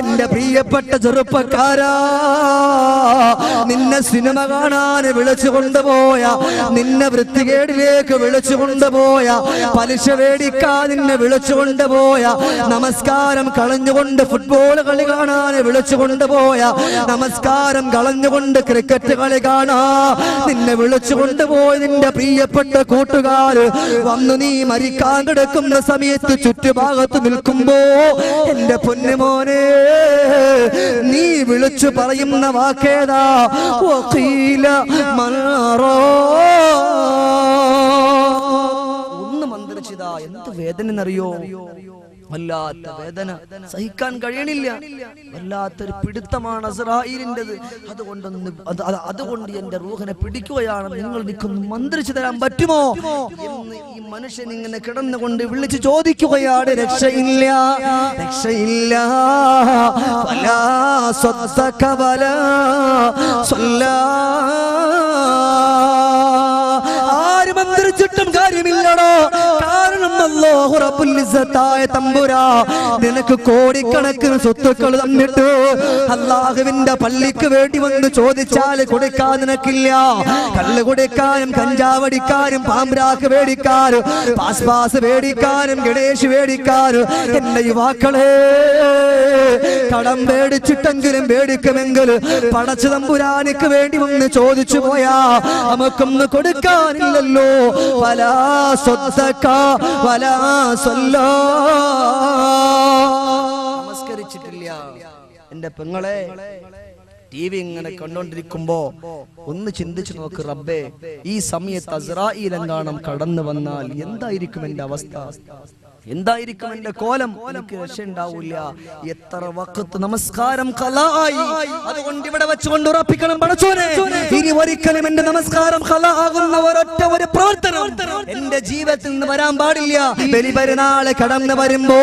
എന്റെ പ്രിയപ്പെട്ട ചെറുപ്പക്കാരാ, നിന്നെ സിനിമ കാണാൻ വിളിച്ചു കൊണ്ടുപോയ, നിന്നെ വൃത്തികേടിലേക്ക് വിളിച്ചു കൊണ്ടുപോയ, പലിശ മേടിക്കാൻ നിന്നെ വിളിച്ചു കൊണ്ടുപോയ, നമസ്കാരം കളഞ്ഞുകൊണ്ട് ഫുട്ബോൾ കളി കാണാൻ വിളിച്ചു കൊണ്ടുപോയ, നമസ്കാരം കളഞ്ഞുകൊണ്ട് ക്രിക്കറ്റ് കളി കാണാ നിന്നെ വിളിച്ചു കൊണ്ടുപോയി നിന്റെ പ്രിയപ്പെട്ട കൂട്ടുകാർ വന്നു നീ മരിക്കാൻ കിടക്കുന്ന സമയത്ത് ചുറ്റുഭാഗത്ത് നിൽക്കുമ്പോ എന്റെ പൊന്നുമോനെ നീ വിളിച്ചു പറയുന്ന വാക്കേതാ? വഖീല മൻറാ. ഒന്ന് മന്ത്രിച്ചതാ. എന്ത് വേദന എന്നറിയോ? വല്ലാത്ത വേദന, സഹിക്കാൻ കഴിയണില്ല. വല്ലാത്തൊരു പിടുത്തമാണ് അസ്രായീലിൻ്റെത്. അതുകൊണ്ട് എന്റെ റൂഹിനെ പിടിക്കുകയാണ്. നിങ്ങൾ നിൽക്കുന്നു, മന്ത്രിച്ചു തരാൻ പറ്റുമോ എന്ന് ഈ മനുഷ്യൻ ഇങ്ങനെ കിടന്നുകൊണ്ട് വിളിച്ചു ചോദിക്കുകയാണ്. രക്ഷയില്ല, രക്ഷയില്ല. വലാ സ്വദ്ദക വലാ സ്വല്ലാ. ആര് മന്ത്രിച്ചിട്ടും കാര്യമില്ലടോ. കാരണം അല്ലാഹു റബ്ബുൽ ഇസ്സത്തായ തമ്പുരാ നിനക്ക് കോടിക്കണക്കിന് സ്വത്തുക്കൾ തന്നിട്ട് അല്ലാഹുവിന്റെ പള്ളിക്ക് വേണ്ടി വന്ന് ചോദിച്ചാൽ കൊടുക്കാൻ നിനക്കില്ല. കള്ള് കുടിക്കാനും കഞ്ചാവടിക്കാനും പാമ്പ്രാക്ക് മേടിക്കാനും പാസ് മേടിക്കാനും ഗണേഷ് മേടിക്കാനും എന്റെ യുവാക്കളെ കടം മേടിച്ചിട്ടെങ്കിലും മേടിക്കുമെങ്കിൽ പടച്ച തമ്പുരാനിക്ക് വേണ്ടി വന്ന് ചോദിച്ചു പോയാ നമുക്കൊന്ന് കൊടുക്കാനില്ലല്ലോ. വലാ സ്വദ്ദക വലാ സ്വല്ലാ. നമസ്കരിച്ചിട്ടില്ല. എന്റെ പെങ്ങളെ, ടി വി ഇങ്ങനെ കണ്ടോണ്ടിരിക്കുമ്പോ ഒന്ന് ചിന്തിച്ചു നോക്ക്, റബ്ബേ ഈ സമയത്ത് അസ്രായീൽ എങ്ങാനും കടന്നു വന്നാൽ എന്തായിരിക്കും എന്റെ അവസ്ഥ? എന്തായിരിക്കും എന്റെ കോലം? എനിക്ക് രക്ഷയുണ്ടാവില്ല. എത്ര വഖത്ത് നമസ്കാരം ഖലാആയി. അതുകൊണ്ട് ഇവിടെ വെച്ചുകൊണ്ട് ഉറപ്പിക്കണം, പടച്ചോനെ ഇനി ഒരിക്കലും എന്റെ നമസ്കാരം ഖലാ ആകുന്ന ഒരൊറ്റ ഒരു പ്രവർത്തനം എന്റെ ജീവിതത്തിൽ നിന്ന് വരാൻ പാടില്ല. ബലിപെരുന്നാൾ കടന്നു വരുമ്പോ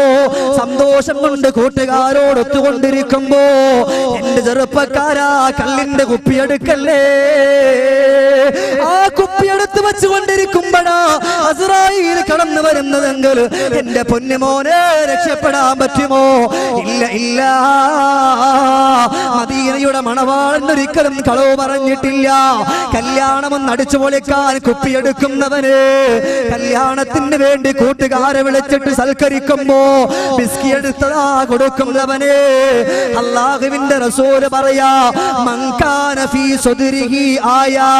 സന്തോഷം കൊണ്ട് കൂട്ടുകാരോട് ഒത്തുകൊണ്ടിരിക്കുമ്പോ എന്റെ ചെറുപ്പക്കാരാ കള്ളിന്റെ കുപ്പിയെടുക്കല്ലേ. ആ കുപ്പിയെടുത്ത് വെച്ചുകൊണ്ടിരിക്കുമ്പോഴാ അസ്രായീൽ കടന്നു വരുന്നതെങ്കിൽ എന്റെ പൊന്നുമോനെ രക്ഷപ്പെടാൻ പറ്റുമോ? ഇല്ല, ഇല്ല. മദീനയുടെ മണവാളൻ ഒരിക്കലും കളവ് പറഞ്ഞിട്ടില്ല. കല്യാണം അടിച്ചു പൊളിക്കാൻ കുപ്പിയെടുക്കുന്നവന്, കല്യാണത്തിന് വേണ്ടി കൂട്ടുകാരെ വിളിച്ചിട്ട് സൽക്കരിക്കുമ്പോ ബിസ്കി എടുത്തതാ കൊടുക്കുന്നവന് അല്ലാഹുവിന്റെ റസൂൽ പറയാ, മൻ കാന ഫീ സദ്രിഹി ആയാ.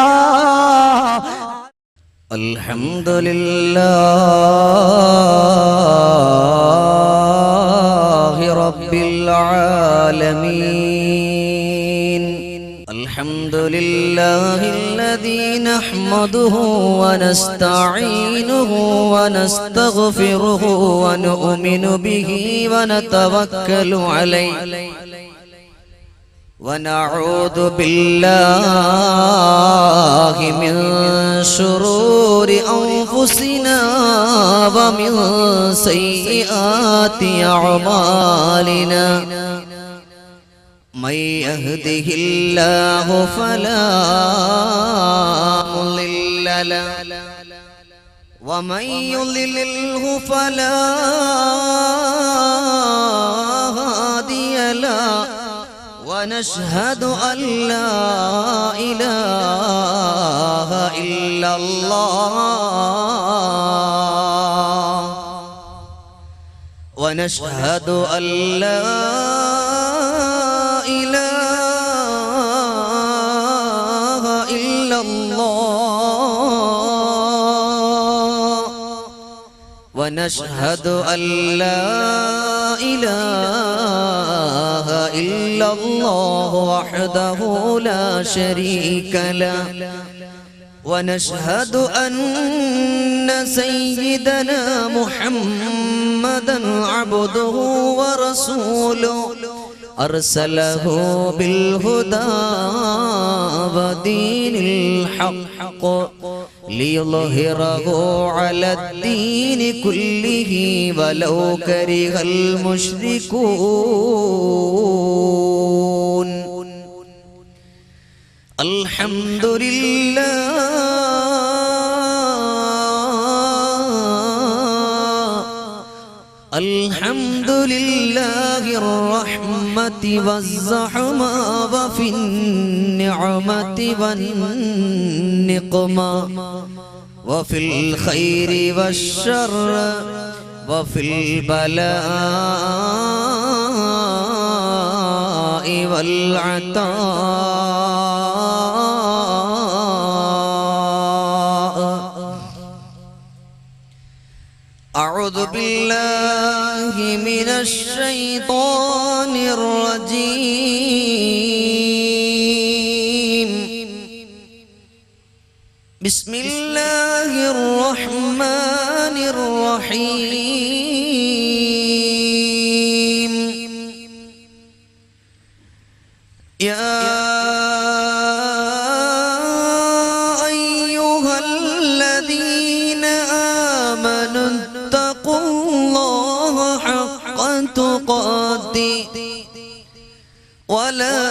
അൽഹംദുലില്ലാഹി റബ്ബിൽ ആലമീൻ. അൽഹംദുലില്ലാഹില്ലദീ നഹ്മദുഹു വനസ്തഈനുഹു വനസ്തഗ്ഫിറുഹു വനുഅ്മിനു ബിഹി വനതവക്കലു അലൈഹി ونعوذ بالله من شرور أنفسنا ومن سيئات أعمالنا من يهده الله فلا مضل له ومن يضلله فلا هادي له ونشهد أن لا إله إلا الله ونشهد أن لا إله إلا الله ونشهد أن لا إله إلا الله وحده لا شريك له ونشهد أن سيدنا محمدا عبده ورسوله أرسله بالهدى ودين الحق ليظهره على الدين كله ولو كره المشركون الحمد لله الحمد لله الرحمن الرحمة والزحمة وفي النعمة والنقمة وفي الخير والشر وفي البلاء والعطاء. أعوذ بالله من الشيطان الرجيم. بسم الله الرحمن الرحيم. يا أيها الذين آمنوا اتقوا الله حق تقاته ولا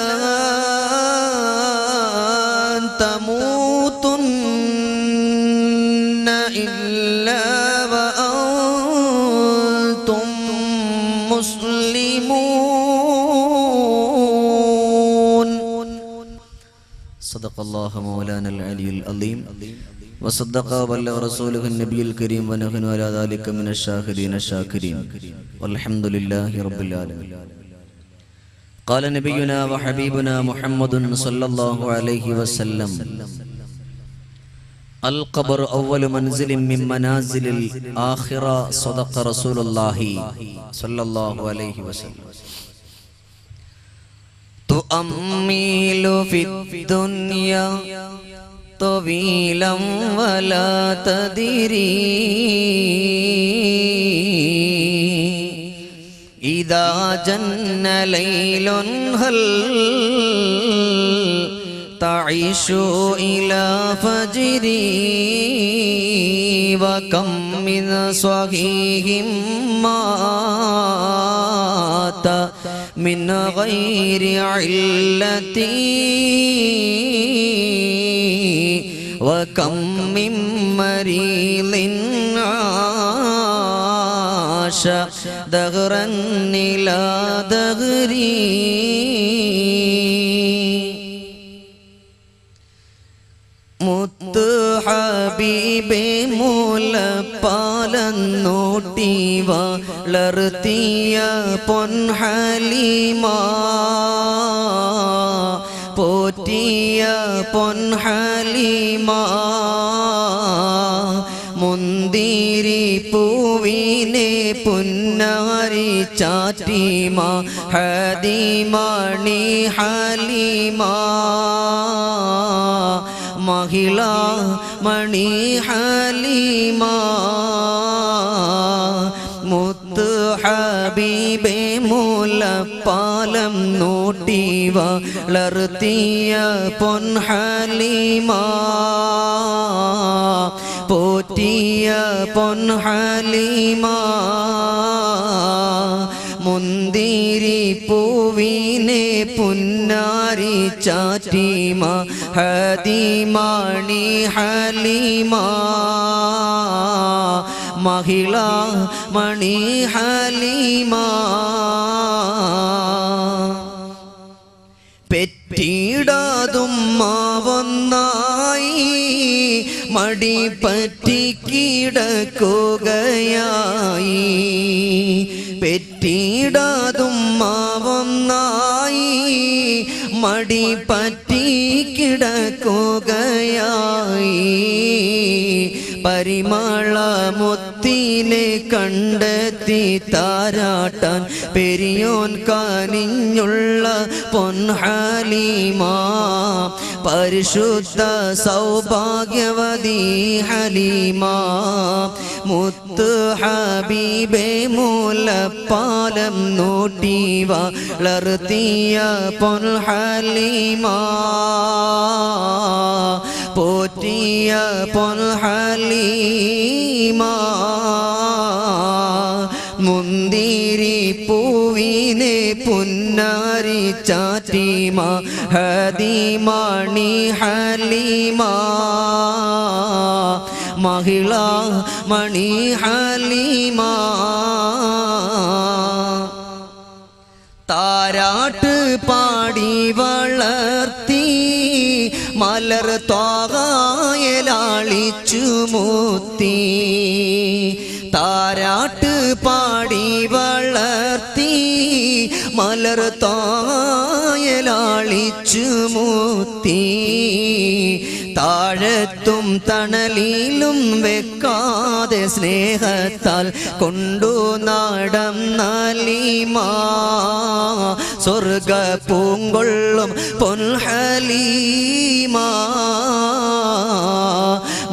تموتن إلا وأنتم مسلمون. صدق الله مولانا العلي العظيم وصدق وبلغ رسوله النبي الكريم ونحن على ذلك من الشاهدين الشاكرين والحمد لله رب العالمين. قال نبينا وحبيبنا محمد صلى الله عليه وسلم: القبر أول منزل من منازل الآخرة. صدق رسول الله صلى الله عليه وسلم. تؤمل في الدنيا طويلا ولا تدري إذا جن ليل هل تعيش إلى فجري. وكم من صحيح مات من غير علتي وكم من مريض عاش دهرا إلى دهري. മുത്ത് ഹബീബേ മുലപ്പാലന്നൂട്ടി വളർത്തിയ പൊൻഹലീമ പോറ്റിയ പൊൻഹലീമ മുന്തിരി പൂവിനെ പുന്നാരി ചാറ്റിമ ഹദിമണി ഹലീമ മഹിളാ മണി ഹലീമ. മുത്ത് ഹബീബേ മുലപ്പാലം നൂട്ടി വളർത്തിയ പൊൻഹലീമ പോറ്റിയ പൊൻഹലീമ മുന്തിരി പൂവിനെ പുന്നാരി ചാറ്റിമ ഹദിമണി ഹലീമ മഹിളാ മണി ഹലീമ. പെറ്റിടാതും മാവൊന്നായി മടി പറ്റി കിടക്കുകയായി. പെറ്റിടാതും മാവൊന്നായി മടി പറ്റി കിടക്കുകയായി. പരിമളമുത്തിനെ കണ്ടെത്തി താരാട്ടാൻ പെരിയോൻ കനിഞ്ഞുള്ള പൊൻഹലീമ പരിശുദ്ധ സൗഭാഗ്യവതി ഹലീമ. മുത്ത് ഹബീബേ മുലപ്പാലം നൂട്ടി വളർത്തിയ പൊൻഹലീമ പോറ്റിയ പൊൻഹലീമ മുന്തിരി പൂവിനെ പുന്നാരി ചാറ്റിമ ഹദിമണി ഹലീമ മഹിളാ മണി ഹലീമ. താരാട്ട് പാടി വളർത്തി മലർ ത്വാഗായലാളിച്ചു മുത്തി താരാട്ട് പാടി വളർത്തി മലർ ത്വാഗായലാളിച്ചു മുത്തി താഴത്തും തണലിലും വെക്കാതെ സ്നേഹത്താൽ കൊണ്ടു നടന്നലിമാ സ്വർഗ പൂങ്കൊള്ളും പൊൻഹലീമാ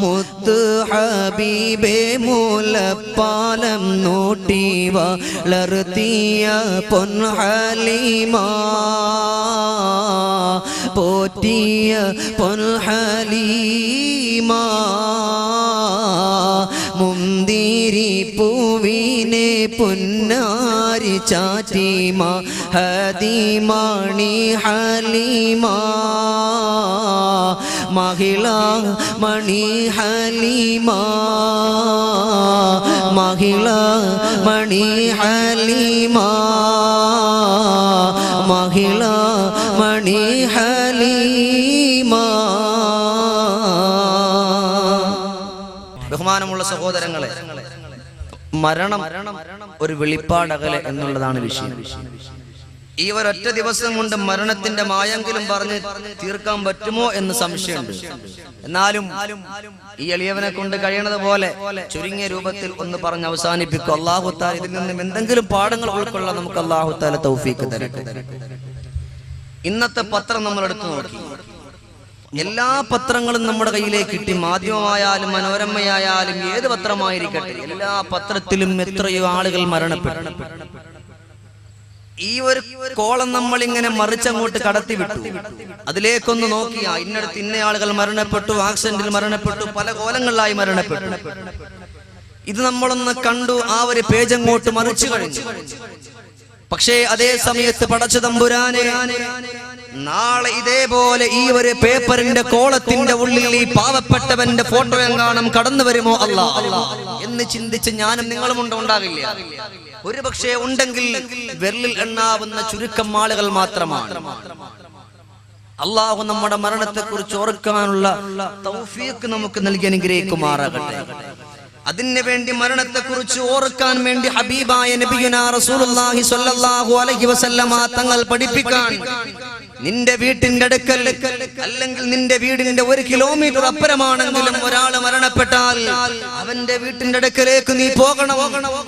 മുത്ത് ഹബീബേ മൂലപ്പാലം നൂട്ടി വളർത്തിയ പൊൻഹലീമാ പോറ്റിയ പൊൻഹലീമാ മുന്തിരി പൂവിനെ പുന്നാരി ചാറ്റിമ ഹദിമാണി ഹലീമാ മഹിള മണി ഹലീമാ മഹിള മണി ഹലീമാ മഹിള മണി ഹലീമാ. ബഹുമാനമുള്ള സഹോദരങ്ങളെ, മരണം ഒരു വെളിപ്പാടകലെ എന്നുള്ളതാണ് വിഷയം. ഈ ഒരൊറ്റ ദിവസം കൊണ്ട് മരണത്തിന്റെ മായെങ്കിലും പറഞ്ഞ് തീർക്കാൻ പറ്റുമോ എന്ന് സംശയമുണ്ട്. എന്നാലും ഈ എളിയവനെ കൊണ്ട് കഴിയണത് പോലെ ചുരുങ്ങിയ രൂപത്തിൽ ഒന്ന് പറഞ്ഞ് അവസാനിപ്പിക്കും. അല്ലാഹു തആല ഇതിൽ നിന്നും എന്തെങ്കിലും പാഠങ്ങൾ ഉൾക്കൊള്ളാൻ നമുക്ക് അല്ലാഹു തആല തൗഫീഖ് തരട്ടെ. ഇന്നത്തെ പത്രം നമ്മൾ എടുത്തു നോക്കി, എല്ലാ പത്രങ്ങളും നമ്മുടെ കയ്യിലേക്ക് കിട്ടി. മാധ്യമമായാലും മനോരമയായാലും ഏത് പത്രമായിരിക്കട്ടെ, എല്ലാ പത്രത്തിലും എത്രയോ ആളുകൾ മരണപ്പെട്ടു. ഈ ഒരു കോളം നമ്മൾ ഇങ്ങനെ മറിച്ചങ്ങോട്ട് കടത്തി വിട്ടു. അതിലേക്കൊന്ന് നോക്കിയാ ഇന്നടത്ത് ഇന്ന ആളുകൾ മരണപ്പെട്ടു, ആക്സിഡന്റിൽ മരണപ്പെട്ടു, പല കോലങ്ങളിലായി മരണപ്പെട്ടു. ഇത് നമ്മളൊന്ന് കണ്ടു, ആ ഒരു പേജ് അങ്ങോട്ട് മറിച്ചു കഴിഞ്ഞു. പക്ഷേ അതേ സമയത്ത് പടച്ച തമ്പുരാനെ, നാളെ ഇതേപോലെ ഈ ഒരു പേപ്പറിന്റെ കോളത്തിന്റെ ഉള്ളിൽ ഈ പാവപ്പെട്ടവന്റെ ഫോട്ടോ എങ്ങാനും കടന്നു വരുമോ അല്ലാ എന്ന് ചിന്തിച്ച് ഞാനും നിങ്ങളും ഉണ്ടാകില്ല. ഒരു പക്ഷേ ഉണ്ടെങ്കിൽ വിരലിൽ എണ്ണാവുന്ന ചുരുക്കം ആളുകൾ മാത്രമാണ്. അള്ളാഹു നമ്മുടെ മരണത്തെ കുറിച്ച് ഓർക്കാനുള്ള തൗഫീഖ് നമുക്ക് നൽകി അനുഗ്രഹിക്കുമാറാകട്ടെ. അതിനു വേണ്ടി മരണത്തെ കുറിച്ച് ഓർക്കാൻ വേണ്ടി ഹബീബായ നബിയുനാ റസൂലുള്ളാഹി സ്വല്ലല്ലാഹു അലൈഹി വസല്ലമ തങ്ങൾ പഠിപ്പിക്കാൻ, നിന്റെ വീട്ടിന്റെ അടുക്കൽ അല്ലെങ്കിൽ നിന്റെ വീടിന്റെ 1 കിലോമീറ്റർ അപ്പുറമാണെങ്കിലും ഒരാൾ മരണപ്പെട്ടാൽ അവന്റെ വീട്ടിന്റെ അടുക്കലേക്ക് നീ പോകണം,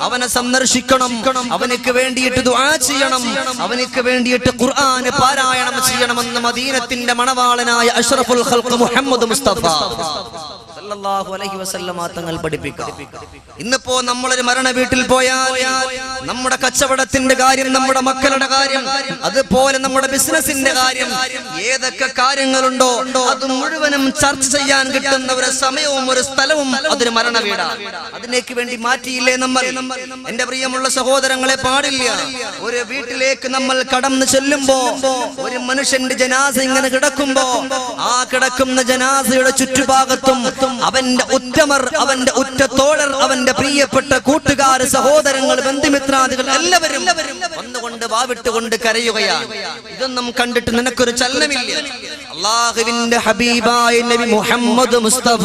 അവനെ സന്ദർശിക്കണം, അവനക്ക് വേണ്ടിയിട്ട് ദുആ ചെയ്യണം, അവനക്ക് വേണ്ടിയിട്ട് ഖുർആൻ പാരായണം ചെയ്യണമെന്ന് മദീനത്തിന്റെ മണവാളനായ അഷ്റഫുൽ ഖൽഖ് മുഹമ്മദ് മുസ്തഫ സല്ലല്ലാഹു അലൈഹി വസല്ലമ തങ്ങൾ പഠിപ്പിക്കുക. ഇന്നിപ്പോ നമ്മളൊരു മരണ വീട്ടിൽ പോയാൽ നമ്മുടെ കച്ചവടത്തിന്റെ കാര്യം, നമ്മുടെ മക്കളുടെ കാര്യം, അതുപോലെ നമ്മുടെ ബിസിനസിന്റെ കാര്യം, ഏതൊക്കെ കാര്യങ്ങളുണ്ടോ അത് മുഴുവനും ചർച്ച ചെയ്യാൻ കിട്ടുന്ന ഒരു സമയവും ഒരു സ്ഥലവും അതൊരു മരണ വീടാണ്. അതിലേക്ക് വേണ്ടി മാറ്റിയില്ലേ നമ്മൾ? എന്റെ പ്രിയമുള്ള സഹോദരങ്ങളെ, പാടില്ല. ഒരു വീട്ടിലേക്ക് നമ്മൾ കടന്നു ചെല്ലുമ്പോ ഒരു മനുഷ്യന്റെ ജനാസ ഇങ്ങനെ കിടക്കുമ്പോ ആ കിടക്കുന്ന ജനാസയുടെ ചുറ്റുഭാഗത്തും അവന്റെ ഉറ്റമർ, അവന്റെ ഉറ്റത്തോഴർ, അവന്റെ പ്രിയപ്പെട്ട കൂട്ടുകാർ, സഹോദരങ്ങൾ, ബന്ധുമിത്രാദികൾ എല്ലാവരും വന്നുകൊണ്ട് വാവിട്ടുകൊണ്ട് കരയുകയാണ്. ഇതൊന്നും കണ്ടിട്ട് നിനക്കൊരു ചലനമില്ല. അല്ലാഹുവിന്റെ ഹബീബായ നബി മുഹമ്മദ് മുസ്തഫ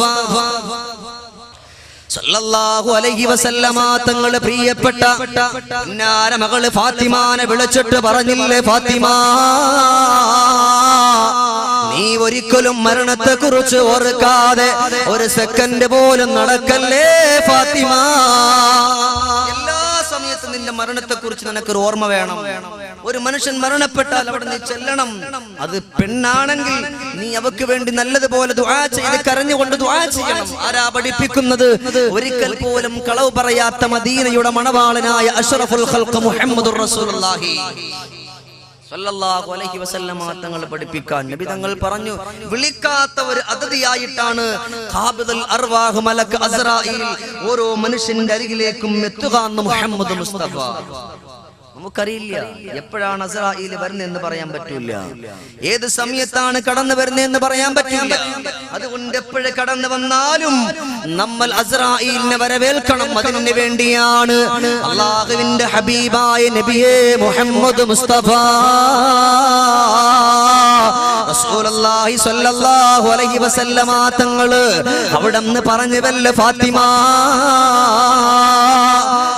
സല്ലല്ലാഹു അലൈഹി വസല്ലമ തങ്ങളുടെ പ്രിയപ്പെട്ട പുന്നാര മകള് ഫാത്തിമാനെ വിളിച്ചിട്ട് പറഞ്ഞില്ലേ, ഫാത്തിമ, നീ ഒരിക്കലും മരണത്തെ കുറിച്ച് ഓർക്കാതെ ഒരു സെക്കൻഡ് പോലും നടക്കല്ലേ ഫാത്തിമ. എല്ലാ സമയത്തും നിന്റെ മരണത്തെ കുറിച്ച് നിനക്കൊരു ഓർമ്മ വേണം. ഒരു മനുഷ്യൻ മരണപ്പെട്ടാൽ അവിടെ നീ ചെല്ലണം. അത് പെണ്ണാണെങ്കിൽ നീ അവക്ക് വേണ്ടി നല്ലതുപോലെ ദുആ ചെയ്ത് കരഞ്ഞുകൊണ്ട് ദുആ ചെയ്യണം. ആരാ പഠിപ്പിക്കുന്നത്? ഒരിക്കൽ പോലും കളവ് പറയാത്ത മദീനയുടെ മണവാളനായ അഷ്റഫുൽ ഖൽഖ് മുഹമ്മദുർ റസൂലുള്ളാഹി സല്ലല്ലാഹു അലൈഹി വസല്ലമ തങ്ങൾ പഠിപ്പിക്കാൻ നബി തങ്ങൾ പറഞ്ഞു, വിളിക്കാത്ത ഒരു അതിഥിയായിട്ടാണ് ഖാബിദുൽ അർവാഹ് മലക്ക് അസ്റായീൽ ഓരോ മനുഷ്യന്റെ അരികിലേക്കും എത്തുക എന്ന് മുഹമ്മദ് മുസ്തഫ. നമുക്കറിയില്ല എപ്പോഴാണ് അസ്രായീൽ വരുന്നതെന്ന് പറയാൻ പറ്റൂല, ഏത് സമയത്താണ് കടന്നു വരുന്നതെന്ന് പറയാൻ പറ്റില്ല. അതുകൊണ്ട് എപ്പോഴും കടന്നു വന്നാലും നമ്മൾ അസ്രായീലിനെ വരവേൽക്കണം. അതിനു വേണ്ടിയാണ് അല്ലാഹുവിന്റെ ഹബീബായ നബിയെ മുഹമ്മദ് മുസ്തഫ റസൂലുള്ളാഹി സ്വല്ലല്ലാഹു അലൈഹി വസല്ലമ തങ്ങള് അവിടെന്ന് പറഞ്ഞവല്ല ഫാത്തിമ,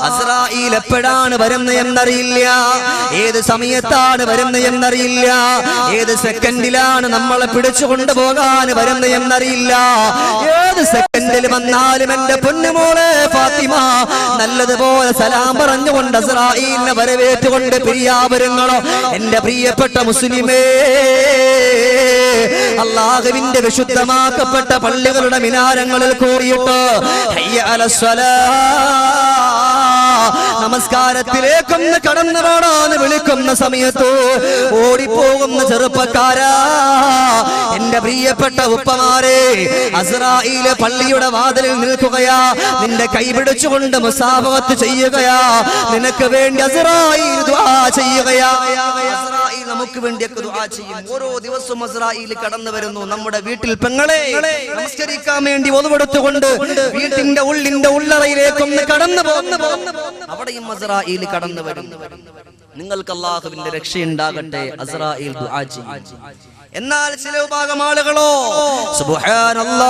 അസ്രായീൽ എപ്പോഴാണ് വരുന്നത് എന്നറിയില്ല, ഏത് സമയത്താണ് വരുന്നത് എന്നറിയില്ല, ഏത് സെക്കൻഡിലാണ് നമ്മളെ പിടിച്ചു കൊണ്ടുപോകാൻ വരുന്നത് എന്നറിയില്ല. ഏത് സെക്കൻഡിൽ വന്നാലും എന്റെ പൊന്നുമോളെ ഫാത്തിമ നല്ലതുപോലെ സലാം പറഞ്ഞുകൊണ്ട് അസ്രായീലിനെ വരവേറ്റുകൊണ്ട് പിരിയാവരുങ്ങളോ. എന്റെ പ്രിയപ്പെട്ട മുസ്ലിമേ, അല്ലാഹുവിന്റെ വിശുദ്ധമാക്കപ്പെട്ട പള്ളികളുടെ മിനാരങ്ങളിൽ കൂറിയിട്ട് ഹയ്യ അലസ്സലാ, നമസ്കാരത്തിലേക്കൊന്ന് കടന്നു പോടാന്ന് വിളിക്കുന്ന സമയത്ത് ഓടിപ്പോകുന്ന ചെറുപ്പക്കാരാ, എന്റെ പ്രിയപ്പെട്ട ഉപ്പമാരെ, അസ്രായീൽ പള്ളിയുടെ വാതിലിൽ നിൽക്കുകയാ, നിന്റെ കൈ പിടിച്ചുകൊണ്ട് മുസാഫഹത്ത് ചെയ്യുകയാ, നിനക്ക് വേണ്ടി അസ്രായീൽ ദുആ ചെയ്യുകയാ. അസ്രായീൽ നമുക്ക് വേണ്ടിയൊക്കെ ദുആ ചെയ്യും. ഓരോ ദിവസവും അസ്രായീൽ കടന്നു വരുന്നു നമ്മുടെ വീട്ടിൽ. പെങ്ങളെ, നമസ്കരിക്കാൻ വേണ്ടി ഒതുവെടുത്തുകൊണ്ട് വീട്ടിന്റെ ഉള്ളറയിലേക്കൊന്ന് കടന്നു പോകുന്നു, അവിടെയും അസ്രായീൽ കടന്നു വരും. നിങ്ങൾക്ക് അല്ലാഹുവിന്റെ രക്ഷയുണ്ടാകട്ടെ. അസ്രായീൽ ദുആ ചെയ്യും. എന്നാൽ ചില വിഭാഗം ആളുകളോ സുബ്ഹാനല്ലാഹ്,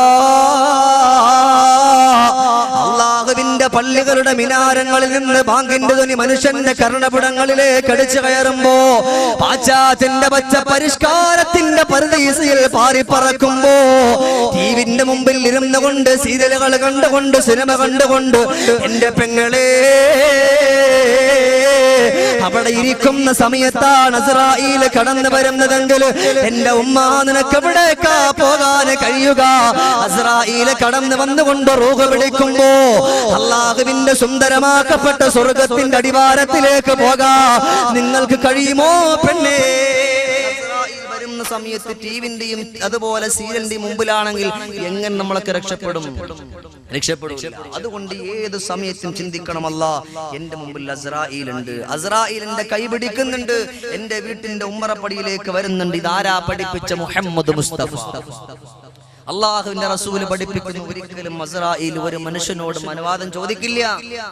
അല്ലാഹുവിന്റെ പള്ളികളുടെ മിനാരങ്ങളിൽ നിന്ന് ബാങ്കിന്റെ ധ്വനി മനുഷ്യന്റെ കർണപുടങ്ങളിലേക്ക് അടിച്ചു കയറുമ്പോ, പാശ്ചാത്യന്റെ പച്ച പരിഷ്കാരത്തിന്റെ പരദീസയിൽ പാറിപ്പറക്കുമ്പോ, ടിവിന്റെ മുമ്പിൽ ഇരുന്നു കൊണ്ട് സീരിയലുകൾ കണ്ടുകൊണ്ട് സിനിമ കണ്ടുകൊണ്ട് എന്റെ പെങ്ങളെ അവിടെ ഇരിക്കുന്ന സമയത്താണ് അസ്രായീൽ കടന്നു വരുന്നതെങ്കിൽ എന്റെ ഉമ്മ നിനക്ക് എവിടേക്കാ പോകാൻ കഴിയുക? അസ്രായീൽ കടന്നു വന്നുകൊണ്ട് റൂഹ് പിടിക്കുമ്പോ അല്ലാഹുവിന്റെ സുന്ദരമാക്കപ്പെട്ട സ്വർഗത്തിന്റെ അടിവാരത്തിലേക്ക് പോകാൻ നിങ്ങൾക്ക് കഴിയുമോ പെണ്ണേ? വരുന്ന സമയത്ത് ടിവിന്റെയും അതുപോലെ സീരിയലിന്റെയും മുമ്പിലാണെങ്കിൽ എങ്ങനെ നമ്മളൊക്കെ രക്ഷപ്പെടും? അതുകൊണ്ട് ഏത് സമയത്തും ചിന്തിക്കണം, അല്ലാഹ് എന്റെ മുമ്പിൽ അസ്രായീൽ ഉണ്ട്, അസ്രായീൽ എന്റെ കൈ പിടിക്കുന്നുണ്ട്, എന്റെ വീട്ടിന്റെ ഉമ്മറപ്പടിയിലേക്ക് വരുന്നുണ്ട്. ഇതാരാ പഠിപ്പിച്ച? മുഹമ്മദ് മുസ്തഫ. അല്ലാഹുവിന്റെ റസൂൽ പഠിപ്പിക്കുന്നു, ഒരിക്കലും അസ്രായീൽ ഒരു മനുഷ്യനോടും അനുവാദം ചോദിക്കില്ല.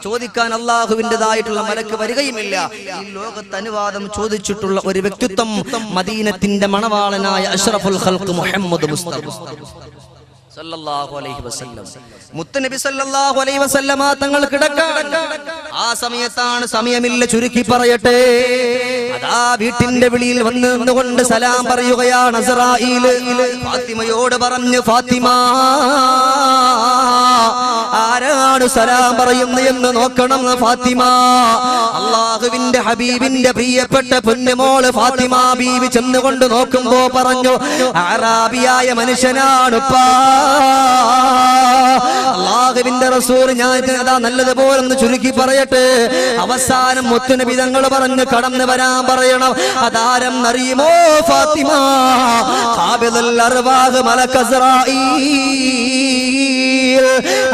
ചോദിക്കാൻ അല്ലാഹുവിൻ്റെതായിട്ടുള്ള മലക്ക് വരികയുമില്ല. ഈ ലോകത്ത് അനുവാദം ചോദിച്ചിട്ടുള്ള ഒരു വ്യക്തിത്വം മദീനത്തിന്റെ മണവാളനായ അഷ്റഫുൽ ഖൽഖ് മുഹമ്മദ് മുസ്തഫ സല്ലല്ലാഹു അലൈഹി വസല്ലം. മുത്തനബി സല്ലല്ലാഹു അലൈഹി വസല്ലമ തങ്ങൾ കിടക്കാൻ ആ സമയത്താണ്, സമയമില്ല ചുരുക്കി പറയട്ടെ, അതാ വീട്ടിന്റെ വെളിയിൽ വന്ന് നിന്നുകൊണ്ട് സലാം പറയുകയാണ് അസ്രായീൽ. ഫാത്തിമയോട് പറഞ്ഞു, ഫാത്തിമ ആരാണ് സലാം പറയുന്നത് എന്ന് നോക്കണം ഫാത്തിമ. അല്ലാഹുവിന്റെ ഹബീബിന്റെ പ്രിയപ്പെട്ട പൊന്നുമോള് ഫാത്തിമ ബീവി ചെന്നുകൊണ്ട് നോക്കുമ്പോ പറഞ്ഞു, അറാബിയായ മനുഷ്യനാണുപ്പാ. അല്ലാഹുവിന്റെ റസൂൽ ഞാൻ അതാ നല്ലതുപോലെ ഒന്ന് ചുരുക്കി പറയട്ടെ. അവസാനം മുത്തുനബി തങ്ങൾ പറഞ്ഞു കടന്നു വരാൻ പറയണം. അതാരം അറിയുമോ ഫാത്തിമ? ഖാബിദുൽ അർവാഹ് മലക്ക് അസ്രായീൽ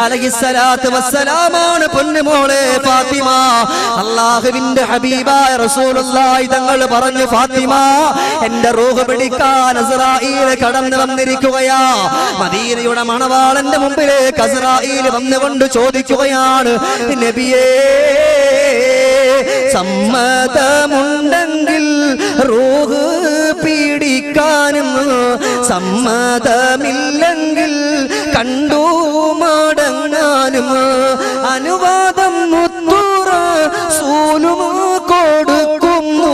അലൈഹിസ്സലാത്തു വസ്സലാമാണ് പൊന്നുമോളെ ഫാത്തിമ. അല്ലാഹുവിന്റെ ഹബീബായ റസൂലുള്ളാഹി തങ്ങൾ പറഞ്ഞു, ഫാത്തിമ എന്റെ റൂഹ് പിടിക്കാൻ അസ്രായീൽ കടന്നു വന്നിരിക്കുകയാ. മദീനയുടെ മണവാളന്റെ മുമ്പിലേക്ക് അസ്രായീൽ വന്നുകൊണ്ട് ചോദിക്കുകയാണ്, നബിയേ സമ്മതമുണ്ടെങ്കിൽ റൂഹ് പീഡിക്കാനും, സമ്മതമില്ലെങ്കിൽ കണ്ടു മടങ്ങാനും അനുവാദം മുത്തുറ സൂലും കൊടുക്കുന്നു.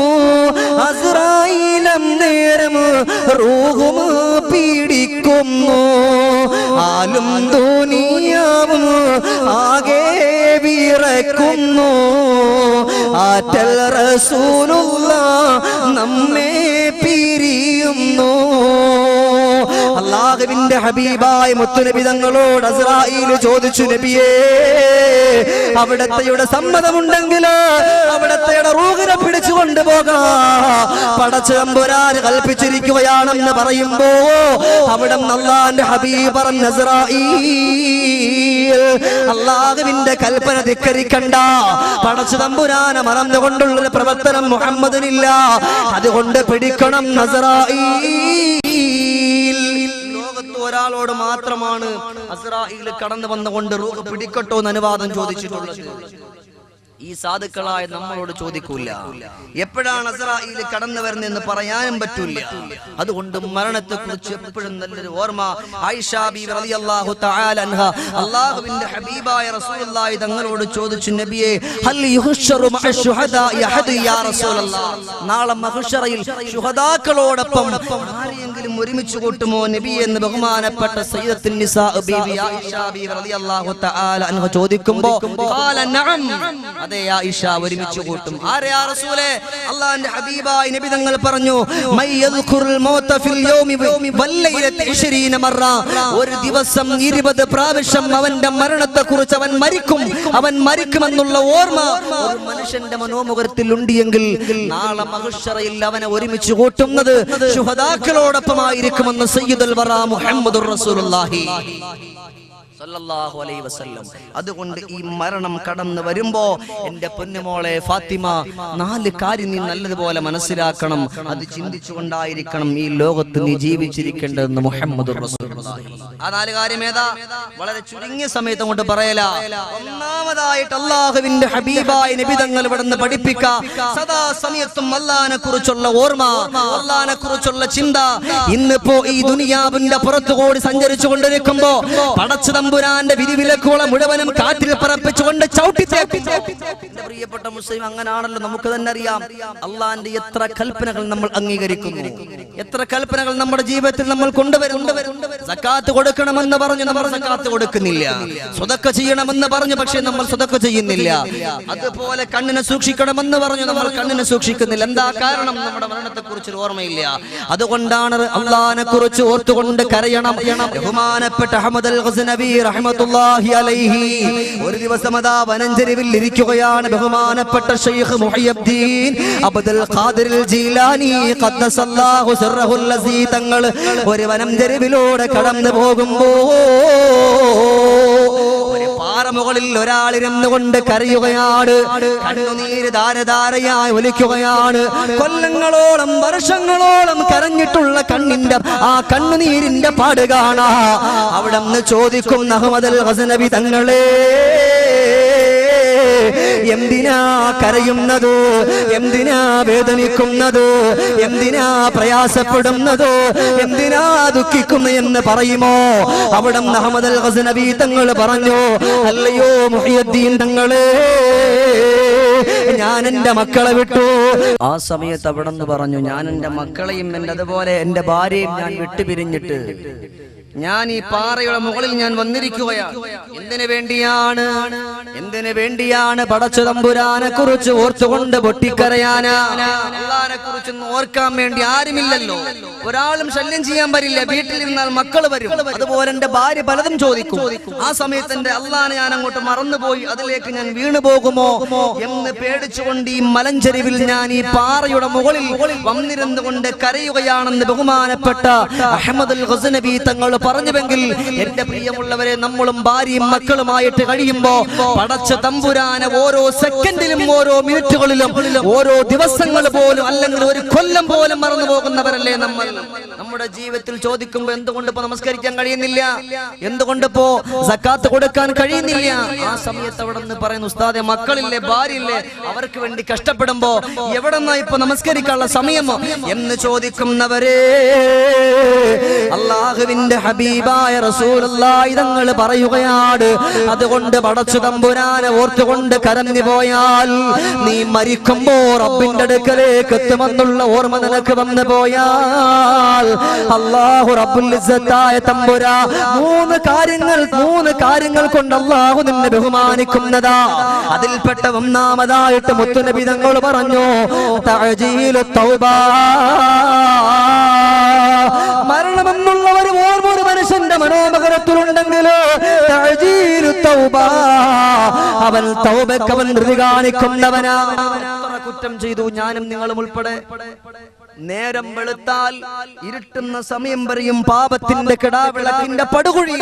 അസ്രായീലം നേരം റൂഹും പീഡിക്കുന്നു. ആലും ദുനിയാവും ആകെ വിറക്കുന്നു. ആറ്റൽ റസൂലുള്ളാഹ് നമ്മെ പിരിയുന്നു. അല്ലാഹുവിന്റെ ഹബീബായ മുത്തുനബി തങ്ങളോട് അസ്രായീൽ ചോദിച്ചു, നബിയേ അവിടത്തെയുടെ സമ്മതമുണ്ടെങ്കിൽ അവിടത്തെയുടെ റൂഹിനെ പിടിച്ചു കൊണ്ടുപോകാം. പടച്ച തമ്പുരാൻ കൽപ്പിച്ചിരിക്കുകയാണെന്ന് പറയുമ്പോ അവിടെ അല്ലാഹുവിന്റെ ഹബീബ് പറഞ്ഞ അസ്റായീൽ അല്ലാഹുവിന്റെ കൽപ്പന ധിക്കരിക്കണ്ട. പടച്ച തമ്പുരാനെ മറന്നുകൊണ്ടുള്ള പ്രവർത്തനം മുഹമ്മദിനില്ല. അതുകൊണ്ട് പിടിക്കണം അസ്റായീൽ. ലോകത്ത് ഒരാളോട് മാത്രമാണ് അസ്റായീൽ കടന്നു വന്നുകൊണ്ട് റൂഹ് പിടിക്കട്ടോ എന്ന് അനുവാദം ചോദിച്ചിട്ടുള്ളത്. ഈ സാധുക്കളായ നമ്മളോട് ചോദിക്കൂല. എപ്പോഴാണ് അസ്റായീൽ കടന്നു വരുന്നതെന്ന് പറയാനും പറ്റൂല. അതുകൊണ്ട് മരണത്തെ കുറിച്ച് എപ്പോഴും നല്ലൊരു ഓർമ്മ. ആയിഷ ബീവി റളിയല്ലാഹു തആല അൻഹ അല്ലാഹുവിന്റെ ഹബീബായ റസൂലുള്ളാഹി തങ്ങളോട് ചോദിച്ചു, നബിയേ ഹൽ യുഹ്ശറു മഅ ശുഹദാഇ അഹദു യാ റസൂലല്ലാഹ്, നാളെ മഹ്ശറയിൽ ശുഹദാക്കളോടൊപ്പം ആരെയെങ്കിലും ഒരുമിച്ച് കൂട്ടുമോ നബിയേ എന്ന് ബഹുമാനപ്പെട്ട സയ്യിദത്തുൻ നിസാ ബീവി ആയിഷ ബീവി റളിയല്ലാഹു തആല അൻഹ ചോദിക്കുമ്പോൾ ഖാല നഅം, അതെ ആയിഷ ഒരുമിച്ച് കൂട്ടും. ആരെ യാ റസൂലേ? അല്ലാഹുവിന്റെ ഹബീബായ നബി തങ്ങൾ പറഞ്ഞു, മയ്യദ്ഖുറുൽ മൗത ഫിൽ യൗമി വല്ലൈലത്തി 20 മറ, ഒരു ദിവസം 20 പ്രാവശ്യം അവന്റെ മരണത്തെക്കുറിച്ച് അവൻ മരിക്കുമെന്നുള്ള ഓർമ്മ ഒരു മനുഷ്യന്റെ മനോമുഖത്തിൽ ഉണ്ടെങ്കിൽ നാളെ മഹ്ശറയിൽ അവനെ ഒരുമിച്ച് കൂട്ടുന്നത് ശുഹദാക്കളോടൊപ്പമായിരിക്കുമെന്ന് സയ്യിദുൽ വറ മുഹമ്മദുർ റസൂലുള്ളാഹി സല്ലല്ലാഹു അലൈഹി വസല്ലം. അതുകൊണ്ട് ഈ മരണം കടന്നു വരുമ്പോ എന്റെ പൊന്നുമോളെ ഫാത്തിമ, 4 കാര്യം നീ നല്ലതുപോലെ മനസ്സിലാക്കണം. അത് ചിന്തിച്ചുകൊണ്ടായിരിക്കണം ഈ ലോകത്ത് നീ ജീവിച്ചിരിക്കേണ്ടതെന്ന് മുഹമ്മദുർ റസൂലുള്ളാഹി. ആ 4 കാര്യം ഏതാ? വളരെ ചുരുങ്ങിയ സമയത്ത് കൊണ്ട് പറയല. ഒന്നാമതായിട്ട് അല്ലാഹുവിന്റെ ഹബീബായ നബി തങ്ങൾ ഇവിടുന്ന് പഠിപ്പിക്കുക, സദാ സമയത്തും അല്ലാഹുവിനെ കുറിച്ചുള്ള ഓർമ്മ, അല്ലാഹുവിനെ കുറിച്ചുള്ള ചിന്ത. ഇന്നിപ്പോ ഈ ദുനിയാവിന്റെ പുറത്തുകൂടി സഞ്ചരിച്ചു കൊണ്ടിരിക്കുമ്പോ പടച്ച തമ്പുരാന്റെ വിധിവിലക്കുകളെ മുഴുവനും കാറ്റിൽ പറപ്പിച്ചുകൊണ്ട് പ്രിയപ്പെട്ട മുസ്ലിം, അങ്ങനാണല്ലോ. നമുക്ക് തന്നെ അറിയാം അള്ളാന്റെ എത്ര കൽപ്പനകൾ നമ്മൾ അംഗീകരിക്കുന്നു, എത്ര കൽപ്പനകൾ നമ്മുടെ ജീവിതത്തിൽ നമ്മൾ കൊണ്ടുവരുന്നു. സക്കാത്ത് കൊടുക്കണമെന്ന് പറഞ്ഞു നമ്മൾ സക്കാത്ത് കൊടുക്കുന്നില്ല, സ്വതക്ക ചെയ്യണമെന്ന് പറഞ്ഞു പക്ഷെ നമ്മൾ സ്വതക്ക ചെയ്യുന്നില്ല. അതുപോലെ കണ്ണിനെ സൂക്ഷിക്കണമെന്ന് പറഞ്ഞു നമ്മൾ കണ്ണിനെ സൂക്ഷിക്കുന്നില്ല. എന്താ കാരണം? നമ്മുടെ മരണത്തെ കുറിച്ച് ഓർമ്മയില്ല. അതുകൊണ്ടാണ് അള്ളാഹിനെ കുറിച്ച് ഓർത്തുകൊണ്ട് കരയണം. ബഹുമാനപ്പെട്ട അഹ്മദ് അൽ ഗസ്നവി റഹ്മത്തുള്ളാഹി അലൈഹി ഒരു ദിവസം അതാ വനഞ്ചരിവിൽ ഇരിക്കുകയാണ് ബഹുമാനപ്പെട്ട ശൈഖ് മുഹയ്യിദ്ദീൻ അബ്ദുൽ ഖാദിർ ജീലാനി ഖദ്ദസല്ലാഹു സിർറഹുൽ ലസീ തങ്ങൾ ഒരു വനഞ്ചരിവിലൂടെ കടന്നു പോകുമ്പോൾ ഒരു പാറമുകളിൽ ഒരാളിരുന്നു കൊണ്ട് കരയുകയാണ്. കണ്ണുനീര് ധാരധാരയായി ഒലിക്കുകയാണ്. കൊല്ലങ്ങളോളം വർഷങ്ങളോളം കരഞ്ഞിട്ടുള്ള കണ്ണിന്റെ ആ കണ്ണുനീരിന്റെ പാട് കാണാ. അവിടെ നിന്ന് ചോദിക്കും അഹ്മദ് അൽ ഗസ്നവി തങ്ങളെ, എന്തിനാ കരയുന്നത്? എന്തിനാ വേദനിക്കുന്നത്? എന്തിനാ പ്രയാസപ്പെടുന്നത്? എന്തിനാ ദുഃഖിക്കുന്നു എന്ന് പറയുമോ? അവിടെ അഹ്മദ് അൽ ഗസ്നവി തങ്ങൾ പറഞ്ഞു, അല്ലയോ മുഹയ്യിദ്ദീൻ തങ്ങളെ, ഞാൻ എന്റെ മക്കളെ വിട്ടു. ആ സമയത്ത് അവിടെ നിന്ന് പറഞ്ഞു, ഞാൻ എന്റെ മക്കളെയും അതുപോലെ എന്റെ ഭാര്യയും ഞാൻ വിട്ടുപിരിഞ്ഞിട്ട് ഞാൻ ഈ പാറയുടെ മുകളിൽ ഞാൻ വന്നിരിക്കുകയാണ്. എന്തിനു വേണ്ടിയാണ്? പടച്ച തമ്പുരാനെ കുറിച്ച് ഓർത്തുകൊണ്ട് പൊട്ടിക്കരയാനാ. അല്ലാഹുവിനെ കുറിച്ച് ഓർക്കാൻ വേണ്ടി ആരുമില്ലല്ലോ, ഒരാളും ശല്യം ചെയ്യാൻ വരില്ല. വീട്ടിലിരുന്നാൽ മക്കൾ വരും, അതുപോലെ എന്റെ ഭാര്യ പലതും ചോദിക്കും. ആ സമയത്ത് എന്റെ അല്ലാഹുവിനെ ഞാൻ അങ്ങോട്ട് മറന്നുപോയി, അതിലേക്ക് ഞാൻ വീണു പോകുമോ എന്ന് പേടിച്ചുകൊണ്ട് ഈ മലഞ്ചെരിവിൽ ഞാൻ ഈ പാറയുടെ മുകളിൽ വന്നിരുന്നു കൊണ്ട് കരയുകയാണെന്ന് ബഹുമാനപ്പെട്ട അഹ്മദ് അൽ ഗസ്നവി തങ്ങൾ പറഞ്ഞുവെങ്കിൽ എന്റെ പ്രിയമുള്ളവരെ, നമ്മളും ഭാര്യയും മക്കളുമായിട്ട് കഴിയുമ്പോ പടച്ച തമ്പുരാനെ ഓരോ സെക്കൻഡിലും ഓരോ മിനിറ്റുകളിലും ഓരോ ദിവസങ്ങൾ പോലും അല്ലെങ്കിൽ ഒരു കൊല്ലം പോലും മറന്നു പോകുന്നവരല്ലേ നമ്മൾ. നമ്മുടെ ജീവിതത്തിൽ ചോദിക്കുമ്പോ എന്തുകൊണ്ട് ഇപ്പോ നമസ്കരിക്കാൻ കഴിയുന്നില്ല, എന്തുകൊണ്ട് ഇപ്പോ സക്കാത്ത് കൊടുക്കാൻ കഴിയുന്നില്ല? ആ സമയത്ത് അവിടെ നിന്ന് പറയുന്നു, ഉസ്താദെ മക്കളില്ലേ, ഭാര്യയില്ലേ, അവർക്ക് വേണ്ടി കഷ്ടപ്പെടുമ്പോ എവിടെന്നാ ഇപ്പൊ നമസ്കരിക്കാനുള്ള സമയമോ എന്ന് ചോദിക്കുന്നവരെ, അല്ലാഹുവിന്റെ ഹബീബായ റസൂലുള്ളാഹി തങ്ങൾ പറയുകയാണ്, അതുകൊണ്ട് പടച്ചു തമ്പുരാനെ ഓർത്തുകൊണ്ട് കരഞ്ഞു പോയാൽ നീ മരിക്കുമ്പോ റബ്ബിന്റെ അടുക്കലേക്ക് എത്തുമെന്നുള്ള ഓർമ്മ നിനക്ക് വന്നു പോയാൽ അല്ലാഹു റബ്ബുൽ ഇസ്സത്തായ തമ്പുരാ മൂന്ന് കാര്യങ്ങൾ കൊണ്ട് അല്ലാഹു നിന്നെ ബഹുമാനിക്കുന്നതാ. അതിൽപ്പെട്ട ഒന്നാമതായിട്ട് മുത്തുനബി തങ്ങൾ പറഞ്ഞു, തഅജീലു തൗബ. മരണമെന്നുള്ള ഒരു ഓർമ്മ ഒരു മനുഷ്യന്റെ മനോമകരത്തിലുണ്ടെങ്കിൽ തഅജീലു തൗബ, അവൻ തൗബക്ക് അവൻ ധൃതി കാണിക്കുന്നവനാ. കുറ്റം ചെയ്തു ഞാനും നിങ്ങളും ഉൾപ്പെടെ. നേരം വെളുത്താൽ ഇരുട്ടുന്ന സമയം വരെയും പാപത്തിന്റെ കിടാവിളക്കിന്റെ പടുകുഴി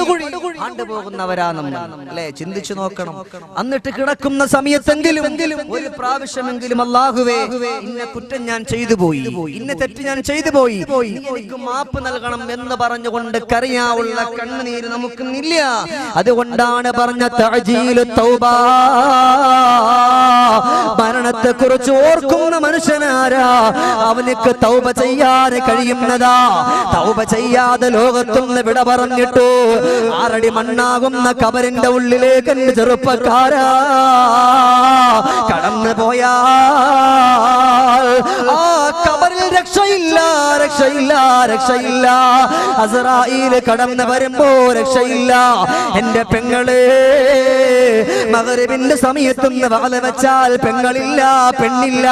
ആണ്ടുപോകുന്നവരാ നമ്മൾ, അല്ലെ? ചിന്തിച്ചു നോക്കണം. എന്നിട്ട് കിടക്കുന്ന സമയത്തെങ്കിലും ഒരു പ്രാവശ്യമെങ്കിലും അല്ലാഹുവേ, ഇന്ന കുറ്റം ഞാൻ ചെയ്തു പോയി, ഇന്ന തെറ്റ് ഞാൻ ചെയ്തു പോയി, എനിക്ക് മാപ്പ് നൽകണം എന്ന് പറഞ്ഞുകൊണ്ട് കരയാവുള്ള കണ്ണുനീര് നമുക്കില്ല. അതുകൊണ്ടാണ് പറഞ്ഞ തഅജീലു തൗബ. മരണത്തെ കുറിച്ച് ഓർക്കുന്ന മനുഷ്യനാരാ? അവനക്ക് തൗബ ചെയ്യാൻ കഴിയുന്നതാ. തൗബ ചെയ്യാതെ ലോകത്തുനിന്ന് വിട പറഞ്ഞിട്ടു 6 അടി മണ്ണാകുന്ന കബറിന്റെ ഉള്ളിലേക്ക് എന്റെ ചെറുപ്പക്കാരാ കടന്നു പോയാൽ ആ കബറിൽ രക്ഷയില്ല, രക്ഷയില്ല, രക്ഷയില്ല. അസ്റായീൽ കടന്നു വരുമ്പോ രക്ഷയില്ല. എന്റെ പെങ്ങളെ, മഗ്‌രിബിന്റെ സമയത്തുനിന്ന് വഅല വെച്ചാൽ പെങ്ങളില്ല, പെണ്ണില്ല.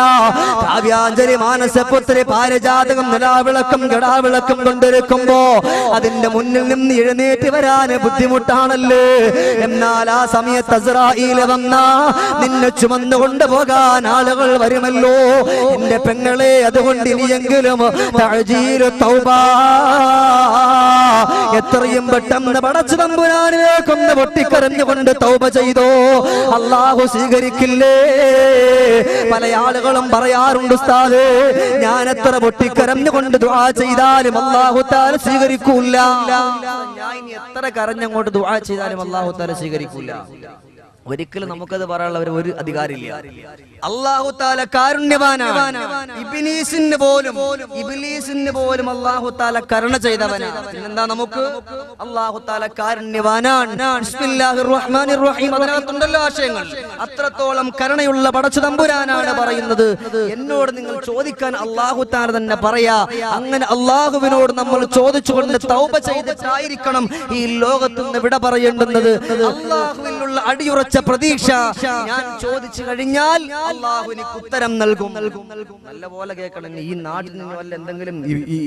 കാവ്യാഞ്ജലി, മാനസപുത്രി, പാരിജാതകം, നിലാവിളക്കം, കിടാവിളക്കം കൊണ്ടിരിക്കുമ്പോ അതിന്റെ മുന്നിൽ നിന്ന് എഴുന്നേറ്റ് വരാൻ ബുദ്ധിമുട്ടാണല്ലേ? എന്നാൽ ആ സമയത്ത് അസ്റായീൽ വന്നാ നിന്നെ ചുമന്നുകൊണ്ട് പോകാൻ ആളുകൾ വരുമല്ലോ. എന്റെ പെങ്ങളെ, അതുകൊണ്ട് ഇനിയെങ്കിലും തഅജീലു തൗബ എത്രയും പെട്ടെന്ന് പടച്ചു തമ്പുരാനിലേക്കൊന്ന് പൊട്ടിക്കരഞ്ഞുകൊണ്ട് തൗബ ചെയ്തോ, അല്ലാഹു സ്വീകരിക്കില്ലേ? പല ആളുകളും പറയാറുണ്ട്, ഉസ്താദേ, ഞാൻ എത്ര പൊട്ടിക്കരഞ്ഞുകൊണ്ട് ദുആ ചെയ്താലും അല്ലാഹു തആല സ്വീകരിക്കൂല. ഞാൻ ഇനി എത്ര കരഞ്ഞങ്ങോട്ട് ദുആ ചെയ്താലും അല്ലാഹു തആല സ്വീകരിക്കൂല. ഒരിക്കലും നമുക്കത് പറയാനുള്ള ഒരു അധികാരമില്ല. അല്ലാഹു തആല കാരുണ്യവാനാണ്. ഇബ്ലീസിന് പോലും അല്ലാഹു തആല കരുണ ചെയ്തവനാണ്. എന്താ നമുക്ക്? അല്ലാഹു തആല കാരുണ്യവാനാണ്. ബിസ്മില്ലാഹിർ റഹ്മാനിർ റഹീം അതിനകത്തുണ്ടല്ലോ ആശയങ്ങൾ. അത്രത്തോളം കരുണയുള്ള പടച്ച തമ്പുരാനാണ് പറയുന്നത്. എന്നോട് നിങ്ങൾ ചോദിക്കാൻ അല്ലാഹു തആല തന്നെ പറയാ. അങ്ങനെ അല്ലാഹുവിനോട് നമ്മൾ ചോദിച്ചുകൊണ്ട് തൗബ ചെയ്തിട്ടായിരിക്കണം ഈ ലോകത്തുനിന്ന് വിട പറയേണ്ടുന്നത്. അല്ലാഹുവിലുള്ള അടിയുറച്ച പ്രതീക്ഷ. ഞാൻ ചോദിച്ചു കഴിഞ്ഞാൽ അല്ലാഹു എനിക്ക് ഉത്തരം നൽകും. നല്ല പോലെ കേൾക്കണം. ഈ നാട്ടിൽ നിന്ന് വല്ല എന്തെങ്കിലും ഈ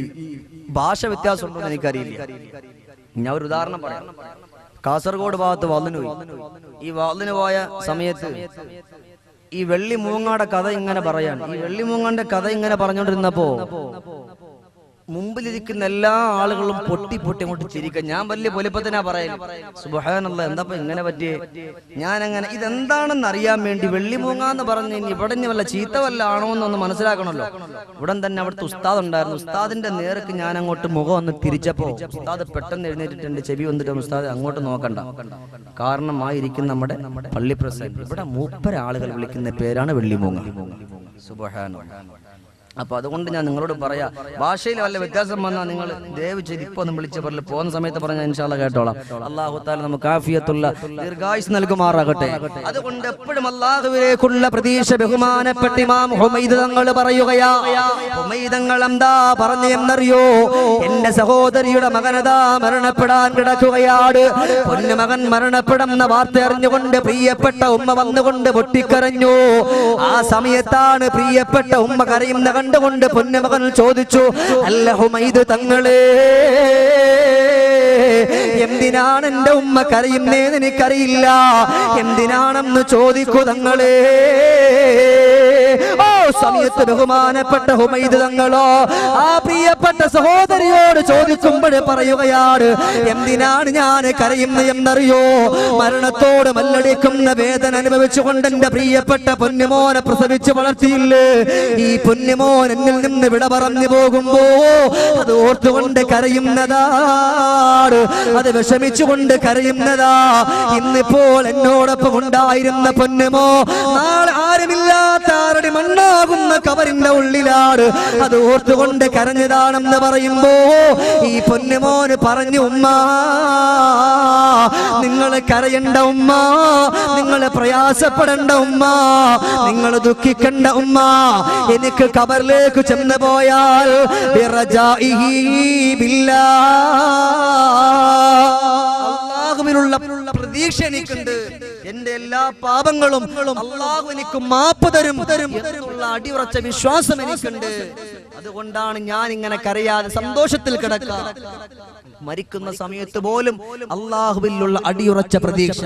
ഭാഷ വ്യത്യാസം ഉണ്ടോ എന്ന് എനിക്കറിയില്ല. ഞാൻ ഒരു ഉദാഹരണം പറയാം. കാസർഗോഡ് ഭാഗത്ത് വള്ളിന് പോയി. ഈ വള്ളിന് പോയ സമയത്ത് ഈ വെള്ളി മൂങ്ങാടെ കഥ ഇങ്ങനെ പറയാണ്. ഈ വെള്ളി മൂങ്ങാന്റെ കഥ ഇങ്ങനെ പറഞ്ഞുകൊണ്ടിരുന്നപ്പോ മുമ്പിലിരിക്കുന്ന എല്ലാ ആളുകളും പൊട്ടി അങ്ങോട്ട് ചിരിക്കുക. ഞാൻ വലിയ പൊലിപ്പത്തിനാ പറയുന്നത്. സുബ്ഹാനല്ലാഹ്, എന്താ ഇങ്ങനെ പറ്റിയേ? ഞാൻ അങ്ങനെ ഇതെന്താണെന്ന് അറിയാൻ വേണ്ടി വെള്ളിമൂങ്ങാന്ന് പറഞ്ഞ് ഇനി ഇവിടെ വല്ല ചീത്ത വല്ല ആണോ എന്നൊന്ന് മനസ്സിലാക്കണമല്ലോ. ഉടൻ തന്നെ അവിടുത്തെ ഉസ്താദ് ഉണ്ടായിരുന്നു. ഉസ്താദിന്റെ നേർക്ക് ഞാൻ അങ്ങോട്ട് മുഖം ഒന്ന് തിരിച്ചപ്പോ ഉസ്താദ് പെട്ടെന്ന് എഴുന്നേറ്റിട്ട് എന്റെ ചെവി വന്നിട്ട്, ഉസ്താദ് അങ്ങോട്ട് നോക്കണ്ട, കാരണം ആ ഇരിക്കുന്ന നമ്മുടെ പള്ളി പ്രസിഡന്റ്, ഇവിടെ മൂപ്പര ആളുകൾ വിളിക്കുന്ന പേരാണ് വെള്ളിമൂങ്ങ. സുബ്ഹാനല്ലാഹ്. അപ്പൊ അതുകൊണ്ട് ഞാൻ നിങ്ങളോട് പറയാ, ഭാഷയിൽ വല്ല വ്യത്യാസം വന്നാൽ നിങ്ങൾ ദയവ് ചെയ്ത് ഇപ്പൊ ഒന്ന് വിളിച്ച് പറയില്ല, പോകുന്ന സമയത്ത് പറഞ്ഞാൽ ഇൻഷാ അല്ലാഹ് കേട്ടോളാം. അല്ലാഹു തആല നമുക്ക് ആഫിയത്തുള്ള ദീർഘായുസ് നൽകുമാറാകട്ടെ. അതുകൊണ്ട് എപ്പോഴും അല്ലാഹുവിലേക്കുള്ള പ്രതീക്ഷ. ബഹുമാനപ്പെട്ട ഇമാം ഹുമൈദ് തങ്ങൾ പറയുകയാ, ഹുമൈദ് തങ്ങൾ എന്താ പറഞ്ഞു എന്നറിയോ? എന്റെ സഹോദരിയുടെ മകനതാ മരണപ്പെടാൻ കിടക്കുകയാണ്. പൊന്നുമകൻ മരണപ്പെടുന്ന വാർത്ത അറിഞ്ഞുകൊണ്ട് പ്രിയപ്പെട്ട ഉമ്മ വന്നുകൊണ്ട് പൊട്ടിക്കരഞ്ഞു. ആ സമയത്താണ് പ്രിയപ്പെട്ട ഉമ്മ കരയുന്ന കണ്ടുകൊണ്ട് പൊന്നുമകൻ ചോദിച്ചു, അല്ല ഹുമൈദ് തങ്ങളെ, എന്തിനാണ് എന്റെ ഉമ്മ കരയുന്നേന്ന് എനിക്കറിയില്ല, എന്തിനാണെന്ന് ചോദിക്കൂ തങ്ങളെ. ഓ സമയത്ത് ബഹുമാനപ്പെട്ട ഹുമൈദ് തങ്ങളോ ആ പ്രിയപ്പെട്ട സഹോദരിയോട് ചോദിക്കുമ്പോൾ പറയുകയാണ്, എന്തിനാണ് ഞാൻ കരയുന്നത് എന്നറിയോ? മരണത്തോട് മല്ലടിക്കുന്ന വേദന അനുഭവിച്ചുകൊണ്ട് എന്റെ പ്രിയപ്പെട്ട പൊന്നുമോനെ പ്രസവിച്ച് വളർത്തിയില്ലേ, ഈ പൊന്നുമോൻ എന്നിൽ നിന്ന് വിട പറഞ്ഞു പോകുമ്പോ അത് ഓർത്തുകൊണ്ട് കരയുന്നതാണ്, അത് വിഷമിച്ചുകൊണ്ട് കരയുന്നതാ. ഇന്നിപ്പോൾ എന്നോടൊപ്പം ഉണ്ടായിരുന്ന പൊന്നുമോ നാളെ ആരുമില്ലാത്ത 6 അടി മണ്ണാകുന്ന കബറിന്റെ ഉള്ളിലാണ്, അത് ഓർത്തുകൊണ്ട് കരഞ്ഞതാണെന്ന് പറയുമ്പോ ഈ പൊന്നുമോന് പറഞ്ഞു, ഉമ്മ നിങ്ങൾ കരയണ്ട ഉമ്മ, നിങ്ങൾ പ്രയാസപ്പെടേണ്ട ഉമ്മ, നിങ്ങൾ ദുഃഖിക്കണ്ട ഉമ്മ, എനിക്ക് കബറിലേക്ക് ചെന്ന് പോയാൽ അല്ലാഹുവിനുള്ള പ്രതീക്ഷ എനിക്കുണ്ട്, എന്റെ എല്ലാ പാപങ്ങളും അല്ലാഹു എനിക്ക് മാപ്പ് തരും എന്നുള്ള അടിയുറച്ച വിശ്വാസം എനിക്കുണ്ട്. അതുകൊണ്ടാണ് ഞാൻ ഇങ്ങനെ കരയാതെ സന്തോഷത്തിൽ കിടക്കുക. മരിക്കുന്ന സമയത്ത് പോലും അള്ളാഹുവിലുള്ള അടിയുറച്ച പ്രതീക്ഷ,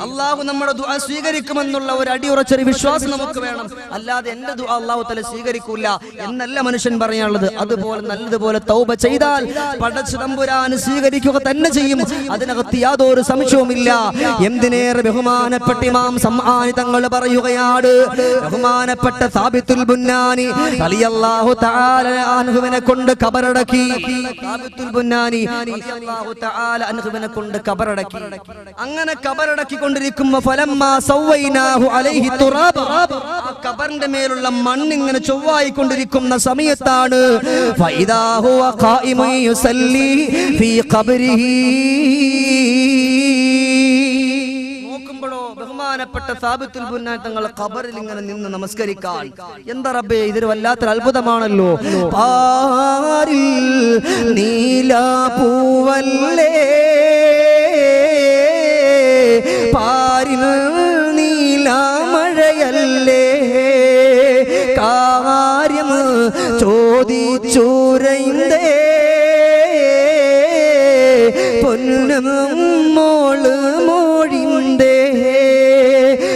അള്ളാഹു നമ്മുടെ ദുആ സ്വീകരിക്കുമെന്നുള്ള ഒരു അടിയുറച്ചൊരു വിശ്വാസം നമുക്ക് വേണം. അല്ലാതെ എന്റെ ദുആ അള്ളാഹു തആല സ്വീകരിക്കൂല എന്നല്ല മനുഷ്യൻ പറയാനുള്ളത്. അതുപോലെ നല്ലതുപോലെ തൗബ ചെയ്താൽ പടച്ച തമ്പുരാൻ സ്വീകരിക്കുക തന്നെ ചെയ്യും. അതിനകത്ത് യാതൊരു സംശയവുമില്ല. എന്തിനേറെ ബഹുമാനപ്പെട്ട ഇമാം സമ്ആനി തങ്ങൾ പറയുകയാണ്, ബഹുമാനപ്പെട്ട സാബിത്തുൽ ബുന്നാനി റളിയല്ലാഹു തആല അൻഹുവിനെ കൊണ്ട് ഖബറടക്കി. സാബിത്തുൽ ബുന്നാനി റളിയല്ലാഹു തആല അൻഹുവിനെ കൊണ്ട് ഖബറടക്കി. അങ്ങനെ ഖബറടക്കി കൊണ്ടിരിക്കുമ്പോൾ ഫലമ്മാ സവൈനാഹു അലൈഹി തുറാബ, ആ ഖബറിന്റെ മേലുള്ള മണ്ണ് ഇങ്ങനെ ചൊവ്വായി കൊണ്ടിരിക്കുന്ന സമയത്താണ് ഫൈദാ ഹുവ ഖായിമുൻ യുസല്ലി ഫീ ഖബ്രിഹി. നോക്കുമ്പോഴോ ബഹുമാനപ്പെട്ട സാബിത്തുൽ ബുന്നാനി തങ്ങൾ ഖബറിൽ ഇങ്ങനെ നിന്ന് നമസ്കരിക്കാൻ. എന്താ റബ്ബേ, ഇതൊരു വല്ലാത്തൊരു അത്ഭുതമാണല്ലോ. പാരിൽ നീലാപൂവല്ലേ, പാരിൽ നീലാമഴയല്ലേ, കാര്യം ചോദിച്ചൂരൈന്തേ പൊന്നും മോള് മോഴിന്തേ,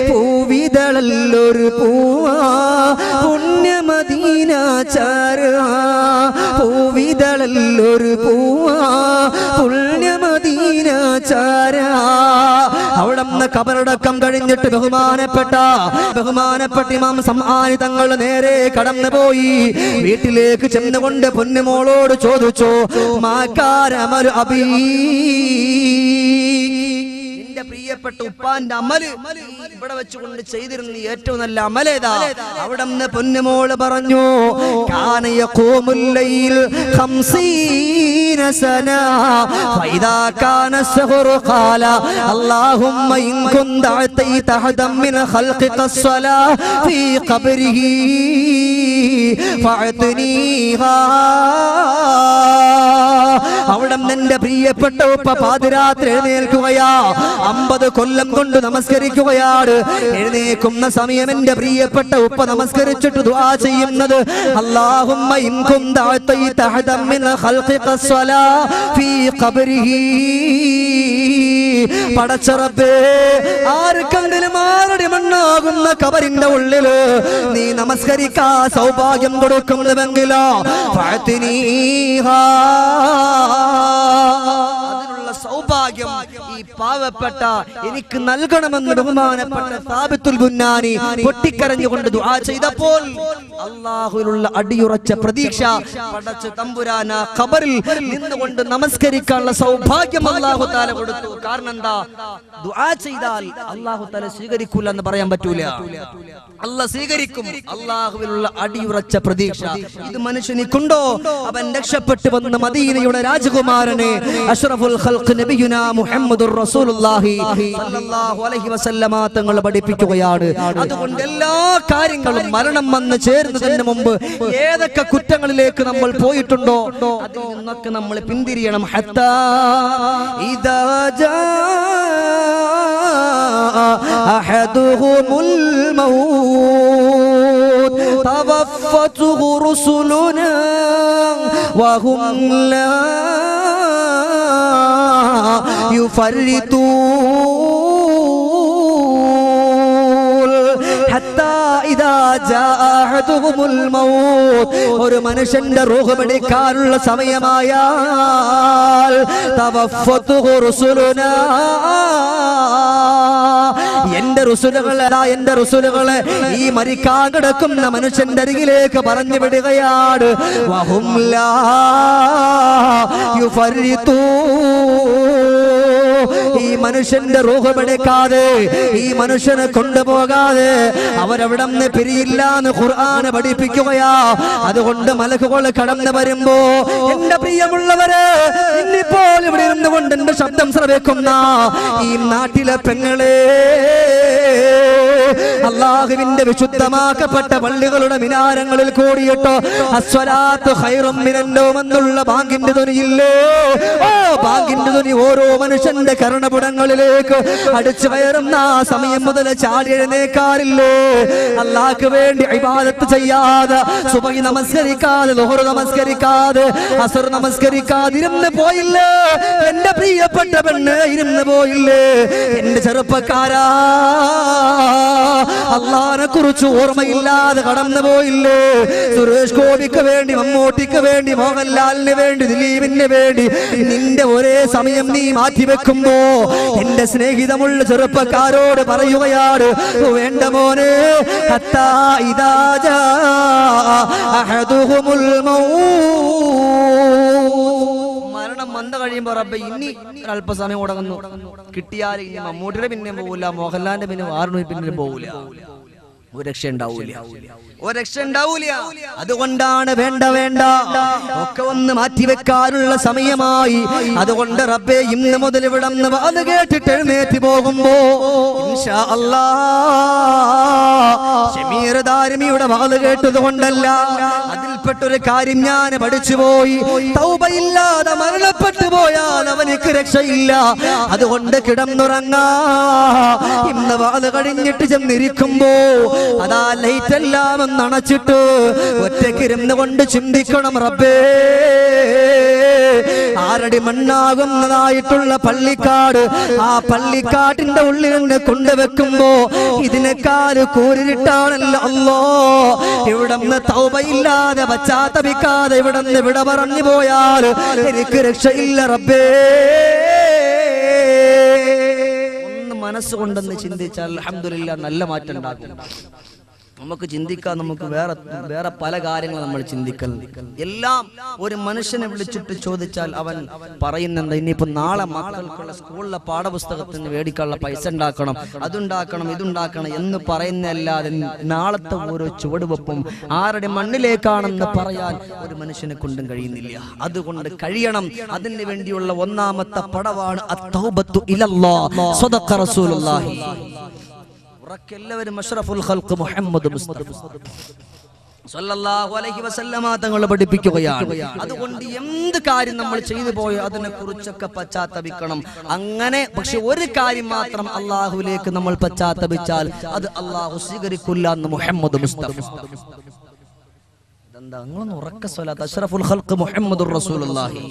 പൂവിതളല്ലൊരു പൂവാ പുണ്യമദീന ചാര, പൂവിതളല്ലൊരു പൂവാ പുണ്യമദീന ചാര. അവിടുന്ന് ഖബറടക്കം കഴിഞ്ഞിട്ട് ബഹുമാനപ്പെട്ട ഇമാം സമ്ആനി തങ്ങൾ നേരെ കടന്നു പോയി. വീട്ടിലേക്ക് ചെന്നുകൊണ്ട് പൊന്നുമോളോട് ചോദിച്ചു, മാകാരമൽ അബീ, നിന്റെ പ്രിയപ്പെട്ട ഉപ്പാന്റെ അമല് ഇവിടെ വെച്ചുകൊണ്ട് ചെയ്തിരുന്ന ഏറ്റവും നല്ല അമലേതാ? അവിടുന്ന് പൊന്നുമോള് പറഞ്ഞു, കാന യഖൂമുൽ ലൈൽ 50 സന ഫൈദാ കാന സഹറു ഖാല അല്ലാഹുമ്മ ഇൻ കുന്ത അതൈത ഹദം മിൻ ഖൽഖിക الصലാ ഫീ ഖബ്രിഹി ഫഅത്നീഹാ. അവിടുന്ന് എന്റെ പ്രിയപ്പെട്ട ഉപ്പ പാതിരാത്രി എഴുന്നേൽക്കുകയാ, 50 കൊല്ലം കൊണ്ട് നമസ്കരിക്കുകയാണ്. എഴുന്നേക്കുന്ന സമയം എന്റെ പ്രിയപ്പെട്ട ഉപ്പ നമസ്കരിച്ചിട്ട് ദുആ ചെയ്യുന്നത്, അല്ലാഹുമ്മ ഇൻ കുന്ത അതൈത ഹദം മിൻ ഖൽഖിക الصലാ ഫീ ഖബ്രിഹി. പടച്ച റബ്ബേ, ആർക്കെങ്കിലും ആരുടെ മണ്ണാകുന്ന ഖബറിന്റെ ഉള്ളില് നീ നമസ്കരിക്കാ സൗഭാഗ്യം കൊടുക്കുന്നുവെങ്കിലോ ഫഅത്നീഹാ, സൗഭാഗ്യം ഈ പാവപ്പെട്ട എനിക്ക് നൽകണമെന്ന് ബഹുമാനപ്പെട്ട സാബിത്തുൽ ബുന്നാനി പൊട്ടിക്കരഞ്ഞുകൊണ്ട് ദുആ ചെയ്തപ്പോൾ അല്ലാഹുവിലുള്ള അടിയുറച്ച പ്രതീക്ഷ പടച്ച തമ്പുരാൻ ഖബറിൽ നിന്നുകൊണ്ട് നമസ്കരിക്കാനുള്ള സൗഭാഗ്യം അല്ലാഹു തആല കൊടുത്തു. കാരണം എന്താ? ദുആ ചെയ്താൽ അല്ലാഹു തആല സ്വീകരിക്കൂല എന്ന് പറയാൻ പറ്റൂല. അല്ലാഹു സ്വീകരിക്കും. അല്ലാഹുവിലുള്ള അടിയുറച്ച പ്രതീക്ഷ ഇത് മനുഷ്യനിക്കുണ്ടോ? അവൻ രക്ഷപ്പെട്ടു വന്ന മദീനയുടെ രാജകുമാരനെ അഷ്റഫുൽ ഖൽഖ് നബിയുനാ മുഹമ്മദുർ റസൂലുള്ളാഹി സ്വല്ലല്ലാഹു അലൈഹി വസല്ലമ തങ്ങൾ പഠിപ്പിക്കുകയാണ്. അതുകൊണ്ട് എല്ലാ കാര്യങ്ങളും മരണം വന്ന് ചേരുന്നതിന് മുമ്പ് ഏതൊക്കെ കുറ്റങ്ങളിലേക്ക് നമ്മൾ പോയിട്ടുണ്ടോ അതിൽ നിന്നൊക്കെ നമ്മൾ പിന്തിരിയണം. ഹത്താ ഇദാ ജാ അഹദുഹുമുൽ മൗത് തവഫത്തുഹു റുസുലുനാ വഹും ലാ يفرطون حتى إذا جاء أحدهم الموت. ഒരു മനുഷ്യന്റെ റൂഹ് പിടിക്കാനുള്ള സമയമായാൽ തവഫത്തുഹു റുസുലുനാ, എന്റെ റുസുലുകളെ ഈ മരിക്കാൻ കിടക്കുന്ന മനുഷ്യന്റെ അരികിലേക്ക് പറഞ്ഞു വിടുകയാണ്. വഹും ലാ യുഫർരിതൂൻ, ഈ മനുഷ്യന്റെ റൂഹ് പിടിക്കാതെ, ഈ മനുഷ്യനെ കൊണ്ടുപോകാതെ അവരവിടെ നിന്ന് പിരിയില്ല എന്ന് ഖുർആൻ പഠിപ്പിക്കുകയാ. അതുകൊണ്ട് മലക്കുകൾ കടന്നു വരുമ്പോ എന്റെ പ്രിയമുള്ളവരെ, ഇന്നിപ്പോൾ ഇവിടെ ഇരുന്നുകൊണ്ട് എന്റെ ശബ്ദം ശ്രവിക്കുന്ന ഈ നാട്ടിലെ പെങ്ങളെ, അല്ലാഹുവിന്റെ വിശുദ്ധമാക്കപ്പെട്ട പള്ളികളുടെ മിനാരങ്ങളിൽ കൂടിയിട്ട് അസ്വലാത്തു ഖൈറും മിനൻ നൗം എന്നുള്ള ബാങ്കിന്റെ ധ്വനിയില്ലേ? ഓ ബാങ്കിന്റെ ധ്വനി ഓരോ മനുഷ്യന്റെ കർണപുടങ്ങളിൽ കടങ്ങളിലേക്ക് അടിച്ചു കയറുന്ന ആ സമയം മുതൽ ചാടി എഴുന്നേക്കാറില്ലേ? അല്ലാഹ്ക്ക് വേണ്ടി ഇബാദത്ത് ചെയ്യാതെ, സുബഹി നമസ്കരിക്കാതെ, ളുഹർ നമസ്കരിക്കാതെ, അസ്ർ നമസ്കരിക്കാതെ ഇരുന്ന് പോയില്ലേ? എന്റെ പ്രിയപ്പെട്ട പെണ്ണ് ഇരുന്ന് പോയില്ലേ? എന്റെ ചെറുപ്പക്കാരാ, അല്ലാഹനെ കുറിച്ച് ഓർമ്മയില്ലാതെ കടന്നു പോയില്ലേ? സുരേഷ് ഗോപിക്ക് വേണ്ടി, മമ്മൂട്ടിക്ക് വേണ്ടി, മോഹൻലാലിന് വേണ്ടി, ദിലീപിന് വേണ്ടി നിന്റെ ഒരേ സമയം നീ മാറ്റിവെക്കുമ്പോ എന്റെ സ്നേഹിതമുള്ള ചെറുപ്പക്കാരോട് പറയുകയാണ്, വേണ്ട മോനെ, ഹത്താ ഇദാ ജാ അഹദുഹുമുൽ മൗത്ത്, മരണം വന്നു കഴിയുമ്പോ റബ്ബേ ഇനി അല്പസമയം ഉടങ്ങുന്നു കിട്ടിയാൽ ഇനി മമ്മൂട്ടിയുടെ പിന്നെ പോകില്ല, മോഹൻലാലിന്റെ പിന്നെ വാറിന് പിന്നെ പോകില്ല, ഒരു രക്ഷ ഉണ്ടാവൂല, ഒരു രക്ഷ ഉണ്ടാവൂല. അതുകൊണ്ടാണ് വേണ്ട വേണ്ട ഒക്കെ ഒന്ന് മാറ്റിവെക്കാനുള്ള സമയമായി. അതുകൊണ്ട് റബ്ബേ ഇന്ന് മുതൽ ഇവിടെ അത് കേട്ടിട്ട് എഴുന്നേറ്റ് പോകുമ്പോ ഇൻഷാ അല്ലാഹ് ഷമീർ ദാരിമിയുടെ വാത് കേട്ടത് കൊണ്ടല്ല, അതിൽപ്പെട്ടൊരു കാര്യം ഞാൻ പഠിച്ചുപോയി. തൗബയില്ലാതെ മരണപ്പെട്ടു പോയാൽ അവനിക്ക് രക്ഷയില്ല. അതുകൊണ്ട് കിടന്നുറങ്ങാ. ഇന്ന് വാത് കഴിഞ്ഞിട്ട് ചെന്നിരിക്കുമ്പോ അതാ ലൈറ്റ് എല്ലാം ഒന്ന് അണച്ചിട്ട് ഒറ്റക്കിരുന്ന് കൊണ്ട് ചിന്തിക്കണം, റബ്ബേ, ആറടി മണ്ണാകുന്നതായിട്ടുള്ള പള്ളിക്കാട്, ആ പള്ളിക്കാട്ടിന്റെ ഉള്ളിൽ നിന്ന് കൊണ്ടുവെക്കുമ്പോ ഇതിനേക്കാൾ കൂരിട്ടാണല്ലോ അല്ലോ. ഇവിടുന്ന് തൗബയില്ലാതെ പശ്ചാത്തപിക്കാതെ ഇവിടുന്ന് വിട പറഞ്ഞു പോയാൽ എനിക്ക് രക്ഷയില്ല റബ്ബേ. ഒന്ന് മനസ്സുകൊണ്ടെന്ന് ചിന്തിച്ചാൽ അൽഹംദുലില്ലാ നല്ല മാറ്റം ഉണ്ടാകും. നമുക്ക് ചിന്തിക്കാൻ, നമുക്ക് വേറെ പല കാര്യങ്ങൾ നമ്മൾ ചിന്തിക്കൽ എല്ലാം ഒരു മനുഷ്യനെ വിളിച്ചിട്ട് ചോദിച്ചാൽ അവൻ പറയുന്നെന്താ, ഇനിയിപ്പോ നാളെ മക്കൾക്കുള്ള സ്കൂളിലെ പാഠപുസ്തകത്തിന് മേടിക്കാനുള്ള പൈസ ഉണ്ടാക്കണം, അതുണ്ടാക്കണം, ഇതുണ്ടാക്കണം എന്ന് പറയുന്നതല്ലാതെ നാളത്തെ ഓരോ ചുവടുവെപ്പും ആരുടെ മണ്ണിലേക്കാണെന്ന് പറയാൻ ഒരു മനുഷ്യനെ കൊണ്ടും കഴിയുന്നില്ല. അതുകൊണ്ട് കഴിയണം. അതിന് വേണ്ടിയുള്ള ഒന്നാമത്തെ പടവാണ് അത്തൗബത്തു ഇലല്ലാഹ്. സ്വദഖ റസൂലുള്ളാഹി. എല്ലാവരും അഷ്റഫുൽ ഖൽഖ് മുഹമ്മദ് മുസ്തഫ സല്ലല്ലാഹു അലൈഹി വസല്ലമ തങ്ങൾ പഠിപ്പിക്കുകയാണ്. അതുകൊണ്ട് എന്ത് കാര്യം നമ്മൾ ചെയ്തു പോയോ അതിനെ കുറിച്ചൊക്കെ പശ്ചാത്തപിക്കണം. അങ്ങനെ പക്ഷെ ഒരു കാര്യം മാത്രം അള്ളാഹുവിലേക്ക് നമ്മൾ പശ്ചാത്തപിച്ചാൽ അത് അള്ളാഹു സ്വീകരിക്കില്ല എന്ന് മുഹമ്മദ് മുസ്തഫ. ഇതെന്താ നിങ്ങളൊന്ന് ഉറക്ക സ്വലാത്ത് അഷ്റഫുൽ ഖൽഖ് മുഹമ്മദുർ റസൂലുള്ളാഹി.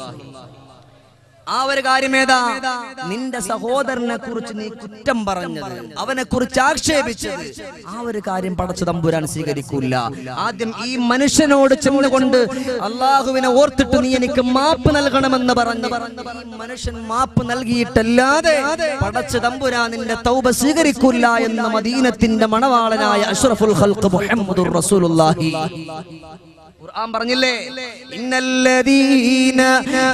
ആ ഒരു കാര്യമേതാ? നിന്റെ സഹോദരനെ കുറിച്ച് നീ കുറ്റം പറഞ്ഞത്, അവനെ കുറിച്ച് ആക്ഷേപിച്ചത്, ആ ഒരു കാര്യം പടച്ച തമ്പുരാൻ സ്വീകരിക്കൂല. ആദ്യം ഈ മനുഷ്യനോട് ചെന്നുകൊണ്ട് അള്ളാഹുവിനെ ഓർത്തിട്ട് നീ എനിക്ക് മാപ്പ് നൽകണമെന്ന് പറഞ്ഞു. ഈ മനുഷ്യൻ മാപ്പ് നൽകിയിട്ടല്ലാതെ പടച്ച തമ്പുരാൻ നിന്റെ തൗബ സ്വീകരിക്കൂല എന്ന മദീനത്തിന്റെ മണവാളനായ അഷ്റഫുൽ ഖൽഖ് മുഹമ്മദുർ റസൂലുള്ളാഹി ഖുർആൻ പറഞ്ഞില്ലേ, ഇന്നല്ലദീന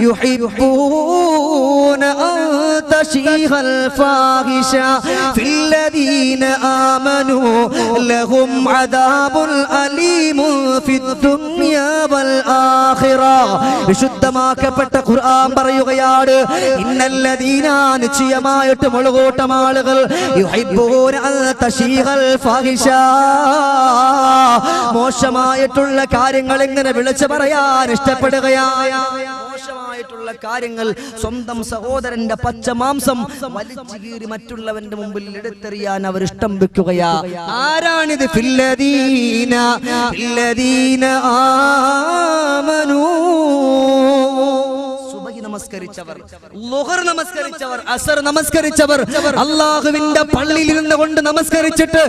യുഹിബ്ബൂന അൻ തശീഹൽ ഫാഹിഷ ഫില്ലദീന ആമനൂ ലഹും അദാബുൽ അലീമുൻ ഫിദ്ദുനിയാ വൽ ആഖിറ. വിശുദ്ധമാക്കപ്പെട്ട ഖുർആൻ പറയുകയാണ്, ഇന്നല്ലദീന നിശ്ചയമായിട്ട് മുഴുകൂട്ടം ആളുകൾ യുഹിബ്ബൂന അൻ തശീഹൽ ഫാഹിഷ മോശമായിട്ടുള്ള കാര്യങ്ങൾ ഇങ്ങനെ വിളിച്ചു പറയാൻ ഇഷ്ടപ്പെടുകയായ, മോശമായിട്ടുള്ള കാര്യങ്ങൾ, സ്വന്തം സഹോദരന്റെ പച്ച മാംസം വലിച്ചു കീറി മറ്റുള്ളവന്റെ മുമ്പിൽ എടുത്തെറിയാൻ അവർ ഇഷ്ടം വെക്കുകയാ. ആരാണിത്? ഫില്ലദീന ആമനൂ, സുബഹി നമസ്കരിച്ചവർ, ളുഹർ നമസ്കരിച്ചവർ, അസർ നമസ്കരിച്ചവർ, അല്ലാഹുവിന്റെ പള്ളിയിൽ ഇരുന്ന് കൊണ്ട് നമസ്കരിച്ചിട്ട്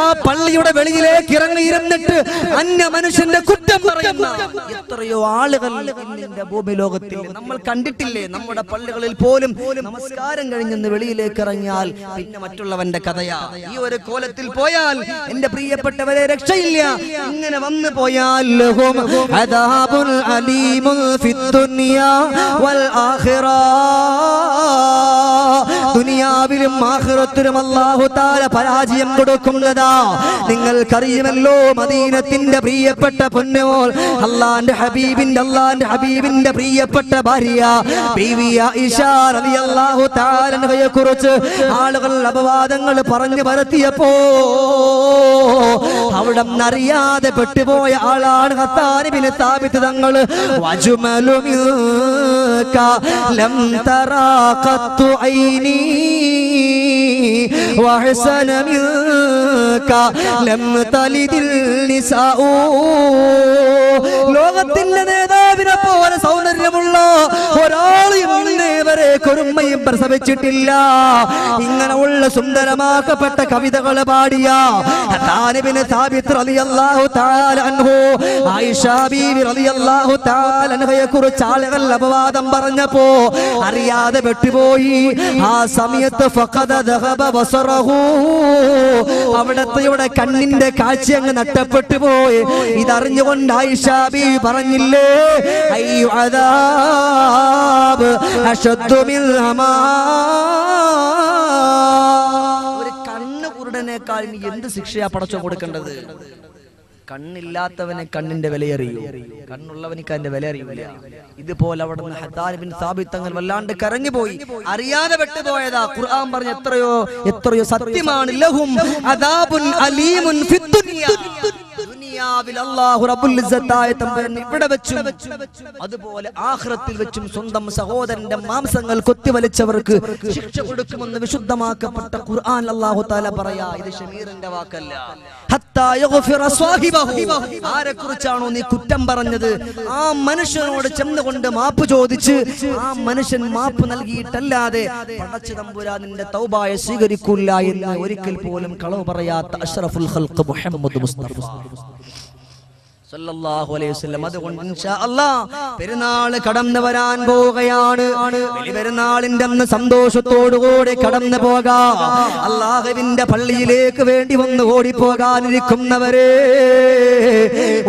ആ പള്ളിയുടെ വെളിയിലേക്ക് ഇറങ്ങിയിരുന്നിട്ട് അന്യ മനുഷ്യന്റെ കുറ്റം പറയുന്ന എത്രയോ ആളുകൾ ഇന്നിന്റെ ഭൂമി ലോകത്തിൽ നമ്മൾ കണ്ടിട്ടില്ലേ? നമ്മുടെ പള്ളികളിൽ പോലും നമസ്കാരം കഴിഞ്ഞെന്ന് വെളിയിലേക്ക് ഇറങ്ങിയാൽ പിന്നെ മറ്റുള്ളവന്റെ കഥയാ. ഈ ഒരു കോലത്തിൽ പോയാൽ എന്റെ പ്രിയപ്പെട്ടവരെ രക്ഷയില്ല. ഇങ്ങനെ വന്നു പോയാൽ ലഹും അദാബുൽ അലീമുൻ ഫിദ്ദുനിയാ വൽ ആഖിറ, ദുനിയാവിലും ആഖിറത്തിലും അല്ലാഹു തആല പരാജയം കൊടുക്കുന്നതാ. നിങ്ങൾക്കറിയുമല്ലോ മദീനത്തിന്റെ പ്രിയപ്പെട്ട പൊന്നോൾ അല്ലാഹുവിന്റെ ഹബീബിന്റെ പ്രിയപ്പെട്ട ഭാര്യ ബീവി ആയിഷ റളിയല്ലാഹു തആല അൻഹയെ കുറിച്ച് ആളുകൾ അപവാദങ്ങൾ പറഞ്ഞു പരത്തിയപ്പോ അവിടെ അറിയാതെ പെട്ടുപോയ ആളാണ് ഹത്താൻ ഇബ്നു സാബിത്ത് തങ്ങൾ. വജുമലു ലം തറാ ഖത്തു ഐനി വഹസന മിൻക ലം തലിദിൽ നിസാഉ. ലോകത്തിന്റെ നേതാവിനെ പോലെ സൗന്ദര്യമുള്ള ഒരാളും ഇന്നേവരെ കുറുമ്മയും പ്രസവിച്ചിട്ടില്ല. ഇങ്ങനെയുള്ള സുന്ദരമാക്കപ്പെട്ട കവിതകൾ പാടിയ ഹസ്സാൻ ഇബ്നു സാബിത്ത് റളിയല്ലാഹു തആല അൻഹു ആയിഷ ബീവി റളിയല്ലാഹു തആല അൻഹയെ കുറിച്ച് ആളുകൾ അപവാദം പറഞ്ഞപ്പോ അറിയാതെ വെട്ടിപ്പോയി. ആ സമയത്ത് ഫഖദ ദഹബ ബസറഹു, അവിടത്തെ കണ്ണിന്റെ കാഴ്ച അങ്ങ് നഷ്ടപ്പെട്ടു പോയി. ഇതറിഞ്ഞുകൊണ്ട് ആയിഷ ബീവി പറഞ്ഞില്ലേ, അയ്യു അദാബ് അശദ്ദു മിൻ ഹമാ. ഒരു കണ്ണ് കുരുടനേക്കാൾ ഇനി എന്ത് ശിക്ഷയാ പടച്ചോ കൊടുക്കേണ്ടത്? കണ്ണില്ലാത്തവനെ കണ്ണിന്റെ വിലയറിയൂ, കണ്ണുള്ളവനിക്ക് അതിന്റെ വില അറിയൂല. ഇതുപോലെ അവിടെ നിന്ന് ഹസ്സാൻ ഇബ്നു സാബിത്ത് തങ്ങൾ വല്ലാണ്ട് കരഞ്ഞുപോയി, അറിയാതെ വിട്ടുപോയതാ. ഖുർആൻ പറഞ്ഞ എത്രയോ സത്യമാണ്. ലഹും അദാബുൻ അലീമുൻ ഫിദ്ദുനിയ, ദുനിയാവിൽ അല്ലാഹു റബ്ബുൽ ഇസ്സത്തായ തമ്പുരാൻ ഇവിടെ വെച്ചും അതുപോലെ ആഖിറത്തിൽ വെച്ചും സ്വന്തം സഹോദരന്റെ മാംസങ്ങൾ കൊത്തിവലിച്ചവർക്ക് ശിക്ഷ കൊടുക്കുമെന്ന് വിശുദ്ധമാക്കപ്പെട്ട ഖുർആൻ അല്ലാഹു തആല പറയാ. ഇത് ഷമീറിന്റെ വാക്കല്ല. ഹത്താ യഗ്ഫിറ സ്വാഹിബഹു, ആരെക്കുറിച്ചാണോ നീ കുറ്റം പറഞ്ഞത് ആ മനുഷ്യനോട് ചെന്നുകൊണ്ട് മാപ്പ് ചോദിച്ച് ആ മനുഷ്യൻ മാപ്പ് നൽകിയിട്ടല്ലാതെ പടച്ച തമ്പുരാൻ നിന്റെ തൗബയെ സ്വീകരിക്കില്ല എന്ന് ഒരിക്കൽ പോലും കളവ് പറയാത്ത അഷ്റഫുൽ ഖൽഖ് മുഹമ്മദ് മുസ്തഫ സല്ലല്ലാഹു അലൈഹി വസല്ലം. അതുകൊണ്ട് ഇൻഷാ അല്ലാഹ് പെരുന്നാൾ കടന്നു വരാൻ പോവുകയാണ്. പെരുന്നാളിന്റെ അന്ന് സന്തോഷത്തോടുകൂടി കടന്നു പോകാം. അല്ലാഹുവിന്റെ പള്ളിയിലേക്ക് വേണ്ടി വന്ന് ഓടിപ്പോകാനിരിക്കുന്നവരെ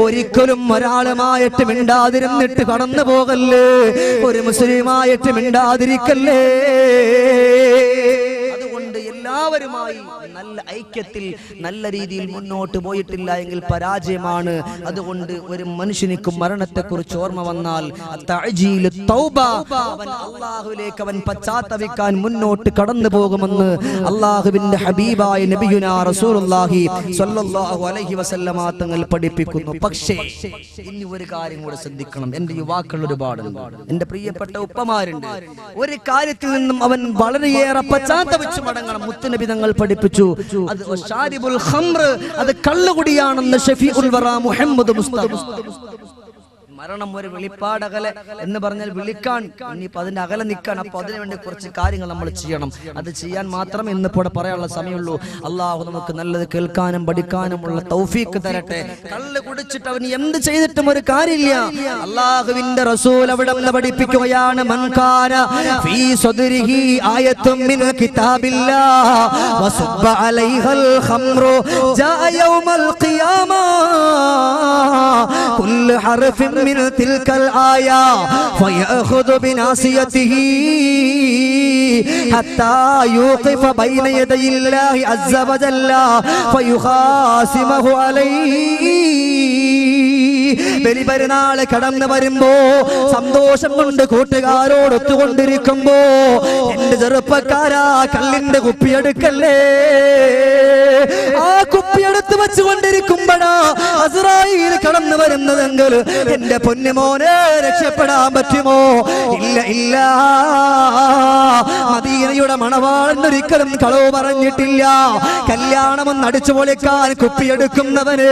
ഒരിക്കലും ഒരാളുമായിട്ട് മിണ്ടാതിരുന്നിട്ട് കടന്നു പോകല്ലേ, ഒരു മുസ്ലിമായിട്ട് മിണ്ടാതിരിക്കല്ലേ. അതുകൊണ്ട് എല്ലാവരുമായി നല്ല ഐക്യത്തിൽ നല്ല രീതിയിൽ മുന്നോട്ട് പോയിട്ടില്ല എങ്കിൽ പരാജയമാണ്. അതുകൊണ്ട് ഒരു മനുഷ്യനിക്ക് മരണത്തെക്കുറിച്ച് ഓർമ്മ വന്നാൽ അവൻ അല്ലാഹുവിലേക്ക് അവൻ പശ്ചാത്തപിക്കാൻ മുന്നോട്ട് കടന്നു പോകുമെന്ന് അല്ലാഹുവിന്റെ ഹബീബായ നബിയുനാ റസൂലുള്ളാഹി സ്വല്ലല്ലാഹു അലൈഹി വസല്ലമ തങ്ങൾ പഠിപ്പിക്കുന്നു. പക്ഷേ ഇനി ഒരു കാര്യം കൂടെ ശ്രദ്ധിക്കണം. എന്റെ യുവാക്കൾ ഒരുപാടുണ്ട്, എന്റെ പ്രിയപ്പെട്ട ഉപ്പമാരുണ്ട്. ഒരു കാര്യത്തിൽ നിന്നും അവൻ വളരെയേറെ പശ്ചാത്തപിച്ചു മടങ്ങണം. മുത്തുനബി തങ്ങൾ പഠിപ്പിച്ചു, അത് ശാരിബുൽ ഖംർ, അത് കള്ളുകുടിയാണെന്ന് ഷഫീഉൽ വറ മുഹമ്മദ് മുസ്തഫ. മരണം ഒരു വെളിപ്പാടകലെ എന്ന് പറഞ്ഞാൽ വിളിക്കാൻ, ഇനിയിപ്പോൾ അതിന്റെ അകലെ നിൽക്കാൻ. അപ്പൊ അതിനുവേണ്ടി കുറച്ച് കാര്യങ്ങൾ നമ്മൾ ചെയ്യണം. അത് ചെയ്യാൻ മാത്രമേ ഇന്നിപ്പോൾ പറയാനുള്ള സമയമുള്ളൂ. അള്ളാഹു നമുക്ക് നല്ലത് കേൾക്കാനും പഠിക്കാനുമുള്ള തൗഫീഖ് തരട്ടെ. കള്ള് കുടിച്ചിട്ട് അവന് എന്ത് ചെയ്തിട്ടും ഒരു കാര്യമില്ല. അള്ളാഹുവിന്റെ റസൂൽ അവിടെ നിന്ന് പഠിപ്പിക്കുകയാണ്, മൻ കാന ഫീ സദ്രിഹി ആയത്തും മിൻ കിതാബില്ലാഹ് വസുബ്ബ അലൈഹൽ ഖംറു ജാഅ യൗമൽ ഖിയാമ കുല്ലു ഹർഫിൻ من تلك الآية فيأخذ بناصيته حتى يوقف بين يدي الله عز وجل فيخاصمه عليه. ബലിപെരുന്നാൾ കടന്നു വരുമ്പോ സന്തോഷം കൊണ്ട് കൂട്ടുകാരോടൊത്തുകൊണ്ടിരിക്കുമ്പോ എന്റെ ചെറുപ്പക്കാരാ കള്ളിന്റെ കുപ്പിയെടുക്കല്ലേ. ആ കുപ്പിയെടുത്ത് വെച്ചുകൊണ്ടിരിക്കുമ്പോഴാ അസ്രായീൽ കടന്നു വരുന്നതെങ്കിൽ എന്റെ പൊന്നുമോനെ രക്ഷപ്പെടാൻ പറ്റുമോ? ഇല്ല ഇല്ല. മദീനയുടെ മണവാളൻ ഒരിക്കലും കളവ് പറഞ്ഞിട്ടില്ല. കല്യാണമെന്ന് അടിച്ചു പൊളിക്കാൻ കുപ്പിയെടുക്കുന്നവന്,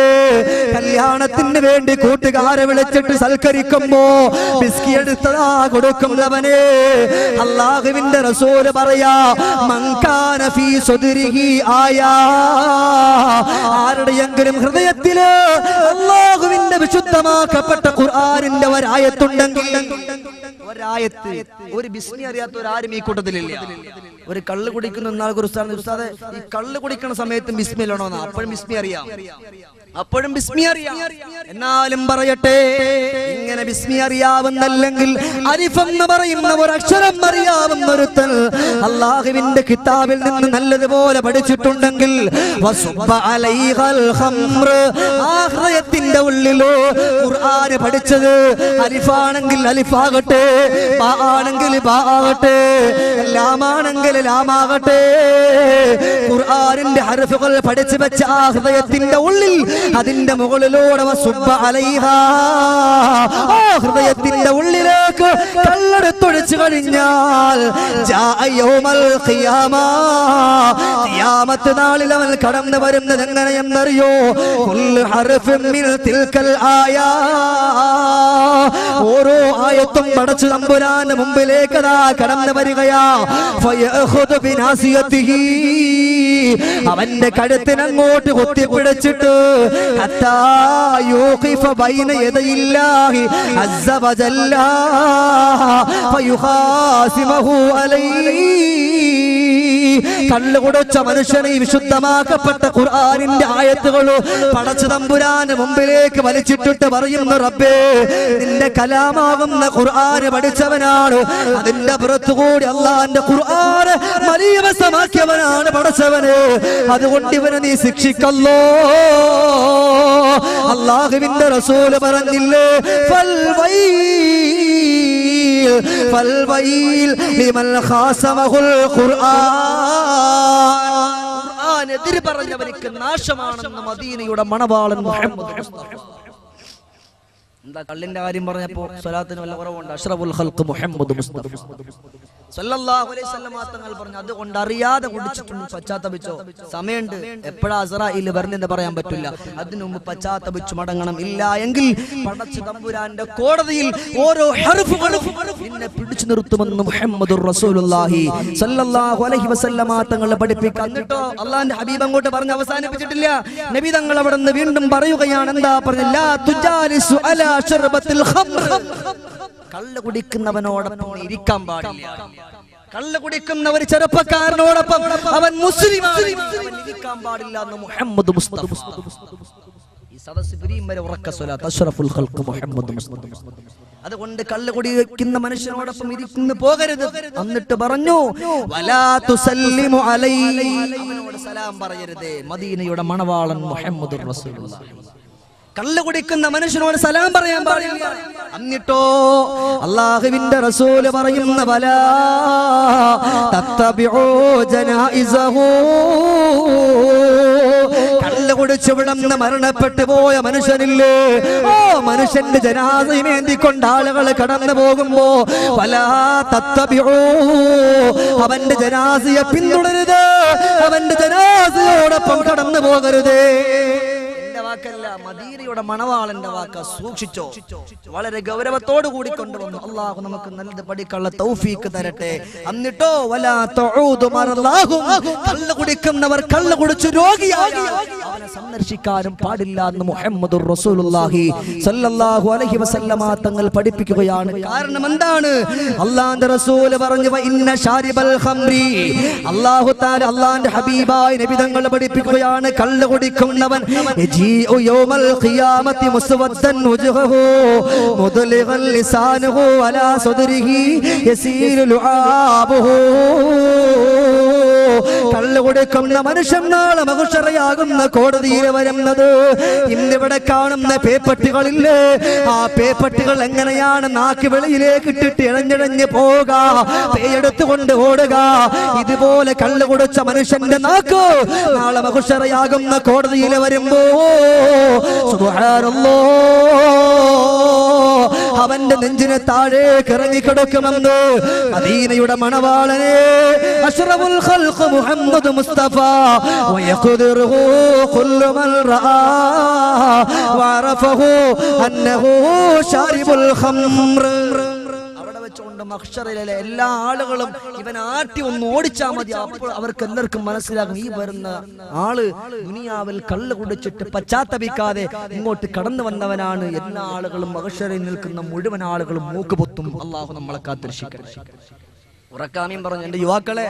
കല്യാണത്തിന് വേണ്ടി കൂട്ടുകാരെ വിളിച്ചിട്ട് സൽക്കരിക്കുമ്പോ ബിസ്കി എടുത്തതാ കൊടുക്കുന്നവന് അല്ലാഹുവിന്റെ റസൂൽ പറയാ, മൻ കാന ഫീ സദ്രിഹി ആയാ, ആരുടെയെങ്കിലും ഹൃദയത്തില് അല്ലാഹുവിന്റെ വിശുദ്ധമാക്കപ്പെട്ട ഖുർആനിന്റെ ഒരായത്തുണ്ടെങ്കിൽ, ഒരായത്ത്, ഒരു ബിസ്മി അറിയാത്ത ഒരാരും ഈ കൂട്ടത്തിലില്ല. ഒരു കള്ള് കുടിക്കുന്ന ഉസ്താദെ, ഈ കള്ള് കുടിക്കുന്ന സമയത്തും ബിസ്മി ഇല്ലണോ? അപ്പോഴും ബിസ്മി അറിയാം, അപ്പോഴും ബിസ്മി അറിയാം. എന്നാലും പറയട്ടെ, ഇങ്ങനെ ബിസ്മി അറിയാവുന്നല്ലെങ്കിൽ അലിഫ് എന്ന് പറയുന്ന ഒരു അക്ഷരം അറിയാവുന്ന ഒരുത്തൻ അല്ലാഹുവിന്റെ കിതാബിൽ നിന്ന് നല്ലതുപോലെ പഠിച്ചിട്ടുണ്ടെങ്കിൽ വസുബ്ബ അലൈഹൽ ഖംർ, ആ ഹൃദയത്തിന്റെ ഉള്ളിലോ ഖുർആൻ പഠിച്ചത് അലിഫാണെങ്കിൽ അലിഫാകട്ടെ, ബാ ആണെങ്കിൽ ബാ ആകട്ടെ, ലാമാണെങ്കിൽ ലാമാകട്ടെ, ഖുർആനിന്റെ ഹർഫുകൾ പഠിച്ചു വെച്ച ആ ഹൃദയത്തിന്റെ ഉള്ളിൽ അതിന്റെ മുകളിലൂടെ വസുബ്ബ അലൈഹാ, ആ ഹൃദയത്തിന്റെ ഉള്ളിലേക്ക് കള്ളെടുത്തൊഴിച്ചു കഴിഞ്ഞാൽ ഖിയാമത്ത് നാളിൽ അവൻ കടന്നു വരുന്നത് എങ്ങനെയെന്നറിയോ? ഓരോ ആയത്തും പടച്ചു തമ്പുരാന്റെ മുമ്പിലേക്ക് കടന്നു വരികയാ. അവന്റെ കഴുത്തിനങ്ങോട്ട് കുത്തിപ്പിടിച്ചിട്ട് കള്ളുകുടച്ച മനുഷ്യനെ വിശുദ്ധമാക്കപ്പെട്ട ഖുർആനിന്റെ ആയത്തുകളോ പടച്ചു തമ്പുരാന്റെ മുമ്പിലേക്ക് വലിച്ചിട്ടിട്ട് പറയുന്നു, റബ്ബേ നിന്റെ കലാമാകുന്ന ഖുർആന് പഠിച്ചവനാണ്, അതിന്റെ പുറത്തുകൂടി അള്ളാന്റെ ഖുർആന് മലീവസമാക്കിയവനാണ് പടച്ചവന്, അതുകൊണ്ട് ഇവനെ നീ ശിക്ഷിക്കല്ലോ. അല്ലാഹുവിന്റെ റസൂല് പറഞ്ഞില്ലേ, ഫൽവൈൽ ലിമൻ ഖാസമഹുൽ ഖുർആൻ എതിര് പറഞ്ഞവർക്ക് നാശമാണെന്ന് മദീനയുടെ മണവാളൻ മുഹമ്മദ് മുസ്തഫ. എന്താ കള്ളിന്റെ കാര്യം പറഞ്ഞപ്പോ സ്വലാത്തിന് വല്ല കുറവുണ്ട്? അഷ്റഫുൽ ഖൽഖ് മുഹമ്മദ് മുസ്തഫ സല്ലല്ലാഹു അലൈഹി വസല്ലം തങ്ങൾ പറഞ്ഞു, അതുകൊണ്ട് അറിയാതെ കുടിച്ചിട്ടുണ്ട് പശ്ചാത്തപിച്ചോ. സമയമുണ്ട്, എപ്പോഴാ അസ്റാഈൽ വരുന്നെന്ന് പറയാൻ പറ്റില്ല. അതിനു മുമ്പ് പശ്ചാത്തപിച്ചു മടങ്ങണം. ഇല്ല എങ്കിൽ പടച്ച തമ്പുരാന്റെ കോടതിയിൽ ഓരോ ഹർഫുകളും നിന്നെ പിടിച്ചു നിർത്തുമെന്ന് മുഹമ്മദുർ റസൂലുള്ളാഹി സല്ലല്ലാഹു അലൈഹി വസല്ലം തങ്ങൾ പഠിപ്പിക്കാൻ. എന്നിട്ടോ അല്ലാഹുവിന്റെ ഹബീബ് അങ്ങോട്ട് പറഞ്ഞ് അവസാനിപ്പിച്ചിട്ടില്ല. നബി തങ്ങൾ അവിടെ നിന്ന് വീണ്ടും പറയുകയാണ്. എന്താ പറഞ്ഞില്ല? തുജാലിസു അലാ ശർബത്തിൽ ഖംർ. കള്ള് കുടിക്കുന്നവനോടൊപ്പം ഇരിക്കാൻ പാടില്ല. കള്ള് കുടിക്കുന്ന ഒരു ചെറുപ്പക്കാരനോടൊപ്പം അവൻ മുസ്ലിമാണ്, അവൻ ഇരിക്കാൻ പാടില്ല എന്ന് മുഹമ്മദ് മുസ്തഫ. ഈ സദസ്സ് പിരിയും വരെ ഉറക്ക സ്വലാത്ത് അഷ്റഫുൽ ഖൽഖ് മുഹമ്മദ് മുസ്തഫ. അതുകൊണ്ട് കള്ള് കുടിക്കുന്ന മനുഷ്യനോടൊപ്പം ഇരിക്കുന്നു പോകരുത്. എന്നിട്ട് പറഞ്ഞു, വലാ തുസല്ലിമു അലൈഹി, അവനോട് സലാം പറയരുത്. മദീനയുടെ മണവാളൻ മുഹമ്മദുർ റസൂലുള്ളാഹി. കള്ള് കുടിക്കുന്ന മനുഷ്യനോട് സലാം പറയാൻ പാടില്ല. എന്നിട്ടോ അല്ലാഹുവിന്റെ റസൂല് പറയുന്ന, വലാ തത്തബിഉ ജനായിസഹു, കള്ള് കുടിച്ച് വിടന്ന് മരണപ്പെട്ടു പോയ മനുഷ്യനില്ലേ, ഓ മനുഷ്യന്റെ ജനാസയുമേന്തിക്കൊണ്ട് ആളുകൾ കടന്നു പോകുമ്പോ വലാ തത്തബിഉ, അവന്റെ ജനാസയെ പിന്തുടരുത്, അവന്റെ ജനാസയോടൊപ്പം കടന്നു പോകരുത്. വാക്കല്ല, മദീനയുടെ മണവാളന്റെ വാക്ക. സൂക്ഷിച്ചോ, വളരെ ഗൗരവത്തോടു കൂടി കൊണ്ടുവന്നു. അള്ളാഹു നമുക്ക് നല്ലത് പഠിക്കാനുള്ള തൗഫീക്ക് തരട്ടെ. എന്നിട്ടോ വലാ തഊദു മറല്ലാഹു, കള്ള് കുടിക്കുന്നവർ കള്ള് കുടിച്ചു രോഗിയായി അവനെ സന്ദർശിക്കാനും പാടില്ല എന്ന് മുഹമ്മദുർ റസൂലുള്ളാഹി സല്ലല്ലാഹു അലൈഹി വസല്ലമ തങ്ങൾ പഠിപ്പിക്കുകയാണ്. കാരണം എന്താണ്? അല്ലാഹുവിന്റെ റസൂൽ പറഞ്ഞു, ഇന്ന ശാരിബൽ ഖംറി, അല്ലാഹു തആല അല്ലാഹുവിന്റെ ഹബീബായ നബി തങ്ങൾ പഠിപ്പിക്കുകയാണ്, കള്ള് കുടിക്കുന്നവൻ യൗമൽ ഖിയാമത്തി മുസ്വദ്ദൻ വജ്ഹുഹു മുദ്ലിഗൻ ലിസാനുഹു അലാ സദ്രിഹി യസീലു ലുആബുഹു. കള്ള് കൊടുക്കുന്ന മനുഷ്യൻ നാളെ മഹ്ശറയാകുന്ന കോടതിയിൽ വരുന്നത് ഇന്നിവിടെ കാണുന്ന പേപ്പട്ടികളില്ലേ, ആ പേപ്പട്ടികൾ എങ്ങനെയാണ് നാക്ക് വെളിയിലേക്ക് ഇട്ടിട്ട് ഇഴഞ്ഞിഴഞ്ഞ് പോവുക, പേയെടുത്തുകൊണ്ട് ഓടുക. ഇതുപോലെ കള്ള് കുടിച്ച മനുഷ്യന്റെ നാക്ക് നാളെ മഹ്ശറയാകുന്ന കോടതിയിൽ വരുമ്പോ സുബ്ഹാനല്ലാഹ്, അവന്റെ നെഞ്ചിന് താഴേക്ക് ഇറങ്ങിക്കിടക്കുമെന്ന് മദീനയുടെ മണവാളനെ അഷ്റഫുൽ ഖൽഖ് മുഹമ്മദ് മുസ്തഫ വയഖ്ദിറുഹു കുല്ലു മൻ റആ വഅറഫഹു അന്നഹു ശാരിബുൽ ഖംർ. അവിടെ വെച്ചുകൊണ്ട് മഹ്ശറിലെ എല്ലാ ആളുകളും ഇവൻ ആട്ടി ഒന്ന് ഓടിച്ചാൽ മതി. അപ്പോൾ അവർക്ക് എല്ലാവർക്കും മനസ്സിലാകും, ഈ വരുന്ന ആള് ദുനിയാവിൽ കള്ള് കുടിച്ചിട്ട് പശ്ചാത്തപിക്കാതെ ഇങ്ങോട്ട് കടന്നു വന്നവനാണ്. എല്ലാ ആളുകളും മഹ്ശറിൽ നിൽക്കുന്ന മുഴുവൻ ആളുകളും മൂക്കുപൊത്തും. അള്ളാഹു നമ്മളെ കാത്തിരക്ഷിക്കട്ടെ. ഉറക്കാമീൻ പറഞ്ഞു, എന്റെ യുവാക്കളെ,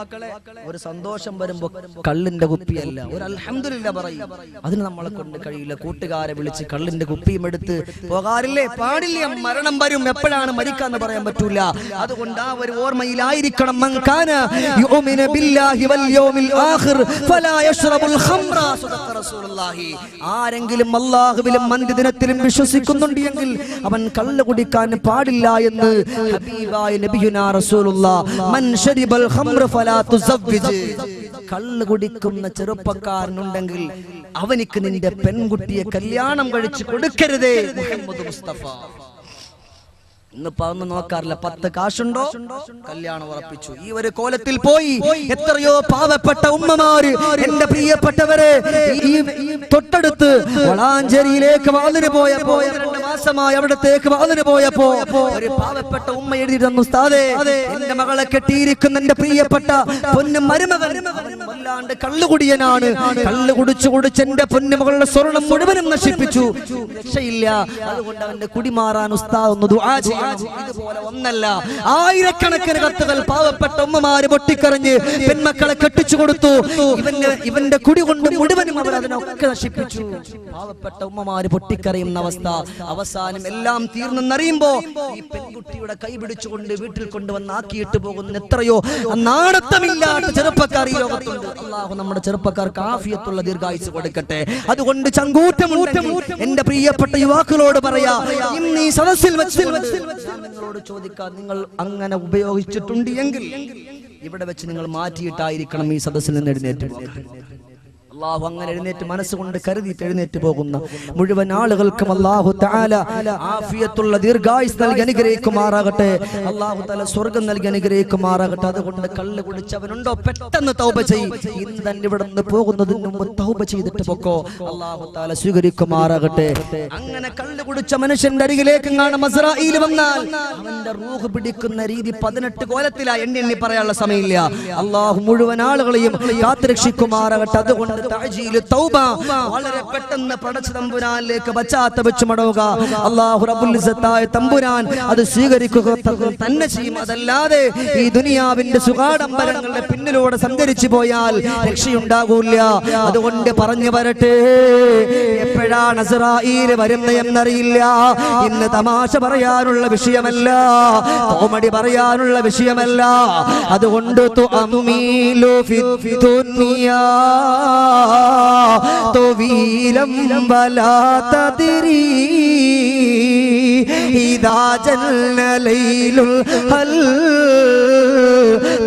ഒരു സന്തോഷം വരുമ്പോ കള്ളിന്റെ കുപ്പിയല്ല, ഒരു അൽഹംദുലില്ലാ പറയും. അതിന് നമ്മളെ കൊണ്ട് കഴിയില്ല. കൂട്ടുകാരെ വിളിച്ച് കള്ളിന്റെ കുപ്പിയും എടുത്ത് പോകാറില്ലേ? പാടില്ല. മരണം വരും, എപ്പോഴാണ് മരിക്കാന്ന് പറയാൻ പറ്റൂല. അതുകൊണ്ട് ആ ഒരു ഓർമ്മയിലായിരിക്കണം. മൻ കാന യുഅ്മിനു ബില്ലാഹി വൽ യൗമിൽ ആഖിർ ഫലാ യശ്റബുൽ ഖംറ. സദഖ റസൂലുള്ളാഹി. ആരെങ്കിലും അല്ലാഹുവിലും അന്ത്യദിനത്തിലും വിശ്വസിക്കുന്നുണ്ടെങ്കിൽ അവൻ കള്ള് കുടിക്കാൻ പാടില്ല എന്ന് ഹബീബായ നബിയുനാ റസൂലുള്ളാഹ്. മൻ ശരിബൽ ഖംറ ഫലാ തുസവ്വിജ്. കള്ള് കുടിക്കുന്ന ചെറുപ്പക്കാരനുണ്ടെങ്കിൽ അവനിക്ക് നിന്റെ പെൺകുട്ടിയെ കല്യാണം കഴിച്ച് കൊടുക്കരുതേ. മുഹമ്മദ് മുസ്തഫ ഇന്നിപ്പോ അതൊന്നും നോക്കാറില്ല. 10 കാശുണ്ടോ കല്യാണം ഉറപ്പിച്ചു. ഈ ഒരു കോലത്തിൽ പോയി എത്രയോ പാവപ്പെട്ട ഉമ്മമാര്. എന്റെ പ്രിയപ്പെട്ടവരെ, ഈ തൊട്ടടുത്ത് വളാഞ്ചേരിയിലേക്ക് വാതിന് പോയപ്പോ 2 മാസമായി അവിടത്തേക്ക് വാതിന് പോയപ്പോ ഒരു പാവപ്പെട്ട ഉമ്മ എഴുതി തന്നു, ഉസ്താദേ, എന്റെ മകളെ കെട്ടിയിരിക്കുന്ന എന്റെ പ്രിയപ്പെട്ട പൊന്നു മരുമകൻ വല്ലാണ്ട് കള്ളുകുടിയനാണ്. കള്ളു കുടിച്ച് എന്റെ പൊന്നുമകളുടെ സ്വർണം മുഴുവനും നശിപ്പിച്ചു. രക്ഷയില്ല. അതുകൊണ്ട് അവന്റെ കുടി മാറാൻ ഉസ്താദ് ഒന്ന് ദുആ ചെയ്യണം. ഇതുപോലെ ഒന്നല്ല, ആയിരക്കണക്കിന് കത്തുകൾ പാവപ്പെട്ട ഉമ്മമാര് പൊട്ടിക്കറിഞ്ഞ് പെൺമക്കളെ കെട്ടിച്ചു കൊടുത്തു. ഇവന്റെ കുടി കൊണ്ട് മുഴുവനും അവർ അതിനൊക്കെ നശിപ്പിച്ചു. പാവപ്പെട്ട ഉമ്മമാര് പൊട്ടിക്കറിയുന്ന അവസ്ഥ. അവസാനം എല്ലാം തീർന്നെന്നറിയുമ്പോ ഈ പെൺകുട്ടിയുടെ കൈ പിടിച്ചുകൊണ്ട് വീട്ടിൽ കൊണ്ടുവന്നാക്കിയിട്ട് പോകുന്ന എത്രയോ നാടത്തമില്ലാത്ത ചെറുപ്പക്കാർ ഈ ലോകത്തുണ്ട്. അല്ലാഹു നമ്മുടെ ചെറുപ്പക്കാർക്ക് ആഫിയത്തുള്ള ദീർഘായുസ് കൊടുക്കട്ടെ. അതുകൊണ്ട് ചങ്കൂറ്റം എന്റെ പ്രിയപ്പെട്ട യുവാക്കളോട് പറയാ, ഇന്ന് ഈ സദസ്സിൽ വെച്ച് നിങ്ങളോട് ചോദിക്കാം, നിങ്ങൾ അങ്ങനെ ഉപയോഗിച്ചിട്ടുണ്ട് എങ്കിൽ ഇവിടെ വെച്ച് നിങ്ങൾ മാറ്റിയിട്ടായിരിക്കണം ഈ സദസ്സിൽ നിന്ന് എഴുന്നേറ്റ് പോകാൻ. അല്ലാഹു അങ്ങനെ എഴുന്നേറ്റ് മനസ്സുകൊണ്ട് കരുതിയിട്ട് എഴുന്നേറ്റ് പോകുന്ന മുഴുവൻ ആളുകൾക്കും അല്ലാഹു തആല ആഫിയത്തുള്ള ദീർഘായുസ് നൽകി അനുഗ്രഹിക്കുമാറാകട്ടെ. അല്ലാഹു തആല സ്വർഗ്ഗം നൽകി അനുഗ്രഹിക്കുമാറാകട്ടെ. അതുകൊണ്ട് കള്ള് കുടിച്ചവനുണ്ടോ പെട്ടെന്ന് തൗബ ചെയ്യ്. ഇന്ന് തന്നെ ഇവിടെ നിന്ന് പോകുന്നതിന് മുമ്പ് തൗബ ചെയ്തിട്ട് പൊക്കോ. അല്ലാഹു തആല സ്വീകരിക്കുമാറാകട്ടെ. അങ്ങനെ കള്ള് കുടിച്ച മനുഷ്യന്റെ അരികിലേക്ക് കാണാം അസ്രാഈൽ വന്നാൽ അവന്റെ റൂഹ് പിടിക്കുന്ന രീതി 18 കോലത്തിലായി. എണ്ണി പറയാനുള്ള സമയമില്ല. അല്ലാഹു മുഴുവൻ ആളുകളെയും കാത്തുരക്ഷിക്കുമാറാകട്ടെ. അതുകൊണ്ട് തൗബ വളരെ പെട്ടെന്ന് പടച്ച തമ്പുരാനിലേക്ക് പശ്ചാത്തപിച്ചു മടങ്ങുക. അല്ലാഹു റബ്ബുൽ ഇസ്സത്തായ തമ്പുരാൻ അത് സ്വീകരിക്കുക തന്നെ ചെയ്യും. അതല്ലാതെ ഈ ദുനിയാവിന്റെ സുഖാഡംബരങ്ങളുടെ പിന്നിലൂടെ സഞ്ചരിച്ചു പോയാൽ രക്ഷയുണ്ടാകൂല. അതുകൊണ്ട് പറഞ്ഞു വരട്ടെ, എപ്പോഴാണ് അസ്രാഈൽ വരുന്നതെന്നറിയില്ല. ഇന്ന് തമാശ പറയാനുള്ള വിഷയമല്ല, കോമഡി പറയാനുള്ള വിഷയമല്ല. അതുകൊണ്ട് തുഅമ്മീലു ഫിദ്ദുനിയാ طويلا ولا تدري إذا جل ليل هل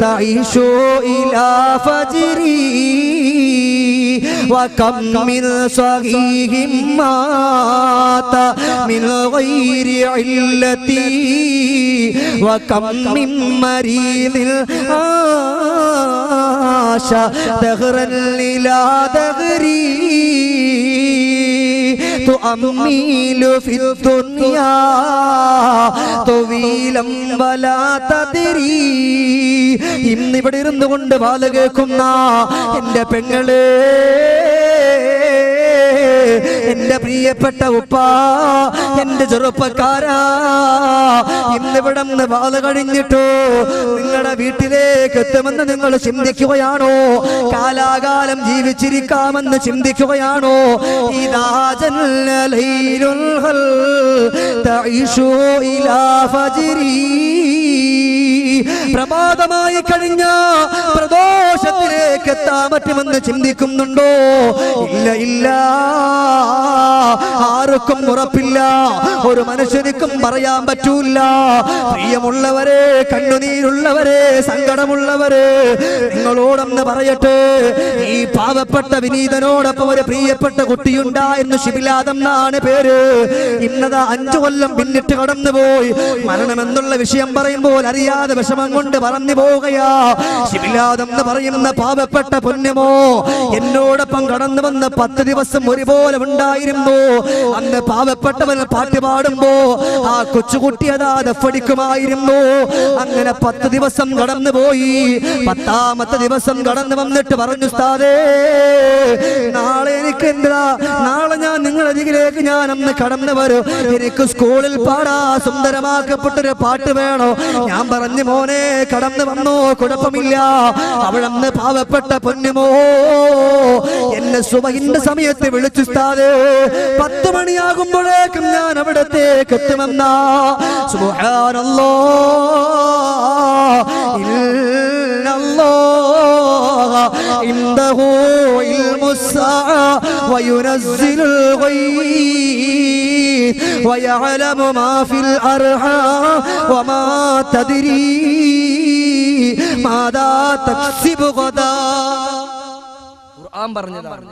تعيش إلى فجري وكم من صحيح مات من غير علتي وكم من مريض عاش دهرا إلى دهري تؤمل في الدنيا طويلا ولا تدري. ഇന്നിവിടെ ഇരുന്നു കൊണ്ട് വാല കേൾക്കുന്ന എന്റെ പെങ്ങളെ, എന്റെ പ്രിയപ്പെട്ട ഉപ്പ, എന്റെ ചെറുപ്പക്കാരാ, ഇന്നിവിടെ വാല കഴിഞ്ഞിട്ടോ നിങ്ങളുടെ വീട്ടിലേക്ക് എത്തുമെന്ന് നിങ്ങൾ ചിന്തിക്കുകയാണോ? കാലാകാലം ജീവിച്ചിരിക്കാമെന്ന് ചിന്തിക്കുകയാണോ? ഇദാ ജല്ല ലൈലുൽ ഹൽ തഈശു ഇലാ ഫജ്രി. പ്രഭാതമായി കഴിഞ്ഞ പ്രദോഷത്തിലേക്ക് എത്താൻ പറ്റുമെന്ന് ചിന്തിക്കുന്നുണ്ടോ? ഇല്ല ഇല്ല, ആർക്കും ഉറപ്പില്ല. ഒരു മനുഷ്യനിക്കും പറയാൻ പറ്റൂല. പ്രിയമുള്ളവരെ, കണ്ണുനീരുള്ളവരെ, സങ്കടമുള്ളവരെ, നിങ്ങളോടൊന്ന് പറയട്ടെ, ഈ പാവപ്പെട്ട വിനീതനോടൊപ്പം ഒരു പ്രിയപ്പെട്ട കുട്ടിയുണ്ടായിരുന്നു. ശിബിലാദം എന്നാണ് പേര്. ഇന്നതാ 5 കൊല്ലം പിന്നിട്ട് കടന്നുപോയി. മരണമെന്നുള്ള വിഷയം പറയുമ്പോൾ അറിയാതെ വിഷമം കൊണ്ട് പറഞ്ഞു പോവുകയാ. ശിബിലാദം എന്ന് പറയുന്ന പാവപ്പെട്ട പൊന്നുമോ എന്നോടൊപ്പം കടന്നു വന്ന് 10 ദിവസം ഒരുപോലെ ഉണ്ടായിരുന്നു. അന്ന് പാവപ്പെട്ടവൻ പാട്ട് പാടുമ്പോ ആ കൊച്ചുകുട്ടി അതാ ദഫടിക്കുമായിരുന്നു. അങ്ങനെ 10 ദിവസം കടന്നുപോയി. 10ാമത്തെ ദിവസം കടന്നു വന്നിട്ട് പറഞ്ഞു, ഉസ്താദേ, നാളെ എനിക്ക് എന്താ, നാളെ ഞാൻ നിങ്ങളുടെ അരികിലേക്ക് ഞാൻ അന്ന് കടന്നു വരും. എനിക്ക് സ്കൂളിൽ പാടാ സുന്ദരമാക്കപ്പെട്ടൊരു പാട്ട് വേണോ? ഞാൻ പറഞ്ഞു, മോനെ കടന്നു വന്നോ, കുഴപ്പമില്ല. അവളന്ന് പാവപ്പെട്ട പൊന്നുമോ എന്നെ സുബഹിന്റെ സമയത്ത് വിളിച്ചു, ഉസ്താദേ, 10 മണിയാകുമ്പോഴേക്കും ഞാൻ അവിടത്തേക്ക് എത്തുമെന്നാ. സുബ്ഹാനല്ലാഹ്, ഇന്നല്ലാഹ ഇൻദഹു ഇൽമുസ്സാഅ വയുനസ്സിലുൽ ഗൈസ് വയഅലമു മാ ഫിൽ അർഹാം വമാ തദ്രീ മാദാ തക്സിബു ഗദാ. ഖുർആൻ പറഞ്ഞതാണ്.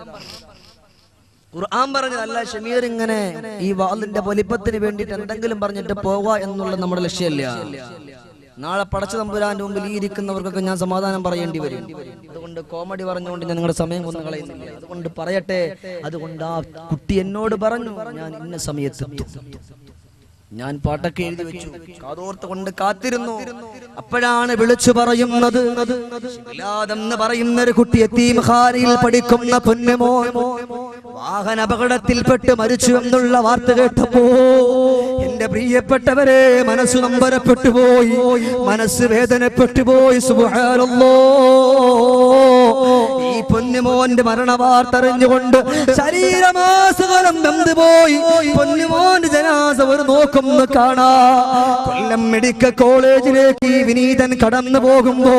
ഖുർആൻ പറഞ്ഞതല്ല ഷമീർ ഇങ്ങനെ ഈ വാളിന്റെ വലിപ്പത്തിന് വേണ്ടിയിട്ട് എന്തെങ്കിലും പറഞ്ഞിട്ട് പോവുക എന്നുള്ള നമ്മുടെ ലക്ഷ്യമല്ല. നാളെ പടച്ച തമ്പുരാന്റെ മുമ്പിൽ ഈ ഇരിക്കുന്നവർക്കൊക്കെ ഞാൻ സമാധാനം പറയേണ്ടി വരും. അതുകൊണ്ട് കോമഡി പറഞ്ഞുകൊണ്ട് ഞാൻ നിങ്ങളുടെ സമയം കൊന്നു കളയുന്നില്ല. അതുകൊണ്ട് പറയട്ടെ. അതുകൊണ്ട് ആ കുട്ടി എന്നോട് പറഞ്ഞു, ഞാൻ ഇന്ന സമയത്ത് ഞാൻ പാട്ടൊക്കെ എഴുതി വെച്ചു, കാതോർത്ത് കൊണ്ട് കാത്തിരുന്നു. അപ്പോഴാണ് വിളിച്ചു പറയുന്നത്, എന്ന് പറയുന്ന ഒരു കുട്ടി യതീംഖാനയിൽ പഠിക്കുന്ന പൊന്നുമോൻ വാഹന അപകടത്തിൽപ്പെട്ട് മരിച്ചു എന്നുള്ള വാർത്ത കേട്ടപ്പോ എന്റെ പ്രിയപ്പെട്ടവരെ മനസ്സ് നൊമ്പരപ്പെട്ടു പോയി, മനസ്സ് വേദനപ്പെട്ടു പോയി. സുബ്ഹാനല്ലാഹ്, ഈ പൊന്നുമോന്റെ മരണവാർത്ത അറിഞ്ഞുകൊണ്ട് ശരീരമാസകലം വെന്തുപോയി. പൊന്നുമോന്റെ ജനാസ ഒരു നോക്കും കാണാ. കൊല്ലം മെഡിക്കൽ കോളേജിലേക്ക് ഈ വിനീതൻ കടന്നു പോകുമ്പോ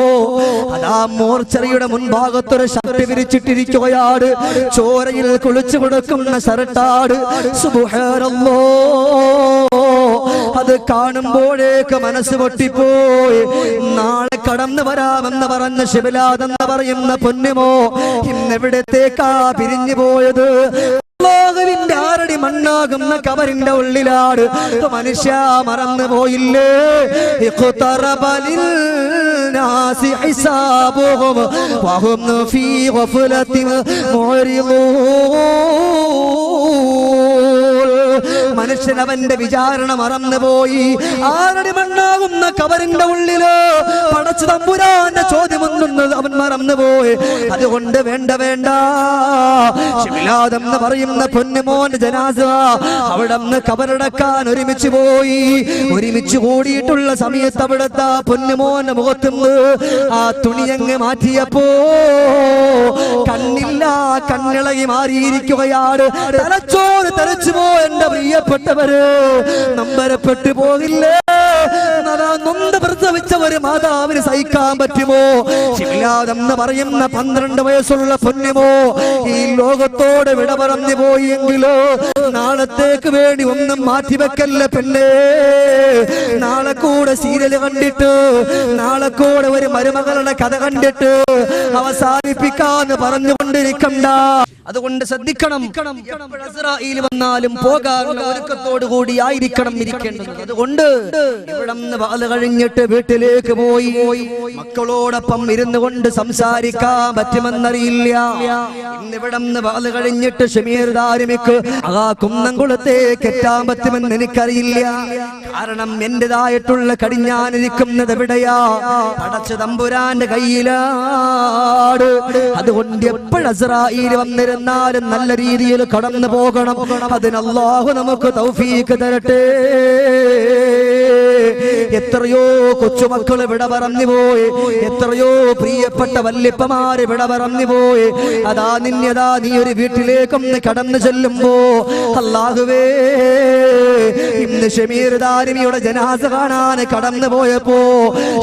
അതാ മോർച്ചറിയുടെ മുൻഭാഗത്തൊരു ഷർട്ട് വിരിച്ചിട്ടിരിക്കുകയാണ്. ചോരയിൽ കുളിച്ചു കൊടുക്കുന്ന ഷർട്ടാട്. സുബ്ഹാനല്ലാഹ്, അത് കാണുമ്പോഴേക്ക് മനസ്സ് പൊട്ടിപ്പോയി. നാളെ കടന്നു വരാമെന്ന് പറഞ്ഞ ശിബിലാദെന്ന് പറയുന്ന പൊന്നുമോ ഇന്നെവിടത്തേക്കാ പിരിഞ്ഞു പോയത്? അല്ലാഹുവിന്റെ ആറടി മണ്ണാകുന്ന കബറിന്റെ ഉള്ളിലാണ്. മനുഷ്യ മറന്നു പോയില്ലേ? ഇഖ്തറബലിൽ നാസി ഹിസാബുഹും വഹും ഫീ ഗഫലത്തിൻ മുഅരിദൂൻ. മനുഷ്യൻ അവന്റെ വിചാരണ മറന്നുപോയി. ആറടി മണ്ണാകുന്ന കബറിന്റെ ഉള്ളില് പടച്ച തമ്പുരാന്റെ ചോദ്യമൊന്നും അവൻ മറന്നുപോയി. അതുകൊണ്ട് വേണ്ട വേണ്ട, ശിബിലാദെന്ന് പറയുന്ന പൊന്നുമോന്റെ ജനാസ അവിടെ നിന്ന് കബറടക്കാൻ ഒരുമിച്ച് പോയി. ഒരുമിച്ച് കൂടിയിട്ടുള്ള സമയത്ത് അവിടുത്തെ പൊന്നുമോന്റെ മുഖത്തുനിന്ന് ആ തുണിയങ്ങ് മാറ്റിയപ്പോ കണ്ണില്ല, കണ്ണിളകി മാറിയിരിക്കുകയാണ്. തലച്ചോറ് തെറിച്ചു പോ എന്റെ പ്രിയപ്പെട്ടവര്, നമ്പരപ്പെട്ടു പോകില്ലേ? നൊന്ത് പ്രസവിച്ച ഒരു മാതാവിന് സഹിക്കാൻ പറ്റുമോ? ശിബിലാദെന്ന് പറയുന്ന 12 വയസ്സുള്ള പൊന്നുമോ ഈ ലോകത്തോട് വിട പറഞ്ഞു പോയി എങ്കിലോ നാളത്തേക്ക് വേണ്ടി ഒന്നും മാറ്റിവെക്കല്ല പെണ്ണേ. നാളെ കൂടെ സീരിയല് കണ്ടിട്ട്, നാളെ കൂടെ ഒരു മരുമകളുടെ കഥ കണ്ടിട്ട് അവസാനിപ്പിക്കാന്ന് പറഞ്ഞുകൊണ്ടിരിക്കണ്ട. അതുകൊണ്ട് ശ്രദ്ധിക്കണം. ഇസ്രായേൽ വന്നാലും പോകാനുള്ള ഒരുക്കത്തോടു കൂടി ആയിരിക്കണം ഇരിക്കേണ്ടത്. അതുകൊണ്ട് ഇവിടെ വാല് കഴിഞ്ഞിട്ട് വീട്ടിലേക്ക് പോയി മക്കളോടൊപ്പം ഇരുന്നു കൊണ്ട് സംസാരിക്കാൻ പറ്റുമെന്നറിയില്ല. ഇന്നിവിടെ വാല് കഴിഞ്ഞിട്ട് ഷമീർ ദാരിമിക്ക് ആ കുന്നംകുളത്തേക്ക് എത്താൻ പറ്റുമെന്ന് എനിക്കറിയില്ല. കാരണം എന്റേതായിട്ടുള്ള കടിഞ്ഞാനിരിക്കുന്നത് എവിടെയാ? അടച്ച തമ്പുരാന്റെ കയ്യിലാണ്. അതുകൊണ്ട് എപ്പോഴും ഇസ്രായേൽ വന്നിരുന്നാലും നല്ല രീതിയിൽ കടന്നു പോകണം. അതിന് അല്ലാഹു നമുക്ക് തൗഫീഖ് തരട്ടെ. എത്രയോ കൊച്ചുമക്കൾ വിട പറഞ്ഞു പോയി, എത്രയോ പ്രിയപ്പെട്ട വല്യപ്പമാര് വിട പറഞ്ഞു പോയി. അതാ നിന്യതാ നീ ഒരു വീട്ടിലേക്കൊന്ന് കടന്നു ചെല്ലുമ്പോ അല്ലാഹുവേ, ഇന്ന് ഷമീർ ദാരിമിയുടെ ജനാസ കാണാൻ കടന്നു പോയപ്പോ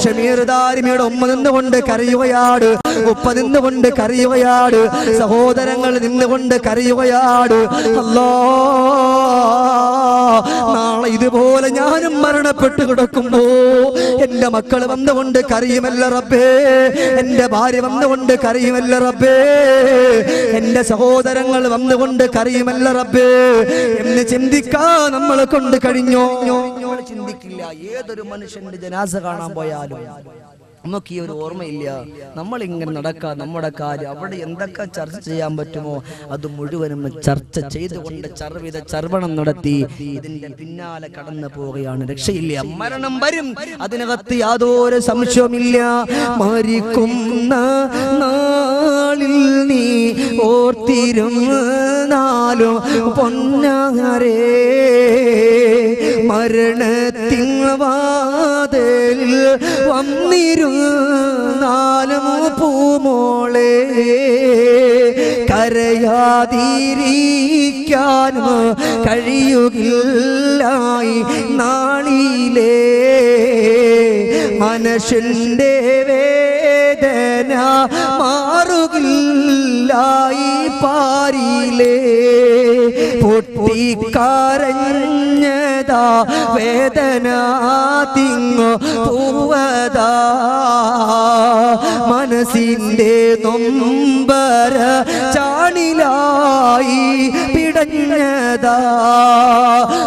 ഷമീർ ദാരിമിയുടെ ഉമ്മ നിന്നുകൊണ്ട് കരയുകയാണ്, ഉപ്പ നിന്നുകൊണ്ട് കരയുകയാണ്, സഹോദരങ്ങൾ നിന്നുകൊണ്ട് കരയുകയാണ്. നാളെ ഇതുപോലെ ഞാനും മരണപ്പെട്ടു കിടക്കുമ്പോ എന്റെ മക്കൾ വന്നുകൊണ്ട് കരയുമല്ല റബ്ബേ, എന്റെ ഭാര്യ വന്നുകൊണ്ട് കരയുമല്ല റബ്ബേ, എന്റെ സഹോദരങ്ങൾ വന്നുകൊണ്ട് കരയുമല്ല റബ്ബേ എന്ന് ചിന്തിക്കാൻ നമ്മളെ കൊണ്ട് കഴിഞ്ഞോ? ചിന്തിക്കില്ല. ഏതൊരു മനുഷ്യന്റെ ജനാസ കാണാൻ പോയാലും നമുക്ക് ഈ ഒരു ഓർമ്മയില്ല. നമ്മളിങ്ങനെ നടക്കാൻ നമ്മുടെ കാര്യം അവിടെ എന്തൊക്കെ ചർച്ച ചെയ്യാൻ പറ്റുമോ അത് മുഴുവനും ചർച്ച ചെയ്തുകൊണ്ട് ചർവണം നടത്തി ഇതിന്റെ പിന്നാലെ കടന്നു പോവുകയാണ്. രക്ഷയില്ല, മരണം വരും, അതിനകത്ത് യാതൊരു സംശയവുമില്ല. മരിക്കുന്ന നാളിൽ നീ ഓർത്തിരുന്നാലും പൊന്നാരേ, മരണത്തിൻ വാതിലിൽ വന്നിരുന്നാലും പൂമോളെ, കരയാതിരിക്കാനും കഴിയുകില്ലായി നാളിലേ, മനുഷ്യന്റെ വേദന മാറുകില്ലായി പാരിലേ, പൊട്ടിക്കരഞ്ഞതാ വേദന തിങ്ങു പൂവതാ, മനസ്സിന്റെ നൊമ്പര ചാണിലായി പിടഞ്ഞതാ.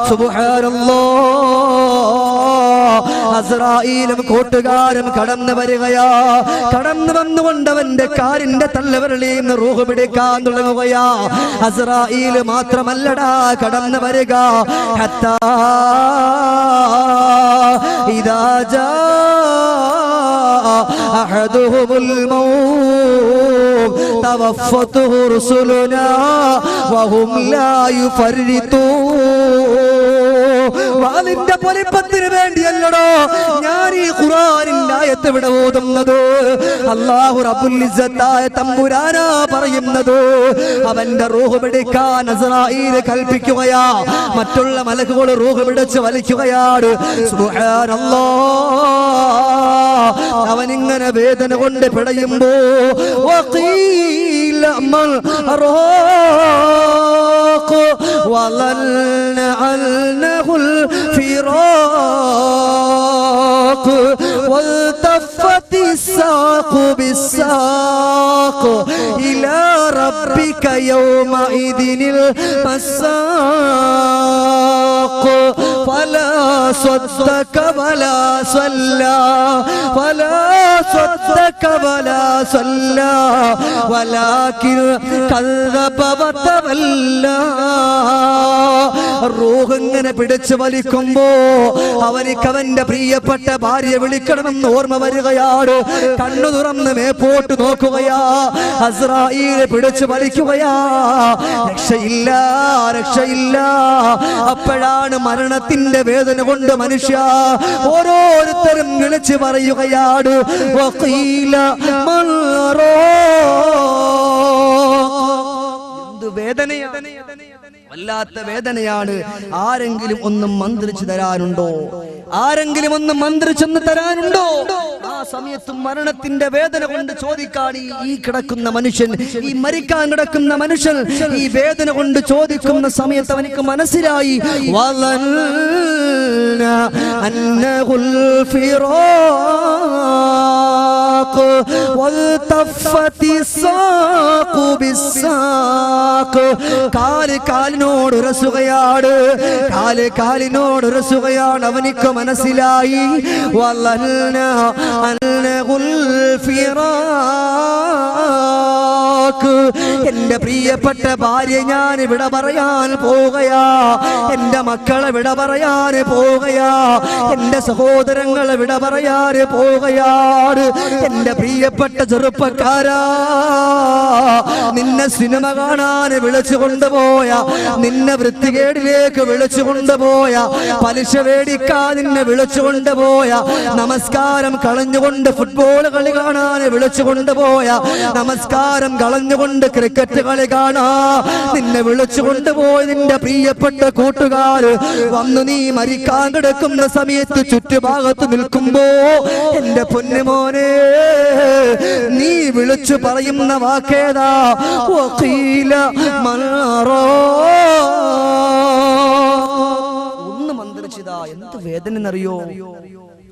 സുബ്ഹാനല്ലാഹ്. അസ്രായീലും കൂട്ടുകാരും കടന്നു വരികയാ. കടന്നു വന്നുകൊണ്ട് അവന്റെ കാലിന്റെ തള്ളവിരലിൽ നിന്ന് റൂഹ് പിടിക്കാൻ തുടങ്ങുകയാ. അസ്രായീൽ മാത്രമല്ലടാ കടന്നു വരിക. ഹത്താ ഇദാ ജാ അഹദുഹുൽ മൗത് തവഫത്തുഹു റുസുലുനാ വഹും ലാ യുഫർരിതൂൻ. വാലിന്റെ പൊലിപ്പത്തിന് വേണ്ടിയല്ലടോ ഞാൻ ഈ ഖുർആനിന്റെ ആയത്ത് ഇവിടെ ഓതുന്നത്. അല്ലാഹു റബ്ബുൽ ഇസ്സത്തായ തമ്പുരാനാ പറയുന്നത്. അവന്റെ റൂഹ് പിടിക്കാൻ അസ്രായീൽ കൽപ്പിക്കുകയാ. മറ്റുള്ള മലക്കുകൾ റൂഹ് പിടിച്ച് വലിക്കുകയാണ്. സുബ്ഹാനല്ലാഹ്. അവനിങ്ങനെ വേദന കൊണ്ട് പിടയുമ്പോ വഖീല മൽ റൂഖ് വലന്ന അൽനഹുൽ ഫിറാഖ് والتفت الساق بالساق إلى ربك يومئذ المساق فلا صدق ولا صلى ولا صدق ولا صلى ولكن كذب وتولى. റൂഹ് ഇങ്ങനെ പിടിച്ചു വലിക്കുമ്പോ അവനിക്ക് അവന്റെ പ്രിയപ്പെട്ട ഭാര്യ വിളിക്കണമെന്ന് ഓർമ്മ വരികയാണ്. കണ്ണു തുറന്ന് മേപ്പോട്ട് നോക്കുകയാ. അസ്രായീൽ പിടിച്ചു വലിക്കുകയാ. രക്ഷയില്ല, രക്ഷയില്ല. അപ്പോഴാണ് മരണത്തിന്റെ വേദന കൊണ്ട് മനുഷ്യ ഓരോരുത്തരും വിളിച്ചു പറയുകയാണ് വഖീല മൻ റൂഖ്. വേദനയാണ്, വല്ലാത്ത വേദനയാണ്. ആരെങ്കിലും ഒന്നും മന്ത്രിച്ചു തരാനുണ്ടോ? ആരെങ്കിലും ഒന്നും മന്ത്രിച്ചൊന്ന് തരാനുണ്ടോ? ആ സമയത്ത് മരണത്തിന്റെ വേദന കൊണ്ട് ചോദിക്കാൻ ഈ കിടക്കുന്ന മനുഷ്യൻ, ഈ മരിക്കാൻ കിടക്കുന്ന മനുഷ്യൻ ഈ വേദന കൊണ്ട് ചോദിക്കുന്ന സമയത്ത് അവനിക്ക് മനസ്സിലായി അന്നഹുൽ ഫിറാഖ് വൽതഫത്തി സാഖു ബിസ്സാഖ്. കാല് കാലിനോട് ഉരസുകയാണ്, കാല് കാലിനോട് ഉരസുകയാണ്. അവനിക്ക് മനസ്സിലായി വലന്ന അൽനഹുൽ ഫിറാഖ്. എന്റെ പ്രിയപ്പെട്ട ഭാര്യ ഞാൻ ഇവിടെ പറയാൻ പോവുകയാ. എന്റെ മക്കളെ വിട പറയാൻ പോവുകയാ. എന്റെ സഹോദരങ്ങളെ വിട പറയാൻ പോവുകയാണ്. എന്റെ പ്രിയപ്പെട്ട ചെറുപ്പക്കാരാ, നിന്നെ സിനിമ കാണാൻ വിളിച്ചു കൊണ്ടുപോയ, നിന്നെ വൃത്തികേടിലേക്ക് വിളിച്ചു കൊണ്ടുപോയ, പലിശ വേടിക്കാൻ നിന്നെ വിളിച്ചു കൊണ്ടുപോയ, നമസ്കാരം കളഞ്ഞുകൊണ്ട് ഫുട്ബോൾ കളി കാണാൻ വിളിച്ചു കൊണ്ടുപോയ, നമസ്കാരം കളഞ്ഞുകൊണ്ട് ക്രിക്കറ്റ് കളി കാണാ നിന്നെ വിളിച്ചു കൊണ്ടുപോയി നിന്റെ പ്രിയപ്പെട്ട കൂട്ടുകാര് വന്നു നീ മരിക്കാൻ കിടക്കുന്ന സമയത്ത് ചുറ്റുഭാഗത്ത് നിൽക്കുമ്പോ എന്റെ പൊന്നുമോനെ നീ വിളിച്ചു പറയുന്ന വാക്കേതാ? വഖീല മൻ റൂഖ്. ഒന്ന് മന്ത്രിച്ചതാ. എന്ത് വേദന എന്നറിയോ?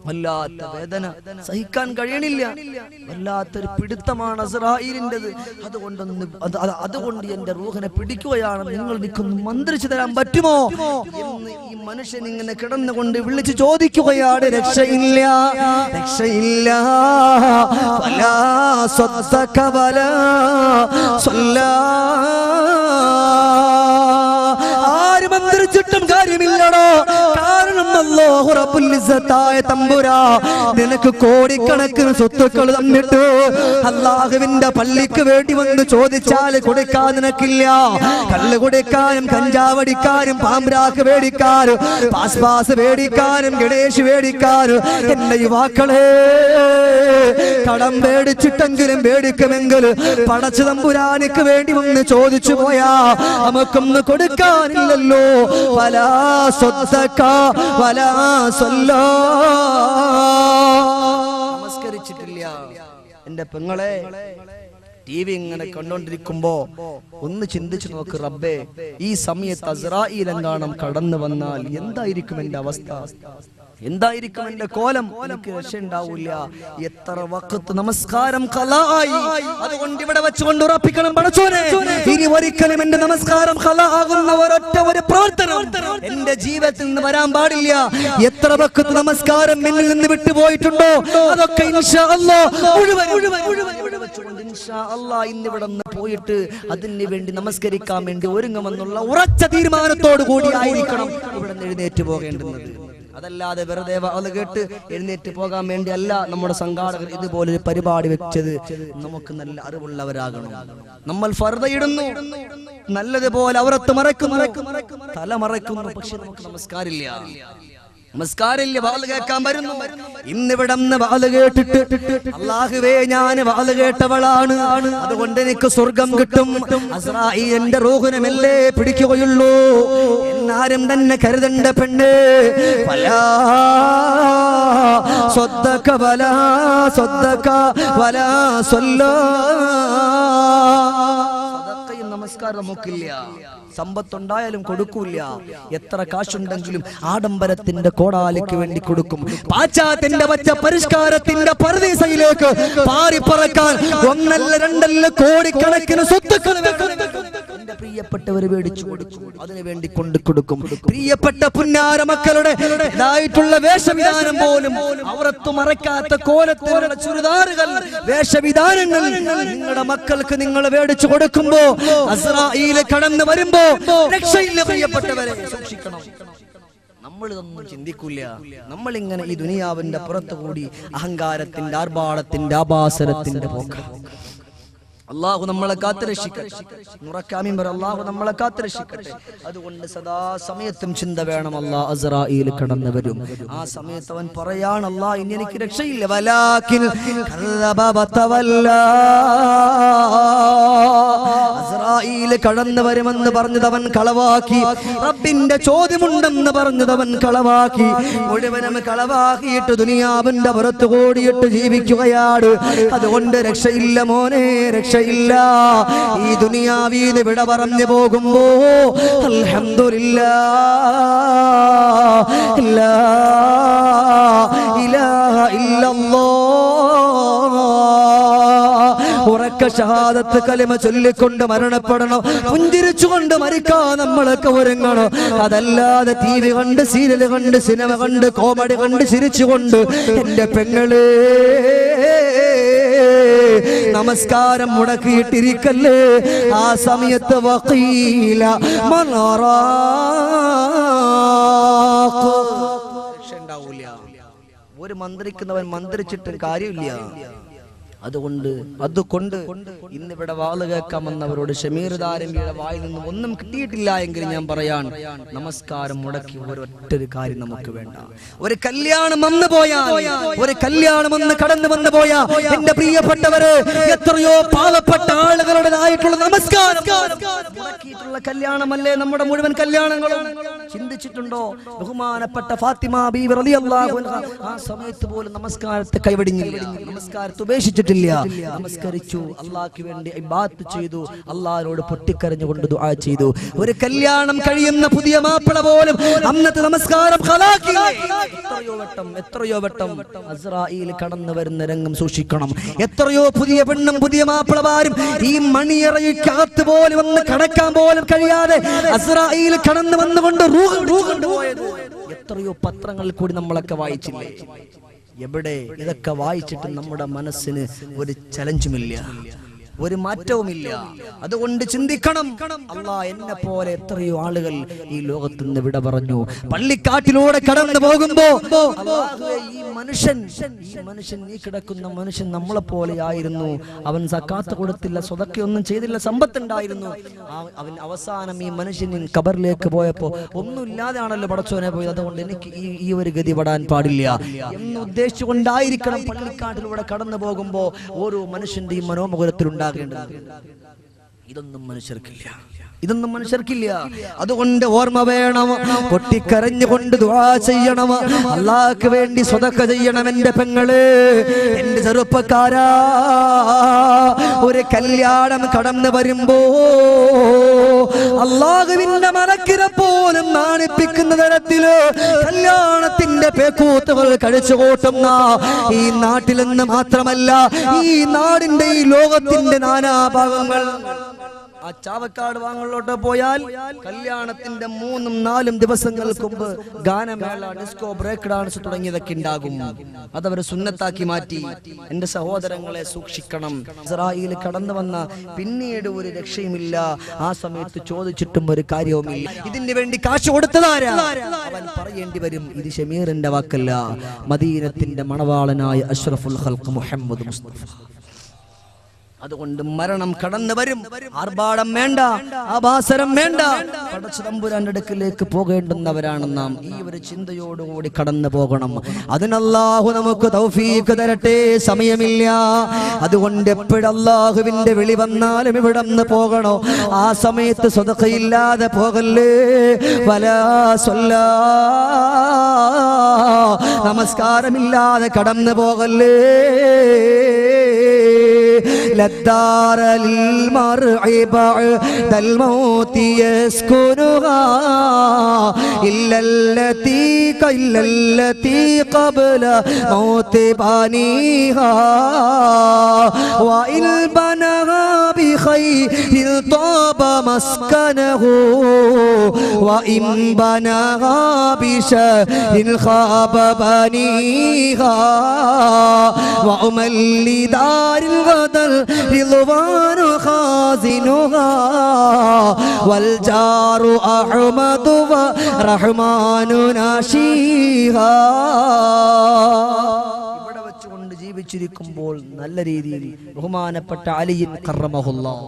വല്ലാത്ത വേദന, സഹിക്കാൻ കഴിയണില്ല. വല്ലാത്തൊരു പിടുത്തമാണ് അസ്രായീലിൻ്റെത്. അതുകൊണ്ട് എന്റെ റൂഹിനെ പിടിക്കുകയാണ്. നിങ്ങൾ എനിക്കൊന്ന് മന്ത്രിച്ചു തരാൻ പറ്റുമോ എന്ന് ഈ മനുഷ്യൻ ഇങ്ങനെ കിടന്നുകൊണ്ട് വിളിച്ചു ചോദിക്കുകയാണ്. രക്ഷയില്ല, രക്ഷയില്ല. വലാ സ്വദ്ദഖ വലാ സ്വല്ലാ. ആര് മന്ത്രിച്ചിട്ടും കാര്യമില്ലടോ. കാരണം അല്ലാഹു റബ്ബുൽ ഇസ്സത്തായ തമ്പുരാ നിനക്ക് കോടിക്കണക്കിന് സ്വത്തുക്കൾ തന്നിട്ട് അല്ലാഹുവിന്റെ പള്ളിക്ക് വേണ്ടി വന്ന് ചോദിച്ചാൽ കൊടുക്കാൻ നിനക്കില്ല. കള്ള് കുടിക്കാനും കഞ്ചാവടിക്കാനും പാമ്പ്രാക്ക് വേടിക്കാനും പാസ് വേടിക്കാനും ഗണേഷ് വേടിക്കാനും എന്റെ യുവാക്കളെ കടം വേടിച്ചിട്ടെങ്കിലും വേടിക്കുമെങ്കിൽ പടച്ച തമ്പുരാനിക്ക് വേണ്ടി വന്ന് ചോദിച്ചു പോയാ നമുക്കൊന്ന് കൊടുക്കാനില്ലല്ലോ. വലാ സ്വദ്ദഖ വലാ സ്വല്ലാ. നമസ്കരിച്ചിട്ടില്ല. എന്റെ പെങ്ങളെ ടി.വി. ഇങ്ങനെ കണ്ടോണ്ടിരിക്കുമ്പോ ഒന്ന് ചിന്തിച്ചു നോക്ക്, റബ്ബേ ഈ സമയത്ത് അസ്രായീൽ എങ്ങാനും കടന്നു വന്നാൽ എന്തായിരിക്കും എന്റെ അവസ്ഥ? എന്തായിരിക്കും എന്റെ കോലം? എനിക്ക് രക്ഷയുണ്ടാവില്ല. എത്ര വഖത്ത് നമസ്കാരം ഖലാആയി. അതുകൊണ്ട് ഇവിടെ വെച്ചുകൊണ്ട് ഉറപ്പിക്കണം, പടച്ചോനെ ഇനി ഒരിക്കലും എന്റെ നമസ്കാരം ഖലാ ആകുന്ന ഒരൊറ്റ ഒരു പ്രവർത്തനം എന്റെ ജീവിതത്തിൽ നിന്ന് വരാൻ പാടില്ല. എത്ര വഖത്ത് നമസ്കാരം എന്നിൽ നിന്ന് വിട്ടുപോയിട്ടുണ്ടോ അതൊക്കെ ഇൻഷാ അല്ലാഹ് മുഴുവൻ വെച്ചുകൊണ്ട് ഇൻഷാ അല്ലാഹ് ഇന്നിവിടെ നിന്ന് പോയിട്ട് അതിന് വേണ്ടി നമസ്കരിക്കാൻ വേണ്ടി ഒരുങ്ങുമെന്നുള്ള ഉറച്ച തീരുമാനത്തോടു കൂടി ആയിരിക്കണം ഇവിടെ എഴുന്നേറ്റ് പോകേണ്ടുന്നത്. അതല്ലാതെ വെറുതെ അത് കേട്ട് എഴുന്നേറ്റ് പോകാൻ വേണ്ടി അല്ല നമ്മുടെ സംഘാടകർ ഇതുപോലൊരു പരിപാടി വെച്ചത്. നമുക്ക് നല്ല അറിവുള്ളവരാകണം. നമ്മൾ ഫർദ ഇടുന്നു, നല്ലതുപോലെ അവരത്ത് മറക്കുന്നു, തല മറക്കുന്നു, പക്ഷെ നമുക്ക് നമസ്കാരമില്ല. വാള് കേൾക്കാൻ വരുന്നു. ഇന്നിവിടെ വാള് കേട്ടിട്ട് അല്ലാഹുവേ ഞാൻ വാള് കേട്ടവളാണ്, അതുകൊണ്ട് എനിക്ക് സ്വർഗം കിട്ടും, അസ്രാഈൽ എന്റെ റൂഹിനെ മെല്ലെ പിടിക്കുകയുള്ളൂ എന്നാരും തന്നെ കരുതണ്ട പെണ്ണ്. വലാ സ്വദ്ദക വലാ സ്വദ്ദക വലാ സ്വല്ലാ. സദഖയും നമസ്കാരം നമുക്കില്ല, സമ്പത്തുണ്ടായാലും കൊടുക്കൂല. എത്ര കാശുണ്ടെങ്കിലും ആഡംബരത്തിന്റെ കോടാലിക്ക് വേണ്ടി കൊടുക്കും. പാശ്ചാത്യന്റെ പച്ച പരിഷ്കാരത്തിന്റെ പരദീസയിലേക്ക് പാറിപ്പറക്കാൻ ഒന്നല്ല രണ്ടല്ല കോടിക്കണക്കിന് സ്വത്തുക്കൾ എന്റെ പ്രിയപ്പെട്ടവര് മേടിച്ചു കൊടുക്കും, അതിനു വേണ്ടി കൊണ്ടു കൊടുക്കും. പ്രിയപ്പെട്ട പുന്നാര മക്കളുടെ ഇതായിട്ടുള്ള വേഷവിധാനം പോലും അവരത്തു മറക്കാത്ത കോലത്തോലുള്ള ചുരിദാറുകൾ, വേഷവിധാനങ്ങൾ നിങ്ങളുടെ മക്കൾക്ക് നിങ്ങൾ മേടിച്ചു കൊടുക്കുമ്പോ അസ്രാഈൽ കടന്നു വരുമ്പോ രക്ഷയില്ല. പ്രിയപ്പെട്ടവരെ സൂക്ഷിക്കണം. നമ്മളിതൊന്നും ചിന്തിക്കില്ല. നമ്മളിങ്ങനെ ഈ ദുനിയാവിന്റെ പുറത്തു കൂടി അഹങ്കാരത്തിന്റെ, ആർഭാടത്തിന്റെ, ആഭാസരത്തിന്റെ പോക്ക. അല്ലാഹു നമ്മളെ കാത്തുരക്ഷിക്കട്ടെ. അല്ലാഹു നമ്മളെ കാത്തുരക്ഷിക്കട്ടെ. അതുകൊണ്ട് സദാ സമയത്തും ചിന്ത വേണം. അല്ലാഹ് അസ്രാഈൽ കടന്നു വരും. ആ സമയത്ത് അവൻ പറയാണ്, അല്ലാഹ് ഇനി എനിക്ക് രക്ഷയില്ല. വലാകിൻ കല്ലബ വതവല്ല. അസ്രാഈൽ കടന്നു വരുമെന്ന് പറഞ്ഞതവൻ കളവാക്കി. റബ്ബിന്റെ ചോദ്യമുണ്ടെന്ന് പറഞ്ഞതവൻ കളവാക്കി. മുഴുവനും കളവാക്കിയിട്ട് ദുനിയാവിന്റെ പുറത്തു കൂടിയിട്ട് ജീവിക്കുകയാണ്. അതുകൊണ്ട് രക്ഷയില്ല മോനെ, രക്ഷയില്ല. ഈ ദുനിയാവിൽ വിട പറഞ്ഞു പോകുമ്പോ അൽഹംദുലില്ലാഹ് ലാ ഇലാഹ ഇല്ലല്ലാഹ് ഉറക്ക ഷഹാദത്ത് കലിമ ചൊല്ലിക്കൊണ്ട് മരണപ്പെടണം. പുഞ്ചിരിച്ചുകൊണ്ട് മരിക്കാൻ നമ്മളൊക്കെ ഒരുങ്ങണം. അതല്ലാതെ ടി വി കണ്ട്, സീരിയൽ കണ്ട്, സിനിമ കണ്ട്, കോമഡി കണ്ട് ചിരിച്ചുകൊണ്ട് എന്റെ പെങ്ങളെ നമസ്കാരം മുടക്കിയിട്ടിരിക്കല്ലേ. ആ സമയത്ത് വഖീല ഉണ്ടാവൂല. ഒരു മന്ത്രിക്കുന്നവൻ മന്ത്രിച്ചിട്ട് കാര്യമില്ല. അതുകൊണ്ട് ഇന്നിവിടെ വാള് കേൾക്കാമെന്നവരോട് ഷമീർ ദാരിമിയുടെ വായിൽ നിന്നും ഒന്നും കിട്ടിയിട്ടില്ല എങ്കിൽ ഞാൻ പറയാൻ, നമസ്കാരം മുടക്കി ഒരൊറ്റൊരു കാര്യം നമുക്ക് വേണ്ട. ഒരു കല്യാണം വന്നു പോയാൽ, ഒരു കല്യാണം വന്ന് കടന്നു വന്നു പോയാ എന്റെ പ്രിയപ്പെട്ടവര്, എത്രയോ പാവപ്പെട്ട ആളുകളുടേതായിട്ടുള്ള നമസ്കാരം മുടക്കിയിട്ടുള്ള കല്യാണമല്ലേ നമ്മുടെ മുഴുവൻ കല്യാണങ്ങളും. ചിന്തിച്ചിട്ടുണ്ടോ? ബഹുമാനപ്പെട്ട ഫാത്തിമ ബീവി റളിയല്ലാഹു അൻഹ ആ സമയത്ത് പോലും നമസ്കാരത്തെ കൈവടിഞ്ഞില്ല, നമസ്കാരത്തെ ഉപേക്ഷിച്ചിട്ടില്ല. നമസ്കരിച്ചു, അള്ളാഹ്ക്ക് വേണ്ടി ഇബാദത്ത് ചെയ്തു, അള്ളാഹിനോട് പൊട്ടിക്കരഞ്ഞുകൊണ്ട് ദുആ ചെയ്തു. ഒരു കല്യാണം കഴിയുന്ന പുതിയ മാപ്പിള പോലും അന്നത്തെ നമസ്കാരം ഖലാക്കി. എത്രയോ വട്ടം അസ്രാഈൽ കടന്നു വരുന്ന രംഗം സൂക്ഷിക്കണം. എത്രയോ പുതിയ പെണ്ണും പുതിയ മാപ്പിളമാരും ഈ മണിയറയ്ക്കകത്ത് പോലും വന്ന് കടക്കാൻ പോലും കഴിയാതെ അസ്രാഈൽ കടന്നു വന്നുകൊണ്ട് റൂഹ് കൊണ്ടുപോയത് എത്രയോ പത്രങ്ങളിൽ കൂടി നമ്മളൊക്കെ വായിച്ചില്ലേ? എവിടെ ഇതൊക്കെ വായിച്ചിട്ട് നമ്മുടെ മനസ്സിന് ഒരു ചലഞ്ചുമില്ല, ഒരു മാറ്റവുമില്ല. അതുകൊണ്ട് ചിന്തിക്കണം. അല്ലാഹ് എന്നെ പോലെ എത്രയോ ആളുകൾ ഈ ലോകത്ത് നിന്ന് വിട പറഞ്ഞു. പള്ളിക്കാട്ടിലൂടെ കടന്നു പോകുമ്പോ ഈ മനുഷ്യൻ ഈ കിടക്കുന്ന മനുഷ്യൻ നമ്മളെ പോലെ ആയിരുന്നു. അവൻ സക്കാത്ത് കൊടുത്തില്ല, സ്വതക്കയൊന്നും ചെയ്തില്ല, സമ്പത്തുണ്ടായിരുന്നു. അവൻ അവസാനം ഈ മനുഷ്യൻ ഖബറിലേക്ക് പോയപ്പോ ഒന്നുമില്ലാതെയാണല്ലോ പടച്ചോനെ പോയത്. അതുകൊണ്ട് എനിക്ക് ഈ ഒരു ഗതി പെടാൻ പാടില്ല എന്ന് ഉദ്ദേശിച്ചുകൊണ്ടായിരിക്കണം പള്ളിക്കാട്ടിലൂടെ കടന്നു പോകുമ്പോ ഓരോ മനുഷ്യന്റെയും മനോമുഖരത്തിലുണ്ടാകേണ്ടത്. ഇതൊന്നും മനുഷ്യർക്കില്ല. ഇതൊന്നും മനുഷ്യർക്കില്ല. അതുകൊണ്ട് ഓർമ്മ വേണം, പൊട്ടിക്കരഞ്ഞുകൊണ്ട് ദുആ ചെയ്യണം, അല്ലാഹുവിന് വേണ്ടി സ്വതക്ക ചെയ്യണം. എന്റെ പെങ്ങള്, എന്റെ ചെറുപ്പക്കാരാ, ഒരു കല്യാണം കടന്നു വരുമ്പോ അല്ലാഹുവിന്റെ മലക്കിനെ പോലും നാണിപ്പിക്കുന്ന തരത്തില് കല്യാണത്തിന്റെ പേക്കൂത്തുകൾ കഴിച്ചു കൂട്ടുന്ന ഈ നാട്ടിൽ നിന്ന് മാത്രമല്ല, ഈ നാടിന്റെ, ഈ ലോകത്തിന്റെ നാനാഭാഗങ്ങൾ. ആ ചാവക്കാട് വാങ്ങലിലോട്ട് പോയാൽ കല്യാണത്തിന്റെ 3-4 ദിവസങ്ങൾക്ക് മുമ്പ് ഗാനമേള, ഡിസ്കോ, ബ്രേക്ക് ഡാൻസ് തുടങ്ങിയതൊക്കെ ഉണ്ടാകും. അതവർ സുന്നത്താക്കി മാറ്റി. എന്റെ സഹോദരങ്ങളെ സൂക്ഷിക്കണം. ഇസ്രായേൽ കടന്നു വന്ന പിന്നീട് ഒരു രക്ഷയുമില്ല. ആ സമയത്ത് ചോദിച്ചിട്ടും ഒരു കാര്യവുമില്ല. ഇതിന് വേണ്ടി കാശ് കൊടുത്തതാരാ? അവൻ പറയേണ്ടി വരും, ഇത് ഷമീറിന്റെ വാക്കല്ല, മദീനത്തിന്റെ മണവാളനായ അഷ്റഫുൽ ഖൽഖ് മുഹമ്മദ് മുസ്തഫ. അതുകൊണ്ട് മരണം കടന്നു വരും. ആർഭാടം വേണ്ട, ആഭാസരം വേണ്ട. പടച്ച തമ്പുരാന്റെ അടുക്കിലേക്ക് പോകേണ്ടുന്നവരാണ് നാം. ഈ ഒരു ചിന്തയോടുകൂടി കടന്നു പോകണം. അതിന് അല്ലാഹു നമുക്ക് തൗഫീഖ് തരട്ടെ. സമയമില്ല. അതുകൊണ്ട് എപ്പോഴും അല്ലാഹുവിന്റെ വിളി വന്നാലും ഇവിടെ നിന്ന് പോകണോ. ആ സമയത്ത് സ്വതഖയില്ലാതെ പോകല്ലേ. വലാ സ്വല്ലാ, നമസ്കാരമില്ലാതെ കടന്നു പോകല്ലേ. للدار للمرء بعد الموت يسكنها إلا التي قبل موت بانيها وإن بناها بخير طاب مسكنه وإن بناها بشر خاب بانيها وأمل لدار الغدر رضوان خازنها والجار أحمد ورحمن ناشيها. ഇവിടെ വെച്ചുകൊണ്ട് ജീവിച്ചിരിക്കുമ്പോൾ നല്ല രീതിയിൽ ബഹുമാനപ്പെട്ട അലി കറമഹുല്ലാഹ്,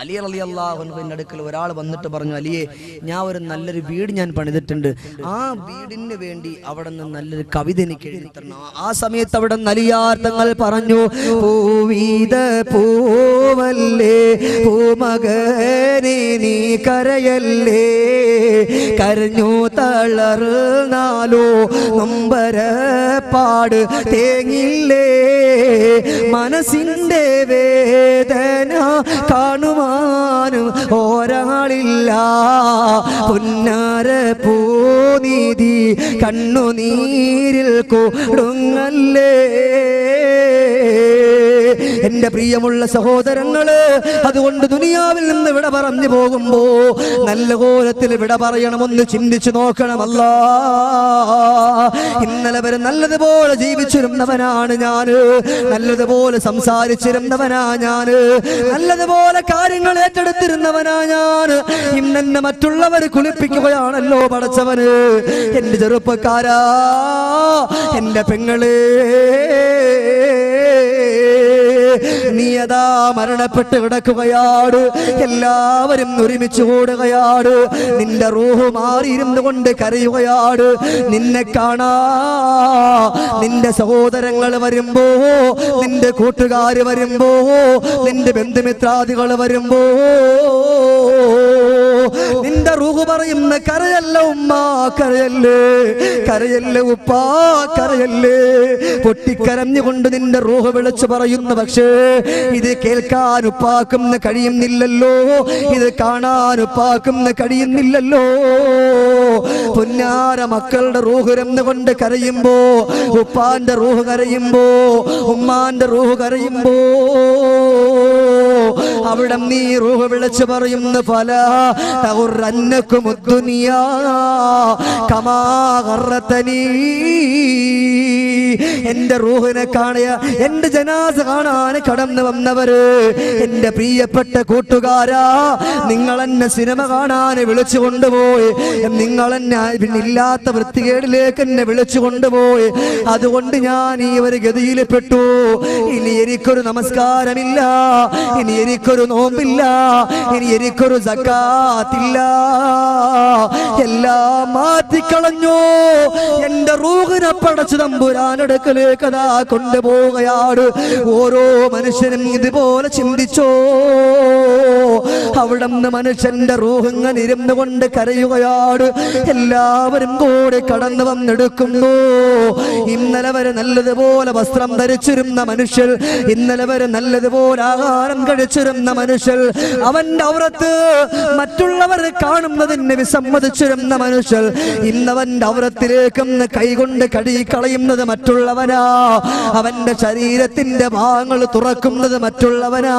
അലി റളിയല്ലാഹു അൻഹുവിന്റെ അടുക്കൽ ഒരാൾ വന്നിട്ട് പറഞ്ഞു, അലിയെ, ഞാൻ ഒരു നല്ലൊരു വീട് ഞാൻ പണിതിട്ടുണ്ട്, ആ വീടിന് വേണ്ടി അവിടെ നിന്ന് നല്ലൊരു കവിത എനിക്ക് എഴുതി തരണം. ആ സമയത്ത് അവിടെ അലിയാർ തങ്ങൾ പറഞ്ഞു, പൂവീത പൂവല്ലേ പൂമകനെ നീ കരയല്ലേ, കരഞ്ഞു തളർന്നാലോ നൊമ്പരപ്പാട് തേങ്ങില്ലേ, മനസ്സിന്റെ വേദന കാണുവാനും ഒരാളില്ല, പുന്നാര പൂനിധി കണ്ണുനീരിൽ കൊടുങ്ങല്ലേ. എന്റെ പ്രിയമുള്ള സഹോദരങ്ങള്, അതുകൊണ്ട് ദുനിയാവിൽ നിന്ന് വിട പറഞ്ഞു പോകുമ്പോ നല്ല കോലത്തിൽ വിട പറയണമെന്ന് ചിന്തിച്ചു നോക്കണം. അല്ലാ, ഇന്നലെ വരെ നല്ലതുപോലെ ജീവിച്ചിരുന്നവനാണ് ഞാന്, നല്ലതുപോലെ സംസാരിച്ചിരുന്നവനാ ഞാന്, നല്ലതുപോലെ കാര്യങ്ങൾ ഏറ്റെടുത്തിരുന്നവനാ ഞാന്. ഇന്നെന്നെ മറ്റുള്ളവർ കുളിപ്പിക്കുകയാണല്ലോ പടച്ചവന്. എന്റെ ചെറുപ്പക്കാരാ, എന്റെ പെങ്ങളെ, നീയതാ മരണപ്പെട്ട് കിടക്കുകയാണ്. എല്ലാവരും ഒരുമിച്ച് ഓടുകയാണ്. നിന്റെ റൂഹ് മാറിയിരുന്നു കൊണ്ട് കരയുകയാണ്. നിന്നെ കാണാ നിന്റെ സഹോദരങ്ങൾ വരുമ്പോ, നിന്റെ കൂട്ടുകാര് വരുമ്പോ, നിന്റെ ബന്ധുമിത്രാദികൾ വരുമ്പോ നിന്റെ റൂഹ് പറയുന്ന കരയല്ല ഉമ്മ, കരയല്ലേ, കരയല്ലേ ഉപ്പാ, കരയല്ലേ. പൊട്ടിക്കരഞ്ഞുകൊണ്ട് നിന്റെ റൂഹ് വിളിച്ചു പറയുന്നു. പക്ഷേ ഇത് കേൾക്കാൻ ഉപ്പാക്കും കഴിയുന്നില്ലല്ലോ, ഇത് കാണാൻ ഉപ്പാക്കും കഴിയുന്നില്ലല്ലോ. പുന്നാര മക്കളുടെ റൂഹ് രന്നുകൊണ്ട് കരയുമ്പോ, ഉപ്പാന്റെ റൂഹ് കരയുമ്പോ, ഉമ്മാന്റെ റൂഹ് കരയുമ്പോ അവിടെ നീ റൂഹ് വിളിച്ചു പറയുന്നു, ഫല തഗുറന്നകും ദുനിയാ കമാ ഗറതനി. എന്റെ റൂഹിനെ കാണുക, എന്റെ ജനാസ കാണാൻ കടന്നു വന്നവര്, എന്റെ പ്രിയപ്പെട്ട കൂട്ടുകാരാ, നിങ്ങൾ എന്നെ സിനിമ കാണാൻ വിളിച്ചു കൊണ്ടുപോയി, നിങ്ങൾ എന്നെ ഇല്ലാത്ത വൃത്തികേടിലേക്ക് എന്നെ വിളിച്ചു കൊണ്ടുപോയി. അതുകൊണ്ട് ഞാൻ ഈ ഒരു ഗതിയിൽ പെട്ടു. ഇനി എനിക്കൊരു നമസ്കാരമില്ല, ഇനി എനിക്കൊരു നോമ്പില്ല, ഇനി എനിക്കൊരു സക്കാത്തില്ല, എല്ലാം മാറ്റിക്കളഞ്ഞു. എന്റെ റൂഹിനെ പടച്ചു തമ്പുരാനടുക്കലേക്ക് അതാ കൊണ്ടുപോവുകയാണ്. ഓരോ മനുഷ്യനും ഇതുപോലെ ചിന്തിച്ചോ. അവിടുന്ന് മനുഷ്യന്റെ റൂഹ് ഇങ്ങനെ ഇരുന്നു കൊണ്ട് കരയുകയാണ്. എല്ലാവരും കൂടെ കടന്നു വന്നെടുക്കുന്നു. ഇന്നലെ വരെ നല്ലതുപോലെ വസ്ത്രം ധരിച്ചിരുന്ന മനുഷ്യർ, ഇന്നലെ വരെ നല്ലതുപോലെ ആഹാരം കഴിച്ചിരുന്ന മനുഷ്യർ, അവന്റെ ഔറത്ത് മറ്റുള്ളവർ കാണുന്നതിന് വിസമ്മതിച്ചിരുന്ന മനുഷ്യർ, ഇന്നവന്റെ ഔറത്തിലേക്ക് കൈകൊണ്ട് കഴുകിക്കളയുന്നത് മറ്റുള്ളവനാ. അവന്റെ ശരീരത്തിന്റെ ഭാഗങ്ങൾ തുറക്കുന്നത് മറ്റുള്ളവനാ.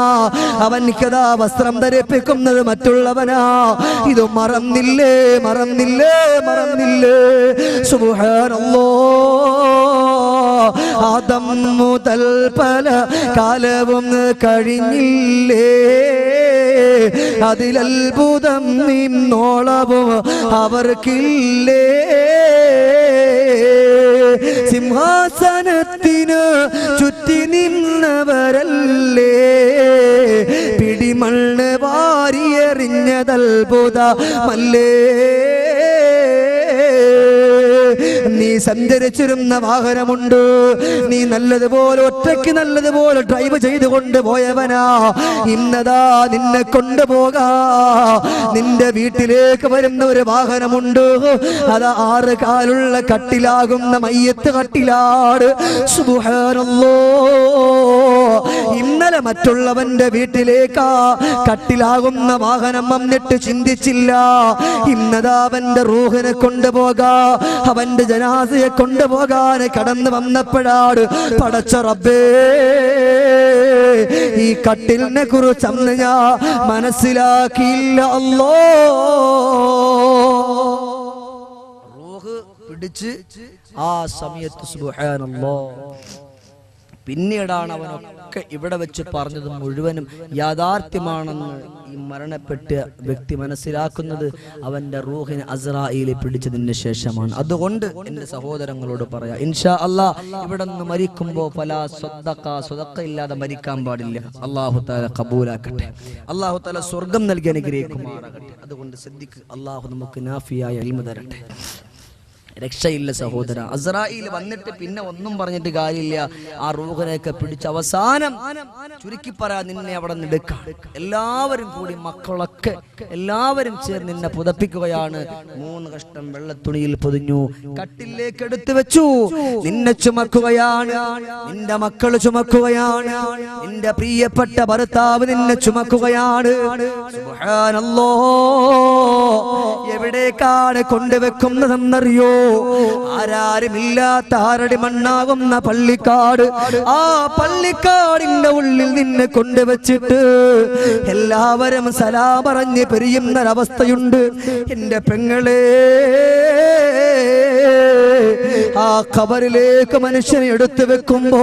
അവൻക്കതാ വസ്ത്രം ധരിപ്പിക്കുന്നത് മറ്റുള്ളവനാ. ഇത് മറന്നില്ലേ, മറന്നില്ലേ, മറന്നില്ലേ? സുബ്ഹാനല്ലാഹ്, ആദം മുതൽ പല കാലവും കഴിഞ്ഞില്ലേ, അതിലത്ഭുതം നിന്നോളവും അവർക്കില്ലേ. സിംഹാസനത്തിനു ചുറ്റി നിന്നവരല്ലേ, പിടിമണ്ണ് വാരിയെറിഞ്ഞതത്ഭുതമല്ലേ. നീ സഞ്ചരിച്ചിരുന്ന വാഹനമുണ്ട്, നീ നല്ലതുപോലെ ഒറ്റയ്ക്ക് നല്ലതുപോലെ ഡ്രൈവ് ചെയ്തുകൊണ്ട് പോയവനാ. ഇന്നതാ നിന്നെ കൊണ്ടുപോകാ, നിന്റെ വീട്ടിലേക്ക് വരുന്ന ഒരു വാഹനമുണ്ട്. അത് 6 കാലുള്ള കട്ടിലാകുന്ന മയ്യത്ത് കട്ടിലാണ്. സുബ്ഹാനല്ലാഹ്, ഇന്നലെ മറ്റുള്ളവന്റെ വീട്ടിലേക്കാ കട്ടിലാകുന്ന വാഹനം വന്നിട്ട് ചിന്തിച്ചില്ല. ഇന്നതാ അവന്റെ റൂഹിനെ കൊണ്ടുപോകാ, അവന്റെ ജനാസയെ കൊണ്ടുപോകാൻ കടന്നു വന്നപ്പോഴാണ് പടച്ച റബ്ബേ, ഈ കട്ടിലിനെ കുറിച്ച് അന്ന് ഞാൻ മനസ്സിലാക്കിയില്ല. അല്ലോ റൂഹ് പിടിച്ച് ആ സമയത്ത് സുബ്ഹാനല്ലാഹ് പിന്നീടാണ് അവനൊക്കെ ഇവിടെ വെച്ച് പറഞ്ഞത് മുഴുവനും യാഥാർത്ഥ്യമാണെന്ന് ഈ മരണപ്പെട്ട വ്യക്തി മനസ്സിലാക്കുന്നത് അവന്റെ റൂഹിനെ അസ്രായീൽ പിടിച്ചതിന് ശേഷമാണ്. അതുകൊണ്ട് എന്റെ സഹോദരങ്ങളോട് പറയാം, ഇൻഷാ അല്ലാഹ് ഇവിടെ നിന്ന് മരിക്കുമ്പോൾ ഫലാ സ്വതക്ക ഇല്ലാതെ മരിക്കാൻ പാടില്ല. അല്ലാഹു തആല ഖബൂലാക്കട്ടെ, അല്ലാഹു തആല സ്വർഗ്ഗം നൽകി അനുഗ്രഹിക്കുമാറാകട്ടെ. അതുകൊണ്ട് ശ്രദ്ധിക്കുക, അല്ലാഹു നമുക്ക് നാഫിയായ ഇൽമ തരട്ടെ. രക്ഷയില്ല സഹോദര. അസ്രായീൽ വന്നിട്ട് പിന്നെ ഒന്നും പറഞ്ഞിട്ട് കാര്യമില്ല. ആ റൂഹിനെയൊക്കെ പിടിച്ച് അവസാനം ചുരുക്കി പറയാ, നിന്നെ അവിടെ നിന്നെടുക്കാം. എല്ലാവരും കൂടി, മക്കളൊക്കെ എല്ലാവരും ചേർന്ന് നിന്നെ പുതപ്പിക്കുകയാണ്. 3 കഷ്ണം വെള്ളത്തുണിയിൽ പൊതിഞ്ഞു കട്ടിലേക്ക് എടുത്തു വെച്ചു. നിന്നെ ചുമക്കുകയാണ്, നിന്റെ മക്കൾ ചുമക്കുകയാണ്, നിന്റെ പ്രിയപ്പെട്ട ഭർത്താവ് നിന്നെ ചുമക്കുകയാണ്. സുബ്ഹാനല്ലാഹ്, എവിടേക്കാണ് കൊണ്ടുവെക്കുന്നതെന്നറിയോ? ആരാരുമില്ലാത്ത 6 അടി മണ്ണാകുന്ന പള്ളിക്കാട്. ആ പള്ളിക്കാടിന്റെ ഉള്ളിൽ നിന്നെ കൊണ്ടുവച്ചിട്ട് എല്ലാവരും സലാം പറഞ്ഞ് പിരിയുന്നൊരവസ്ഥയുണ്ട്. എന്റെ പെങ്ങളെ, ആ ഖബറിലേക്ക് മനുഷ്യനെ എടുത്തു വെക്കുമ്പോ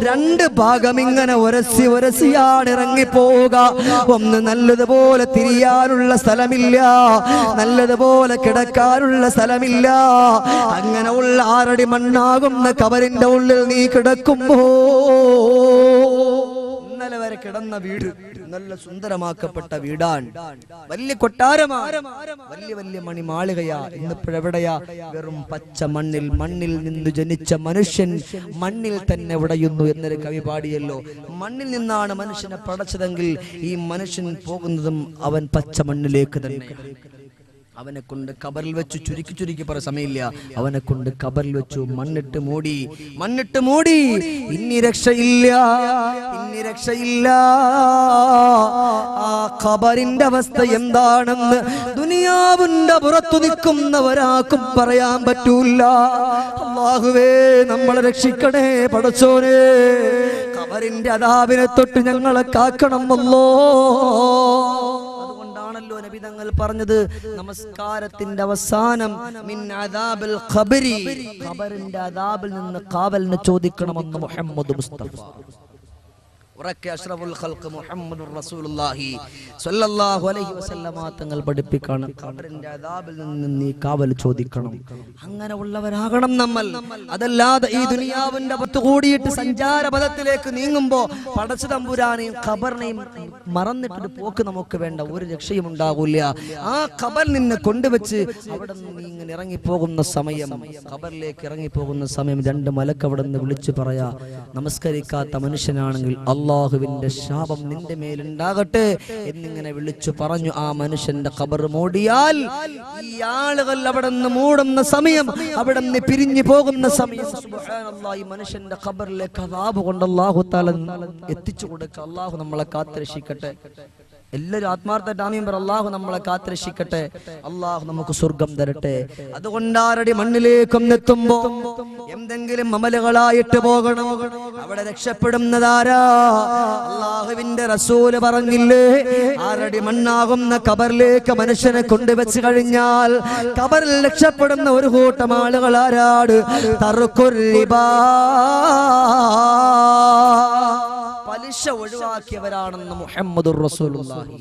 2 ഭാഗം ഇങ്ങനെ ഉരസി ഉരസിയാണ് ഇറങ്ങിപ്പോവുക. ഒന്ന് നല്ലതുപോലെ തിരിയാനുള്ള സ്ഥലമില്ല, നല്ലതുപോലെ കിടക്കാനുള്ള സ്ഥലമില്ല. അങ്ങനെ ഉള്ള 6 അടി മണ്ണാകുന്ന ഖബറിന്റെ ഉള്ളിൽ നീ കിടക്കുമ്പോ, ഇന്നലെ വരെ കിടന്ന വീട് നല്ല സുന്ദരമാക്കപ്പെട്ട വീടാണ്, വലിയ കൊട്ടാരമാണ്, വലിയ വലിയ മണിമാളികയാ. ഇന്നിപ്പോഴെവിടെയാ? വെറും പച്ച മണ്ണിൽ, മണ്ണിൽ നിന്ന് ജനിച്ച മനുഷ്യൻ മണ്ണിൽ തന്നെ ഉടയുന്നു എന്നൊരു കവി പാടിയല്ലോ. മണ്ണിൽ നിന്നാണ് മനുഷ്യനെ പടച്ചതെങ്കിൽ ഈ മനുഷ്യൻ പോകുന്നതും അവൻ പച്ച മണ്ണിലേക്ക് തന്നെ. അവനെ കൊണ്ട് ഖബറിൽ വെച്ച് ചുരുക്കി പറ സമയമില്ല, അവനെ കൊണ്ട് ഖബറിൽ വെച്ചു മണ്ണിട്ട് മൂടി, മണ്ണിട്ട് മൂടി. ഇനി രക്ഷയില്ല, ഇനി രക്ഷയില്ല. ആ ഖബറിന്റെ അവസ്ഥ എന്താണെന്ന് ദുനിയാവിന്റെ പുറത്തു നിൽക്കുന്നവരാക്കും പറയാൻ പറ്റൂല. അല്ലാഹുവേ, നമ്മളെ രക്ഷിക്കണേ പടച്ചോനെ. ഖബറിന്റെ അദാബിനെ തൊട്ട് ഞങ്ങളെ കാക്കണം അല്ലോ. നബി തങ്ങൾ പറഞ്ഞത്, നമസ്കാരത്തിന്റെ അവസാനം മിൻ അദാബിൽ ഖബരി, ഖബറിന്റെ അദാബിൽ നിന്ന് കാവലിനെ ചോദിക്കണമെന്ന് മുഹമ്മദ് മുസ്തഫ. ഉറക്കെ അഷ്റഫുൽ ഖൽഖ് മുഹമ്മദുർ റസൂലുള്ളാഹി സ്വല്ലല്ലാഹു അലൈഹി വസല്ലമ തങ്ങൾ പഠിപ്പിക്കാണ്, ഖബറിന്റെ അദാബിൽ നിന്ന് നീ കാവൽ ചോദിക്കണം. അങ്ങനെ ഉള്ളവരാകണം നമ്മൾ. അതല്ലാതെ ഈ ദുനിയാവിന്റെ പുറത്ത് കൂടിയിട്ട് സഞ്ചാരപഥത്തിലേക്ക് നീങ്ങുമ്പോ പടച്ച തമ്പുരാനെയും ഖബറിനെയും മറന്നിട്ടൊരു പോക്ക് നമുക്ക് വേണ്ട, ഒരു രക്ഷയും ഉണ്ടാകൂല. ആ ഖബർ നിന്നെ കൊണ്ടുവച്ച് അവിടെ നിന്ന് നീ ഇങ്ങനെ ഇറങ്ങിപ്പോകുന്ന സമയം, ഖബറിലേക്ക് ഇറങ്ങിപ്പോകുന്ന സമയം 2 മലക്ക് അവിടെ നിന്ന് വിളിച്ചു പറയാ, നമസ്കരിക്കാത്ത മനുഷ്യനാണെങ്കിൽ അള്ളാഹുവിന്റെ ശാപം നിന്റെ മേലുണ്ടാകട്ടെ എന്നിങ്ങനെ വിളിച്ചു പറഞ്ഞു. ആ മനുഷ്യന്റെ ഖബർ മൂടിയാൽ ഈ ആളുകൾ അവിടെ നിന്ന് മൂടുന്ന സമയം, അവിടെ നിന്ന് പിരിഞ്ഞു പോകുന്ന സമയം, സുബ്ഹാനല്ലാഹ്, ഈ മനുഷ്യന്റെ ഖബറിലേക്ക് അദാബ് കൊണ്ട് അല്ലാഹു തആല എത്തിച്ചു കൊടുക്കുക. അല്ലാഹു നമ്മളെ കാത്തുരക്ഷിക്കട്ടെ. എല്ലാവരും ആത്മാർത്ഥമായിട്ട് ആമീൻ പറ. അല്ലാഹു നമ്മളെ കാത്തുരക്ഷിക്കട്ടെ. അല്ലാഹു നമുക്ക് സ്വർഗം തരട്ടെ. അതുകൊണ്ട് ആരടി മണ്ണിലേക്കൊന്നെത്തുമ്പോ എന്തെങ്കിലും അമലുകളായിട്ട് പോകണം. അവിടെ രക്ഷപ്പെടുന്നതാരാ? അല്ലാഹുവിന്റെ റസൂല് പറഞ്ഞില്ലേ, ആരടി മണ്ണാകുന്ന ഖബറിലേക്ക് മനുഷ്യനെ കൊണ്ടുവച്ച് കഴിഞ്ഞാൽ ഖബറിൽ രക്ഷപ്പെടുന്ന ഒരു കൂട്ടം ആളുകൾ ആരാട്? തർക്കുർ റിബാ, പലിശ ഒഴിവാക്കിയവരാണെന്ന് മുഹമ്മദുർ റസൂലുള്ളാഹി.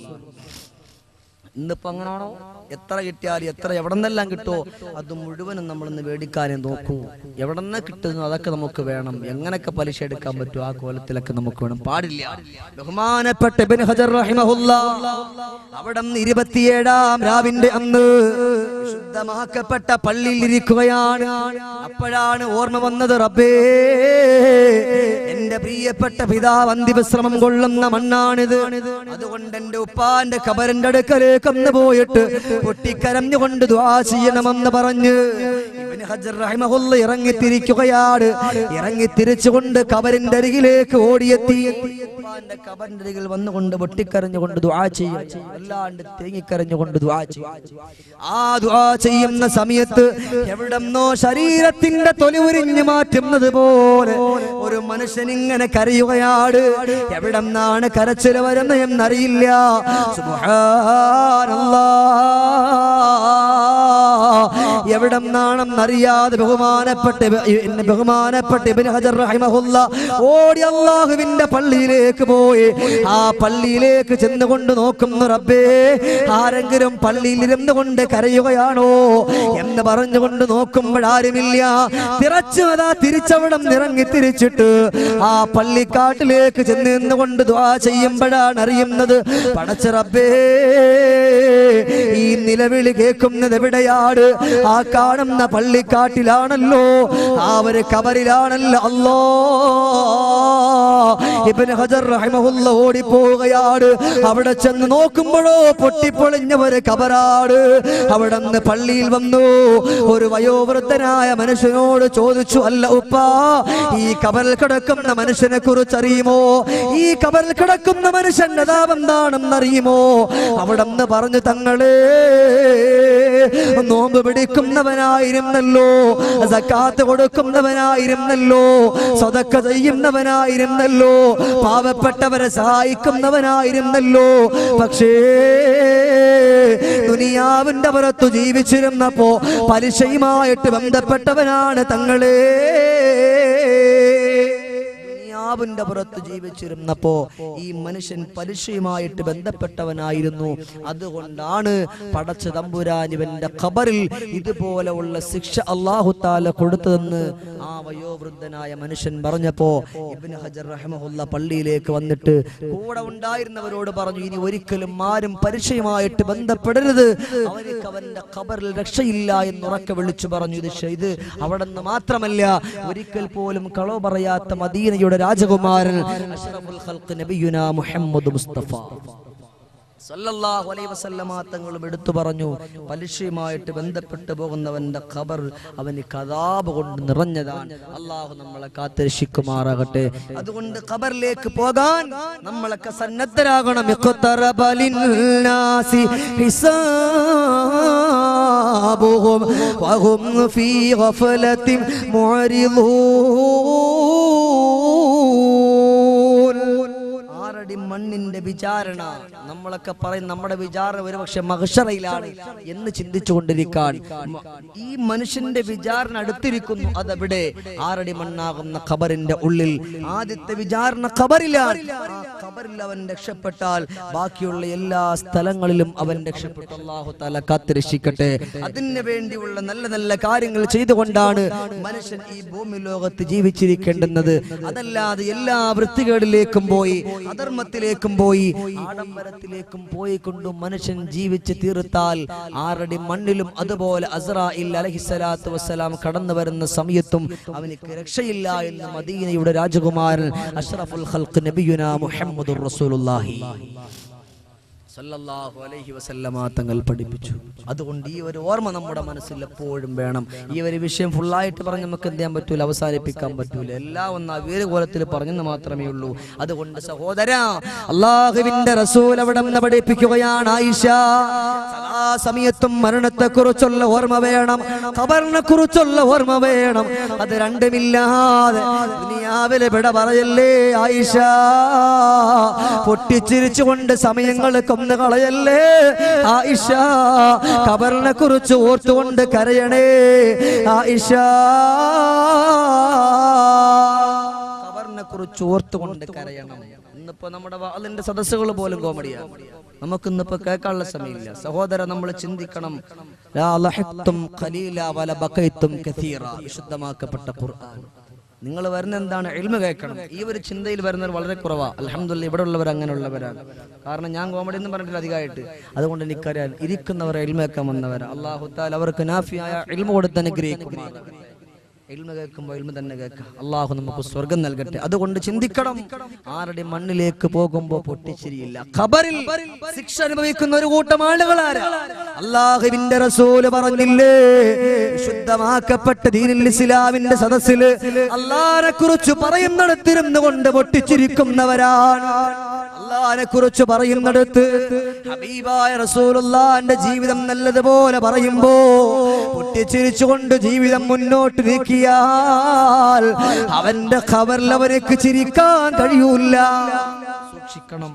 ഇന്നിപ്പോ അങ്ങനാണോ? എത്ര കിട്ടിയാൽ എത്ര എവിടെ നിന്നെല്ലാം കിട്ടുമോ അത് മുഴുവനും നമ്മളിന്ന് മേടിക്കാനേ നോക്കൂ. എവിടെ നിന്ന് കിട്ടുന്നു അതൊക്കെ നമുക്ക് വേണം. എങ്ങനെയൊക്കെ പലിശ എടുക്കാൻ പറ്റും ആ കോലത്തിലൊക്കെ നമുക്ക് വേണം. പാടില്ല. ബഹുമാനപ്പെട്ട ഇബ്നു ഹജർ റഹിമഹുല്ലാഹ് അവിടെ 27-ാം രാവിന്റെ അന്ന് ശുദ്ധമാക്കപ്പെട്ട പള്ളിയിൽ ഇരിക്കുകയാണ്. അപ്പോഴാണ് ഓർമ്മ വന്നത്, റബ്ബേ, എന്റെ പ്രിയപ്പെട്ട പിതാവ് അന്തിവിശ്രമം കൊള്ളുന്ന മണ്ണാണിത്. അതുകൊണ്ട് എന്റെ ഉപ്പാന്റെ ഖബറിന്റെ അടുക്കലേക്ക് ഒന്ന് പോയിട്ട് പൊട്ടിക്കരഞ്ഞുകൊണ്ട് ദുആ ചെയ്യണമെന്ന് പറഞ്ഞ് ഇബ്നു ഹജർ റഹിമഹുല്ലാഹ് ഇറങ്ങിത്തിരിക്കുകയാണ്. ഇറങ്ങിത്തിരിച്ചുകൊണ്ട് ഖബറിന്റെ അരികിലേക്ക് ഓടിയെത്തി. ഉപ്പാന്റെ ഖബറിന്റെ അരികിൽ വന്നുകൊണ്ട് പൊട്ടിക്കരഞ്ഞുകൊണ്ട് ദുആ ചെയ്യും, അല്ലാണ്ട് തേങ്ങിക്കരഞ്ഞുകൊണ്ട് ദുആ ചെയ്യും. ആ ദുആ ചെയ്യുന്ന സമയത്ത് എവിടെന്നോ ശരീരത്തിന്റെ തൊലി ഉരിഞ്ഞു മാറ്റുന്നത് പോലെ ഒരു മനുഷ്യൻ ഇങ്ങനെ കരയുകയാണ്. എവിടെന്നാണ് കരച്ചിൽ വരുന്നത് എന്നറിയില്ല. സുബ്ഹാനല്ലാഹ്, എവിടെന്നാണെന്നറിയാതെ ബഹുമാനപ്പെട്ട ഇബ്നു ഹജർ റഹിമഹുല്ലാഹ് ഓടി അല്ലാഹുവിന്റെ പള്ളിയിലേക്ക് പോയി. ആ പള്ളിയിലേക്ക് ചെന്നുകൊണ്ട് നോക്കുന്നു, റബ്ബേ, ആരെങ്കിലും പള്ളിയിൽ ഇരുന്നു കൊണ്ട് കരയുകയാണോ എന്ന് പറഞ്ഞുകൊണ്ട് നോക്കുമ്പോഴാരുമില്ല. തിരിച്ചവിടം ഇറങ്ങി തിരിച്ചിട്ട് ആ പള്ളിക്കാട്ടിലേക്ക് ചെന്ന് നിന്നുകൊണ്ട് ദുആ ചെയ്യുമ്പോഴാണ് അറിയുന്നത്, പടച്ച റബ്ബേ, ഈ നിലവിളി കേൾക്കുന്നത് എവിടെയാണ്? ആ കാണുന്ന പള്ളിക്കാട്ടിലാണല്ലോ, ആ ഒരു ഖബറിലാണല്ലോ. അല്ലാഹ്, ഇബ്നു ഹജർ റഹിമഹുല്ലാഹ് ഓടിപ്പോവുകയാണ്. അവിടെ ചെന്ന് നോക്കുമ്പോഴോ പൊട്ടിപ്പൊളിഞ്ഞ ഒരു ഖബറാണ്. അവിടെ നിന്ന് പള്ളിയിൽ വന്നു ഒരു വയോവൃദ്ധനായ മനുഷ്യനോട് ചോദിച്ചു, അല്ല ഉപ്പാ, ഈ ഖബറിൽ കിടക്കുന്ന മനുഷ്യനെ കുറിച്ച് അറിയുമോ? ഈ ഖബറിൽ കിടക്കുന്ന മനുഷ്യന്റെ അദാബ് എന്താണെന്നറിയുമോ? അവിടെ നിന്ന് പറഞ്ഞു, തങ്ങളെ, നോമ്പ് പിടിക്കുന്നവനായിരുന്നല്ലോ, സക്കാത്ത് കൊടുക്കുന്നവനായിരുന്നല്ലോ, സദഖ ചെയ്യുന്നവനായിരുന്നല്ലോ, പാവപ്പെട്ടവരെ സഹായിക്കുന്നവനായിരുന്നല്ലോ. പക്ഷേ ദുനിയാവിന്റെ പുറത്തു ജീവിച്ചിരുന്നപ്പോ പലിശയുമായിട്ട് ബന്ധപ്പെട്ടവനാണ് തങ്ങളെ. ദുനിയാവിന്റെ പുറത്ത് ജീവിച്ചിരുന്നപ്പോ ഈ മനുഷ്യൻ പലിശയുമായിട്ട് ബന്ധപ്പെട്ടവനായിരുന്നു. അതുകൊണ്ടാണ് പടച്ച തമ്പുരാൻ ഇവന്റെ ഖബറിൽ ഇതുപോലെ ഉള്ള ശിക്ഷ അല്ലാഹു തആല കൊടുത്തതെന്ന് ആ വയോവൃദ്ധനായ മനുഷ്യൻ പറഞ്ഞപ്പോ ഇബ്നു ഹജർ റഹിമഹുല്ലാഹ് പള്ളിയിലേക്ക് വന്നിട്ട് കൂടെ ഉണ്ടായിരുന്നവരോട് പറഞ്ഞു, ഇനി ഒരിക്കലും ആരും പലിശയുമായിട്ട് ബന്ധപ്പെടരുത്, അവർക്ക് അവന്റെ ഖബറിൽ രക്ഷയില്ല എന്ന് ഉറക്കെ വിളിച്ചു പറഞ്ഞു. ഇത് അവിടെ നിന്ന് മാത്രമല്ല, ഒരിക്കൽ പോലും കളവ് പറയാത്ത മദീനയുടെ രാജകുമാരൻ അഷ്റഫുൽ ഖൽഖ് നബിയുനാ മുഹമ്മദ് മുസ്തഫ സല്ലല്ലാഹു അലൈഹി വസല്ലമ തങ്ങളും എടുത്തു പറഞ്ഞു, പലിശയുമായിട്ട് ബന്ധപ്പെട്ട് പോകുന്നവന്റെ ഖബർ അവന് അദാബ് കൊണ്ട് നിറഞ്ഞതാണ്. അല്ലാഹു നമ്മളെ കാത്തുരക്ഷിക്കുമാറാകട്ടെ. അതുകൊണ്ട് ഖബറിലേക്ക് പോകാൻ നമ്മളൊക്കെ സന്നദ്ധരാകണം. ഇഖ്തറബ ലിന്നാസി ഹിസാബുഹും വഹും ഫീ ഗഫലത്തിൻ മുഅരിദൂൻ. മണ്ണിന്റെ വിചാരണ നമ്മളൊക്കെ പറയും, നമ്മുടെ വിചാരണ ഒരുപക്ഷെ മഹ്ശറയിലാണ് എന്ന് ചിന്തിച്ചുകൊണ്ടിരിക്കാൻ ഈ മനുഷ്യന്റെ വിചാരണ അടുത്തിരിക്കുന്നു. അതെവിടെ? 6 അടി മണ്ണാകുന്ന ഖബറിന്റെ ഉള്ളിൽ. ആദ്യത്തെ വിചാരണ ഖബറിലാണ്. ആ ഖബറിൽ അവൻ രക്ഷപ്പെട്ടാൽ ബാക്കിയുള്ള എല്ലാ സ്ഥലങ്ങളിലും അവൻ രക്ഷപ്പെട്ടു. അല്ലാഹു തആല കാത്തുരക്ഷിക്കട്ടെ. അതിനു വേണ്ടിയുള്ള നല്ല നല്ല കാര്യങ്ങൾ ചെയ്തുകൊണ്ടാണ് മനുഷ്യൻ ഈ ഭൂമി ലോകത്ത് ജീവിച്ചിരിക്കേണ്ടുന്നത്. അതല്ലാതെ എല്ലാ വൃത്തികേടിലേക്കും പോയി, അധർമ്മത്തിലേക്കും പോയി, പോയി ആഡംബരത്തിലേക്കും പോയിക്കൊണ്ടും മനുഷ്യൻ ജീവിച്ച് തീർത്താൽ 6 അടി മണ്ണിലും അതുപോലെ അസ്റായിൽ അലൈഹിസ്സലാത്തു വസ്സലാം കടന്നു വരുന്ന സമയത്തും അവനിക്ക് രക്ഷയില്ല എന്ന് മദീനയുടെ രാജകുമാരൻ അഷ്റഫുൽ ഖൽഖ് നബിയുനാ മുഹമ്മദുർ റസൂലുള്ളാഹി സല്ലല്ലാഹു അലൈഹി വസല്ലമ തങ്ങൾ പഠിപ്പിച്ചു. അതുകൊണ്ട് ഈ ഒരു ഓർമ്മ നമ്മുടെ മനസ്സിൽ എപ്പോഴും വേണം. ഈ ഒരു വിഷയം ഫുള്ളായിട്ട് പറഞ്ഞ് നമുക്ക് എന്ത് ചെയ്യാൻ പറ്റൂല, അവസാനിപ്പിക്കാൻ പറ്റൂല. എല്ലാം ഒന്ന് ആ വേറെ കോലത്തിൽ പറഞ്ഞെന്ന് മാത്രമേ ഉള്ളൂ. അതുകൊണ്ട് സഹോദരാ, അല്ലാഹുവിന്റെ റസൂൽ അവിടെ നിന്ന് പഠിപ്പിക്കുകയാണ്, ആയിഷ സദാ സമയത്തും മരണത്തെക്കുറിച്ചുള്ള ഓർമ്മ വേണം, ഖബറിനെ കുറിച്ചുള്ള ഓർമ്മ വേണം. അത് രണ്ടുമില്ലാതെ ദുനിയാവിലെ വിട പറയല്ലേ ആയിഷ. പൊട്ടിച്ചിരിച്ചുകൊണ്ട് സമയങ്ങൾ കളയല്ലേ ആയിഷ. ഖബറിനെ കുറിച്ച് ഓർത്തുകൊണ്ട് കരയണേ ആയിഷ. ഖബറിനെ കുറിച്ച് ഓർത്തുകൊണ്ട് കരയണം. ഇന്നിപ്പോ നമ്മുടെ വാളിന്റെ സദസ്സുകൾ പോലും കോമഡിയാണ്. നമുക്കിന്നിപ്പോ കേൾക്കാനുള്ള സമയമില്ല. സഹോദര, നമ്മൾ ചിന്തിക്കണം. വിശുദ്ധമാക്കപ്പെട്ട ഖുർആൻ. നിങ്ങൾ വരുന്ന എന്താണ്? ഇൽമു കേൾക്കണം. ഈ ഒരു ചിന്തയിൽ വരുന്നവർ വളരെ കുറവാ. അൽഹംദുലില്ലാഹ് ഇവിടെ ഉള്ളവർ അങ്ങനെയുള്ളവരാണ്. കാരണം ഞാൻ കോമഡി ഒന്നും പറഞ്ഞിട്ടില്ല അധികമായിട്ട്. അതുകൊണ്ട് എനിക്കറിയാൻ ഇരിക്കുന്നവരെ ഇൽമു കേൾക്കാൻ വന്നവരാ. അല്ലാഹു തആല അവർക്ക് നാഫിയായ ഇൽമു കൊടുത്ത് അനുഗ്രഹിക്കുമാറാകട്ടെ. ഇൽമു കേൾക്കുമ്പോൾ ഇൽമു തന്നെ കേൾക്കാം. അല്ലാഹു നമുക്ക് സ്വർഗം നൽകട്ടെ. അതുകൊണ്ട് ചിന്തിക്കണം. 6 അടി മണ്ണിലേക്ക് പോകുമ്പോൾ പൊട്ടിച്ചിരിയില്ല. ഖബറിൽ ശിക്ഷ അനുഭവിക്കുന്ന ഒരു കൂട്ടം ആളുകളാരാ? അല്ലാഹുവിന്റെ റസൂൽ പറഞ്ഞില്ലേ, വിശുദ്ധമാക്കപ്പെട്ട ദീനുൽ ഇസ്ലാമിന്റെ സദസ്സിൽ അല്ലാഹനെ കുറിച്ച് പറയുന്നിടത്തിരുന്നു കൊണ്ട് പൊട്ടിച്ചിരിക്കുന്നവരാണ്. അല്ലാഹനെ കുറിച്ച് പറയുന്നിടത്ത് ഹബീബായ റസൂലുള്ളാഹിന്റെ ജീവിതം നല്ലതുപോലെ പറയുമ്പോ പൊട്ടിച്ചിരിച്ചുകൊണ്ട് ജീവിതം മുന്നോട്ട് നീക്കിയാൽ അവന്റെ ഖബറിൽ അവർക്ക് ചിരിക്കാൻ കഴിയൂല. സൂക്ഷിക്കണം.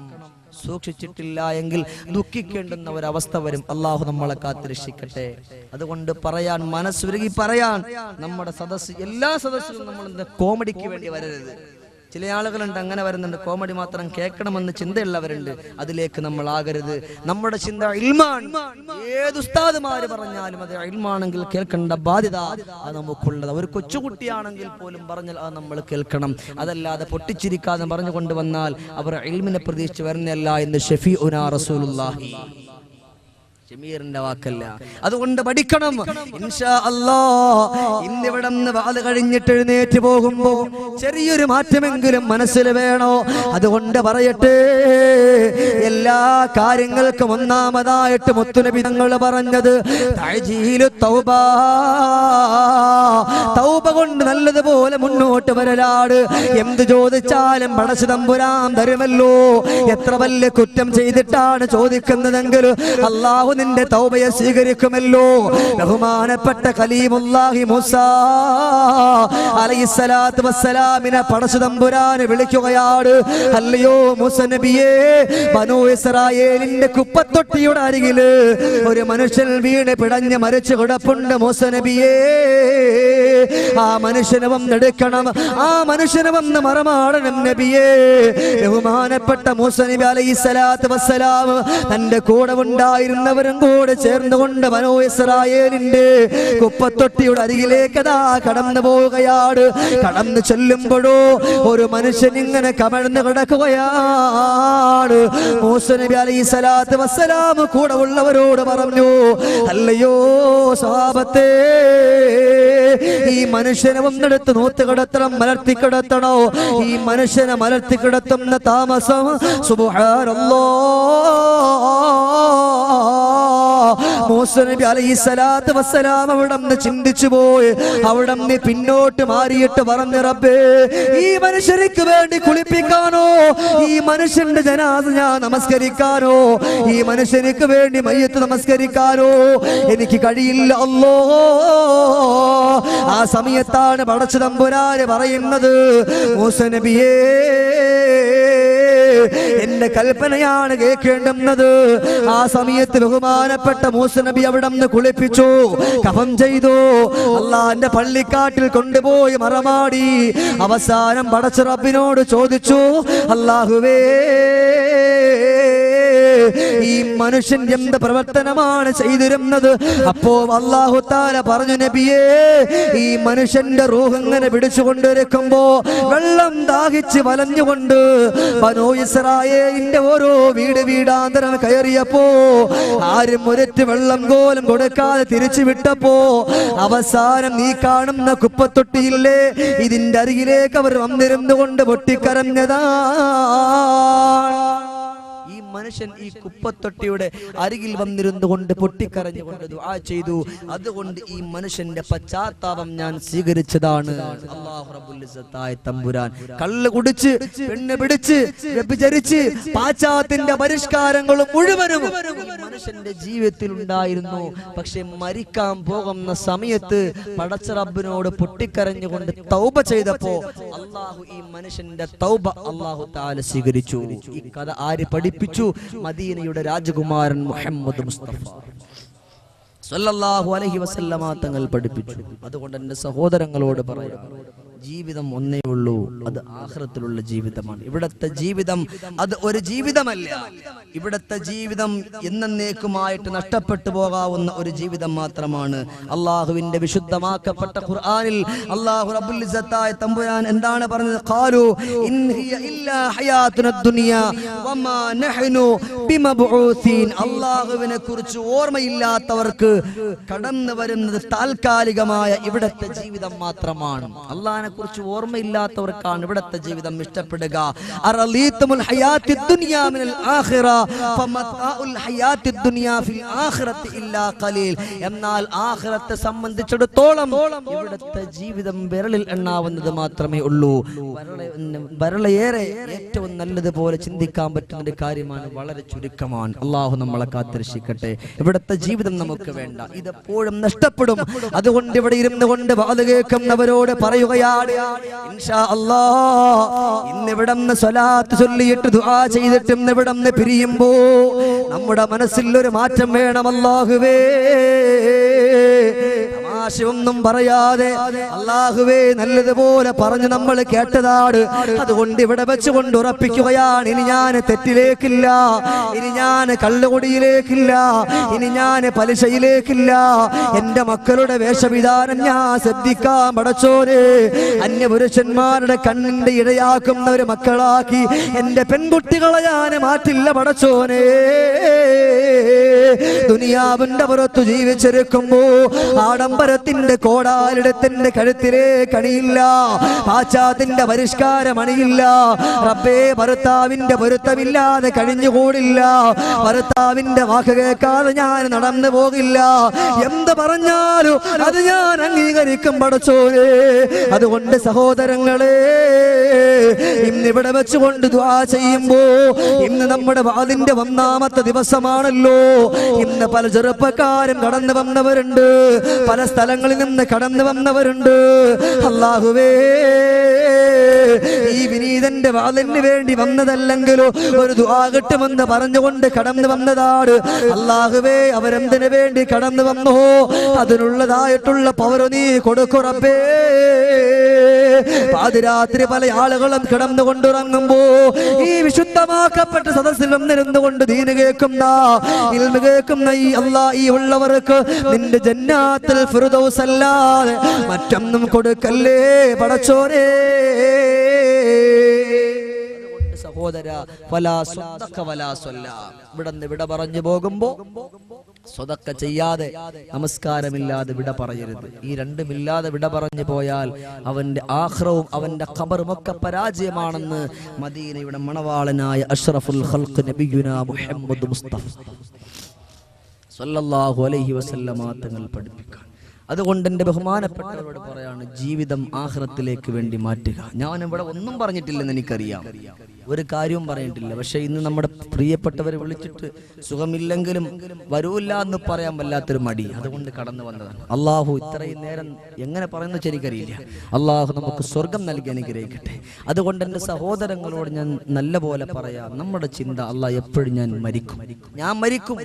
സൂക്ഷിച്ചിട്ടില്ല എങ്കിൽ ദുഃഖിക്കേണ്ടുന്ന ഒരവസ്ഥ വരും. അള്ളാഹു നമ്മളെ കാത്തിരക്ഷിക്കട്ടെ. അതുകൊണ്ട് പറയാൻ മനസ്സുരുകി പറയാൻ നമ്മുടെ സദസ്സ്, എല്ലാ സദസ്സിലും നമ്മൾ കോമഡിക്ക് വേണ്ടി വരരുത്. ചില ആളുകളുണ്ട് അങ്ങനെ വരുന്നുണ്ട്, കോമഡി മാത്രം കേൾക്കണമെന്ന് ചിന്തയുള്ളവരുണ്ട്. അതിലേക്ക് നമ്മൾ ആകരുത്. നമ്മുടെ ചിന്ത ഇൽമാണ്. ഏത് ഉസ്താദുമാര് പറഞ്ഞാലും അത് ഇൽമാണെങ്കിൽ കേൾക്കേണ്ട ബാധ്യത അത് നമുക്കുള്ളത്. ഒരു കൊച്ചുകുട്ടിയാണെങ്കിൽ പോലും പറഞ്ഞാൽ അത് നമ്മൾ കേൾക്കണം. അതല്ലാതെ പൊട്ടിച്ചിരിക്കാതെ പറഞ്ഞു കൊണ്ടുവന്നാൽ അവർ ഇൽമിനെ പ്രതീക്ഷിച്ച് വരുന്നല്ല എന്ന് ഷഫീഉനാ റസൂലുള്ളാഹി. ജമീറിന്റെ വാക്കല്ല. അതുകൊണ്ട് പഠിക്കണം. ഇൻഷാ അല്ലാഹ് ഇന്നിവിടെ നിന്ന് വാത് കഴിഞ്ഞിട്ട് എഴുന്നേറ്റ് പോകുമ്പോ ചെറിയൊരു മാറ്റമെങ്കിലും മനസ്സിൽ വേണോ? അതുകൊണ്ട് പറയട്ടെ, എല്ലാ കാര്യങ്ങൾക്കും ഒന്നാമതായിട്ട് മുത്തുനബി തങ്ങൾ പറഞ്ഞത് തഅജീലു തൗബ. തൗബ കൊണ്ട് നല്ലതുപോലെ മുന്നോട്ട് വരലാണ്. എന്ത് ചോദിച്ചാലും പടച്ച തമ്പുരാൻ തരുമല്ലോ. എത്ര വലിയ കുറ്റം ചെയ്തിട്ടാണ് ചോദിക്കുന്നതെങ്കിൽ അല്ലാഹു നിന്റെ തൗബയെ സ്വീകരിക്കുമല്ലോ. ബഹുമാനപ്പെട്ട കലീമുല്ലാഹി മൂസ അലൈഹിസ്സലാത്തു വസ്സലാമിനെ പടച്ച തമ്പുരാൻ വിളിക്കുകയാണ്. അല്ലയോ മൂസ നബിയേ, ബനൂ ഇസ്രായേലിന്റെ കുപ്പത്തൊട്ടിയുടെ അരികില് ഒരു മനുഷ്യൻ വീണ് പിടഞ്ഞ് മരിച്ചു കിടപ്പുണ്ട് മൂസ നബിയേ. ആ മനുഷ്യനെ വന്നെടുക്കണം, ആ മനുഷ്യനെ വന്ന് മറമാടണം നബിയേ. ബഹുമാനപ്പെട്ട മൂസ നബി അലൈഹിസ്സലാത്തു വസ്സലാം തന്റെ കൂടെ ഉണ്ടായിരുന്നവരും കൂടെ ചേർന്നുകൊണ്ട് ബനൂ ഇസ്രായേലിന്റെ കുപ്പത്തൊട്ടിയുടെ അരികിലേക്ക് അതാ കടന്നു പോവുകയാണ്. കടന്നു ചെല്ലുമ്പോഴോ ഒരു മനുഷ്യൻ ഇങ്ങനെ കമഴ്ന്ന് കിടക്കുകയാണ്. മൂസ നബി അലൈഹിസ്സലാത്തു വസ്സലാം കൂടെ ഉള്ളവരോട് പറഞ്ഞു, അല്ലയോ സ്വഹാബത്തേ, ഈ മനുഷ്യനെ ഒന്നെടുത്ത് നൂത്ത് കിടത്തണം, മലർത്തി കിടത്തണോ? ഈ മനുഷ്യനെ മലർത്തി കിടത്തുന്ന താമസം മൂസ നബി അലൈഹിസ്സലാത്തു വസ്സലാം അവിടുന്ന് ചിന്തിച്ചു പോയി. അവിടുന്ന് പിന്നോട്ട് മാറിയിട്ട് പറഞ്ഞു, റബ്ബേ, ഈ മനുഷ്യർക്ക് വേണ്ടി കുളിപ്പിക്കാനോ, ഈ മനുഷ്യന്റെ ജനാസ ഞാൻ നമസ്കരിക്കാനോ, ഈ മനുഷ്യർക്ക് വേണ്ടി മയ്യത്ത് നമസ്കരിക്കാനോ എനിക്ക് കഴിയില്ല അല്ലാ. ആ സമയത്താണ് പടച്ച തമ്പുരാന് പറയുന്നത്, മൂസ നബിയേ, എന്റെ കൽപ്പനയാണ് കേൾക്കേണ്ടുന്നത്. ആ സമയത്ത് ബഹുമാനപ്പെട്ട മൂസ നബി അവിടെ നിന്ന് കുളിപ്പിച്ചു, കഫം ചെയ്തു, അള്ളാന്റെ പള്ളിക്കാട്ടിൽ കൊണ്ടുപോയി മറമാടി. അവസാനം പടച്ച റബ്ബിനോട് ചോദിച്ചു, അല്ലാഹുവേ, ഈ മനുഷ്യൻ എന്ത് പ്രവർത്തനമാണ് ചെയ്തിരുന്നത്? അപ്പോ അല്ലാഹു തആല പറഞ്ഞു, നബിയേ, ഈ മനുഷ്യന്റെ റൂഹ് ഇങ്ങനെ പിടിച്ചുകൊണ്ടിരിക്കുമ്പോ വെള്ളം ദാഹിച്ച് വലഞ്ഞുകൊണ്ട് ബനൂ ഇസ്രായേലിന്റെ ഓരോ വീടാന്തരം കയറിയപ്പോ ആരും ഒരൊറ്റ വെള്ളം പോലും കൊടുക്കാതെ തിരിച്ചു വിട്ടപ്പോ അവസാനം നീ കാണുന്ന കുപ്പത്തൊട്ടിയില്ലേ, ഇതിന്റെ അരികിലേക്ക് അവർ വന്നിരുന്നു കൊണ്ട് പൊട്ടിക്കരഞ്ഞതാ. ഈ മനുഷ്യൻ ഈ കുപ്പത്തൊട്ടിയുടെ അരികിൽ വന്നിരുന്നു കൊണ്ട് പൊട്ടിക്കരഞ്ഞുകൊണ്ട് ദുആ ചെയ്തു. അതുകൊണ്ട് ഈ മനുഷ്യന്റെ പശ്ചാത്താപം ഞാൻ സ്വീകരിച്ചതാണ്. അല്ലാഹു റബ്ബുൽ ഇസ്സത്തായ തമ്പുരാൻ കള്ള് കുടിച്ച്, പെണ്ണ് പിടിച്ച്, വ്യഭിചരിച്ച്, പാശ്ചാത്യത്തിന്റെ പരിഷ്കാരങ്ങളും മുഴുവനും ഈ മനുഷ്യന്റെ ജീവിതത്തിൽ ഉണ്ടായിരുന്നു. പക്ഷെ മരിക്കാൻ പോകുന്ന സമയത്ത് പടച്ച റബ്ബിനോട് പൊട്ടിക്കരഞ്ഞുകൊണ്ട് തൗബ ചെയ്തപ്പോ അല്ലാഹു ഈ മനുഷ്യന്റെ തൗബ അല്ലാഹു തആല സ്വീകരിച്ചു. ഈ കഥ ആര് പഠിപ്പിച്ചു? മദീനയുടെ രാജകുമാരൻ മുഹമ്മദ് മുസ്തഫ സല്ലല്ലാഹു അലൈഹി വസല്ലമ തങ്ങൾ പഠിപ്പിച്ചു. അതുകൊണ്ട് എൻ്റെ സഹോദരങ്ങളോട് പറയാം, ജീവിതം ഒന്നേ ഉള്ളൂ, അത് ആഖിറത്തിലുള്ള ജീവിതമാണ്. ഇവിടത്തെ ജീവിതം അത് ഒരു ജീവിതമല്ല. ഇവിടത്തെ ജീവിതം എന്നേക്കുമായിട്ട് നഷ്ടപ്പെട്ടു പോകാവുന്ന ഒരു ജീവിതം മാത്രമാണ്. അള്ളാഹുവിന്റെ വിശുദ്ധമാക്കപ്പെട്ട ഖുർആനിൽ അല്ലാഹു റബ്ബുൽ ഇസ്സത്തായ തമ്പുരാൻ എന്താണ് പറഞ്ഞത്? ഖാലു ഇൻ ഹിയ ഇല്ലാ ഹയാതുന ദുനിയ വമാ നഹ്നു ബിമബ്ഊസീൻ. അല്ലാഹുവിനെ കുറിച്ച് ഓർമ്മയില്ലാത്തവർക്ക് കടന്നു വരുന്നത് താൽക്കാലികമായ ഇവിടത്തെ ജീവിതം മാത്രമാണ്. അല്ലാഹുവിനെ കുറിച്ച് ഓർമ്മയില്ലാത്തവർക്കാണ് ഇവിടത്തെ ജീവിതം ഇഷ്ടപ്പെടുക. അറലീതുൽ ഹയാത്തിദ് ദുനിയ മിനൽ ആഖിറ ഫമത്അഉൽ ഹയാത്തിദ് ദുനിയ ഫിൽ ആഖിറതി ഇല്ലാ ഖലീൽ. എന്നാൽ ആഖിറത്തെ സംബന്ധിച്ചിടത്തോളം ഇവിടത്തെ ജീവിതം വിരലിൽ എണ്ണാവുന്നത് മാത്രമേ ഉള്ളൂ. വരളയേറെ ഏറ്റവും നല്ലതുപോലെ ചിന്തിക്കാൻ പറ്റുന്ന ഒരു കാര്യമാണ്, വളരെ ചുരുക്കമാണ്. അള്ളാഹു നമ്മളെ കാത്തിരക്ഷിക്കട്ടെ. ഇവിടത്തെ ജീവിതം നമുക്ക് വേണ്ട, ഇതെപ്പോഴും നഷ്ടപ്പെടും. അതുകൊണ്ട് ഇവിടെ ഇരുന്നു കൊണ്ട് വാത് കേൾക്കുന്നവരോട് പറയുകയാണ്, ഇൻഷാ അല്ലാഹ് ഇന്നിവിടന്ന് സ്വലാത്ത് ചൊല്ലിയിട്ട് ദുആ ചെയ്തിട്ട് ഇന്നിവിടന്ന് പിരിയുമ്പോ നമ്മുടെ മനസ്സിൽ ഒരു മാറ്റം വേണം. അല്ലാഹുവേ, ഒന്നും പറയാതെ അല്ലാഹുവേ നല്ലതുപോലെ പറഞ്ഞു നമ്മൾ കേട്ടതാണ്. അതുകൊണ്ട് ഇവിടെ വെച്ചുകൊണ്ട് ഉറപ്പിക്കുകയാണ്, ഇനി ഞാൻ തെറ്റിലേക്കില്ല, ഇനി ഞാൻ കള്ളുകുടിയിലേക്കില്ല, ഇനി ഞാൻ പലിശയിലേക്കില്ല. എന്റെ മക്കളുടെ വേഷവിധാനം ഞാൻ ശ്രദ്ധിക്കാൻ പടച്ചോനെ. അന്യപുരുഷന്മാരുടെ കണ്ണിന്റെ ഇടയാക്കുന്ന ഒരു മക്കളാക്കി എന്റെ പെൺകുട്ടികളെ ഞാൻ മാറ്റില്ല പടച്ചോനെ. ദുനിയാവിന്റെ പുറത്തു ജീവിച്ചിരിക്കുമ്പോ ആഡംബരത്തിന്റെ കോടാലിടത്തിന്റെ കഴുത്തിലെ കണിയില്ല, പാശ്ചാത്യത്തിന്റെ പരിഷ്കാരം അണിയില്ല. റബ്ബേ, ഭർത്താവിന്റെ പൊരുത്തമില്ലാതെ കഴിഞ്ഞുകൂടില്ല, ഭർത്താവിന്റെ വാക്ക് കേൾക്കാതെ ഞാൻ നടന്നു പോകില്ല. എന്ത് പറഞ്ഞാലും അത് ഞാൻ അംഗീകരിക്കും പടച്ചോനെ. അതുകൊണ്ട് സഹോദരങ്ങളെ, ഇന്നിവിടെ വെച്ചുകൊണ്ട് ദുആ ചെയ്യുമ്പോ ഇന്ന് നമ്മുടെ വാദിന്റെ 1ാമത്തെ ദിവസമാണല്ലോ. ഇന്ന് പല ചെറുപ്പക്കാരും കടന്നു വന്നവരുണ്ട്, പല സ്ഥലങ്ങളിൽ നിന്ന് കടന്നു വന്നവരുണ്ട്. അല്ലാഹുവേ, ഈ വിനീതന്റെ വാദിന് വേണ്ടി വന്നതല്ലെങ്കിലോ ഒരു ദുആ കിട്ടുമെന്ന് പറഞ്ഞുകൊണ്ട് കടന്നു വന്നതാണ്. അല്ലാഹുവേ, അവരെന്തിനു വേണ്ടി കടന്നു വന്നോ അതിനുള്ളതായിട്ടുള്ള പവർ നീ കൊടുക്കു റബ്ബേ. പാതിരാത്രി പല ആളുകളും കിടന്നുകൊണ്ടിറങ്ങുമ്പോ ഈ വിശുദ്ധമാക്കപ്പെട്ട സദസ്സിൽ വന്നിരുന്നുകൊണ്ട് ദീന് കേൾക്കുന്ന, ഇൽമ കേൾക്കുന്ന ഈ അല്ലാഹ്, ഈ ഉള്ളവർക്ക് നിന്റെ ജന്നാത്തുൽ ഫിർദൗസ് അല്ലാതെ മറ്റൊന്നും കൊടുക്കല്ലേ പടച്ചോനെ. സഹോദര, വലാ സ്വദഖ വലാ സ്വല്ലാ. ഇവിടുന്ന് വിട പറഞ്ഞു പോകുമ്പോ സ്വദഖ ചെയ്യാതെ, നമസ്കാരമില്ലാതെ വിട പറയരുത്. ഈ രണ്ടുമില്ലാതെ വിട പറഞ്ഞു പോയാൽ അവന്റെ ആഖിറവും അവന്റെ ഖബറും ഒക്കെ പരാജയമാണെന്ന് മദീനയുടെ മണവാളനായ അഷ്റഫുൽ ഖൽഖ് നബിയുനാ മുഹമ്മദ് മുസ്തഫ സല്ലല്ലാഹു അലൈഹി വസല്ലമ തങ്ങൾ പഠിപ്പിക്കാൻ. അതുകൊണ്ട് എൻ്റെ ബഹുമാനപ്പെട്ടവരോട് പറയാണ്, ജീവിതം ആഖിറത്തിലേക്ക് വേണ്ടി മാറ്റുക. ഞാൻ ഇവിടെ ഒന്നും പറഞ്ഞിട്ടില്ലെന്ന് എനിക്കറിയാം, ഒരു കാര്യവും പറഞ്ഞിട്ടില്ല. പക്ഷെ ഇന്ന് നമ്മുടെ പ്രിയപ്പെട്ടവരെ വിളിച്ചിട്ട് സുഖമില്ലെങ്കിലും വരൂല്ല എന്ന് പറയാൻ വല്ലാത്തൊരു മടി, അതുകൊണ്ട് കടന്നു വന്നതാണ്. അള്ളാഹു ഇത്രയും നേരം എങ്ങനെ പറയുന്ന എനിക്കറിയില്ല. അള്ളാഹു നമുക്ക് സ്വർഗം നൽകി അനുഗ്രഹിക്കട്ടെ. അതുകൊണ്ട് എൻ്റെ സഹോദരങ്ങളോട് ഞാൻ നല്ല പോലെ പറയാം, നമ്മുടെ ചിന്ത അള്ളാഹ് എപ്പോഴും ഞാൻ മരിക്കും,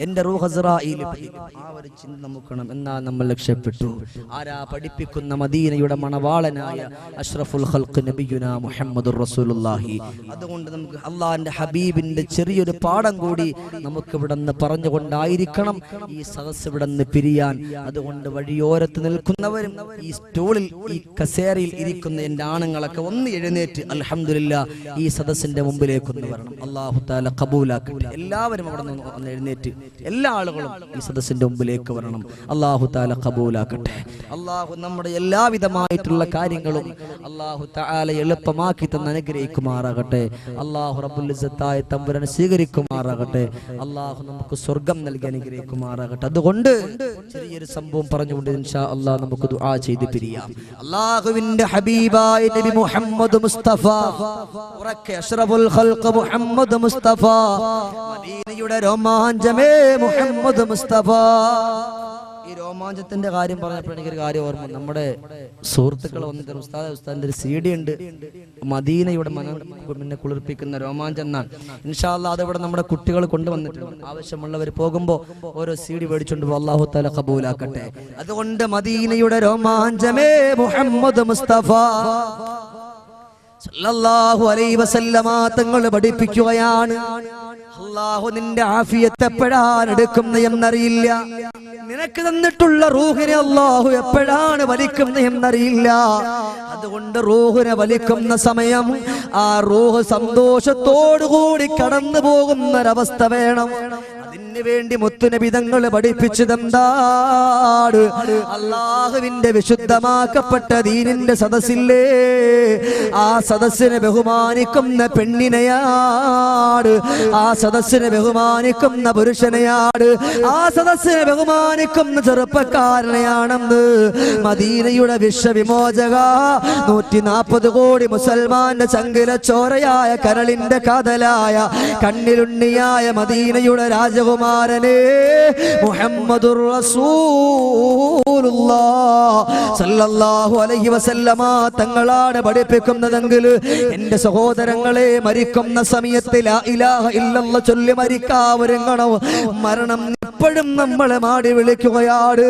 എൻ്റെ റൂഹ് അസ്റാഈൽ, ആ ഒരു ചിന്ത നമുക്കണം. എന്നാൽ നമ്മൾ രക്ഷപ്പെടും. ലക്ഷ്യപ്പെട്ടു. ആരാ പഠിപ്പിക്കുന്ന മദീനയുടെ മണവാളനായ അഷ്റഫുൽ ഖൽഖ് നബിയുനാ മുഹമ്മദുർ റസൂലുള്ളാഹി. അതുകൊണ്ട് നമുക്ക് അള്ളാഹിന്റെ ഹബീബിന്റെ ചെറിയൊരു പാഠം കൂടി നമുക്ക് ഇവിടെ നിന്ന് പറഞ്ഞുകൊണ്ടായിരിക്കണം ഈ സദസ്സ് ഇവിടെ നിന്ന് പിരിയാൻ. അതുകൊണ്ട് വഴിയോരത്ത് നിൽക്കുന്നവരും ഈ സ്റ്റൂളിൽ ഈ കസേരയിൽ ഇരിക്കുന്ന എൻ്റെ ആണുങ്ങളൊക്കെ ഒന്ന് എഴുന്നേറ്റ് അൽഹംദുലില്ലാ ഈ സദസ്സിന്റെ മുമ്പിലേക്കൊന്ന് വരണം. അല്ലാഹു തആല ഖബൂലാക്കട്ടെ. എല്ലാവരും അവിടെ നിന്ന് ഒന്ന് എഴുന്നേറ്റ് എല്ലാ ആളുകളും ഈ സദസ്സിന്റെ മുമ്പിലേക്ക് വരണം. അല്ലാഹു തആല ഖബൂലാക്കട്ടെ. അല്ലാഹു നമ്മുടെ എല്ലാവിധമായിട്ടുള്ള കാര്യങ്ങളും അല്ലാഹു തആല എളുപ്പമാക്കി തന്ന് അനുഗ്രഹിക്കുമാറാകട്ടെ. അല്ലാഹു റബ്ബുൽ ഇസ്സത്തായ തമ്പുരാനെ സ്വീകരിക്കുമാറാകട്ടെ. അല്ലാഹു നമുക്ക് സ്വർഗ്ഗം നൽകി അനുഗ്രഹിക്കുമാറാകട്ടെ. അതുകൊണ്ട് ചെറിയൊരു സംഭവം പറഞ്ഞുകൊണ്ട് ഇൻഷാ അല്ലാഹ് നമുക്ക് ദുആ ചെയ്ത് പിരിയാം. അല്ലാഹുവിന്റെ ഹബീബായ നബി മുഹമ്മദ് മുസ്തഫ ഉറക്കെ അഷ്റഫുൽ ഖൽഖ് മുഹമ്മദ് മുസ്തഫ മദീനയുടെ രോമാഞ്ചമേ മുഹമ്മദ് മുസ്തഫ. ഈ രോമാഞ്ചത്തിന്റെ കാര്യം പറഞ്ഞപ്പോൾ എനിക്കൊരു കാര്യം ഓർമ്മ. നമ്മുടെ സുഹൃത്തുക്കൾ വന്നിട്ട് ഉസ്താദിന്റെ ഒരു CD ഉണ്ട്, മദീനയുടെ മനം കുളിർപ്പിക്കുന്ന രോമാഞ്ചം എന്നാണ്. ഇൻഷാ അല്ലാഹ് അതിവിടെ നമ്മുടെ കുട്ടികൾ കൊണ്ടുവന്നിട്ടുണ്ട്. ആവശ്യമുള്ളവർ പോകുമ്പോൾ ഓരോ CD മേടിച്ചുകൊണ്ട് പോകും. അല്ലാഹു തആല ഖബൂലാക്കട്ടെ. അതുകൊണ്ട് മദീനയുടെ രോമാഞ്ചമേ മുഹമ്മദ് മുസ്തഫ സല്ലല്ലാഹു അലൈഹി വസല്ലമ തങ്ങൾ പഠിപ്പിക്കുകയാണ്, അല്ലാഹു നിന്റെ ആഫിയത്ത് എപ്പോഴാണ് എടുക്കുന്ന എന്നറിയില്ല. നിനക്ക് തന്നിട്ടുള്ള റൂഹിനെ അല്ലാഹു എപ്പോഴാണ് വലിക്കുന്ന എന്നറിയില്ല. അതുകൊണ്ട് റൂഹിനെ വലിക്കുന്ന സമയം ആ റൂഹ് സന്തോഷത്തോടുകൂടി കടന്നു പോകുന്നൊരവസ്ഥ വേണം. അതിന് വേണ്ടി മുത്തുനബി തങ്ങൾ പഠിപ്പിച്ചതെന്താണ്? അല്ലാഹുവിന്റെ വിശുദ്ധമാക്കപ്പെട്ട ദീനിന്റെ സദസ്സില്ലേ, ആ സദസ്സിനെ ബഹുമാനിക്കുന്ന പെണ്ണിനെയാണ്, ആ സദസ്സിനെ ബഹുമാനിക്കുന്ന പുരുഷനെയാണ്, ആ സദസ്സിനെ ബഹുമാനിക്കുന്ന ചെറുപ്പക്കാരനെയാണെന്ന് മദീനയുടെ വിശ്വവിമോചക 140 കോടി മുസൽമാന്റെ ചങ്കില ചോരയായ കരളിന്റെ കാതലായ കണ്ണിലുണ്ണിയായ മദീനയുടെ രാജകുമാരനെ മുഹമ്മദുർ റസൂലുള്ളാഹ് സല്ലല്ലാഹു അലൈഹി വസല്ലമ തങ്ങളാണ് പഠിപ്പിക്കുന്നതെങ്കിൽ എന്റെ സഹോദരങ്ങളെ, മരിക്കുന്ന സമയത്ത് ലാ ഇലാഹ ഇല്ലല്ലാഹ് ചൊല്ലി മരിക്കാവരുങ്ങണം. മരണം എപ്പോഴും നമ്മളെ മാടി വിളിക്കുകയാണ്,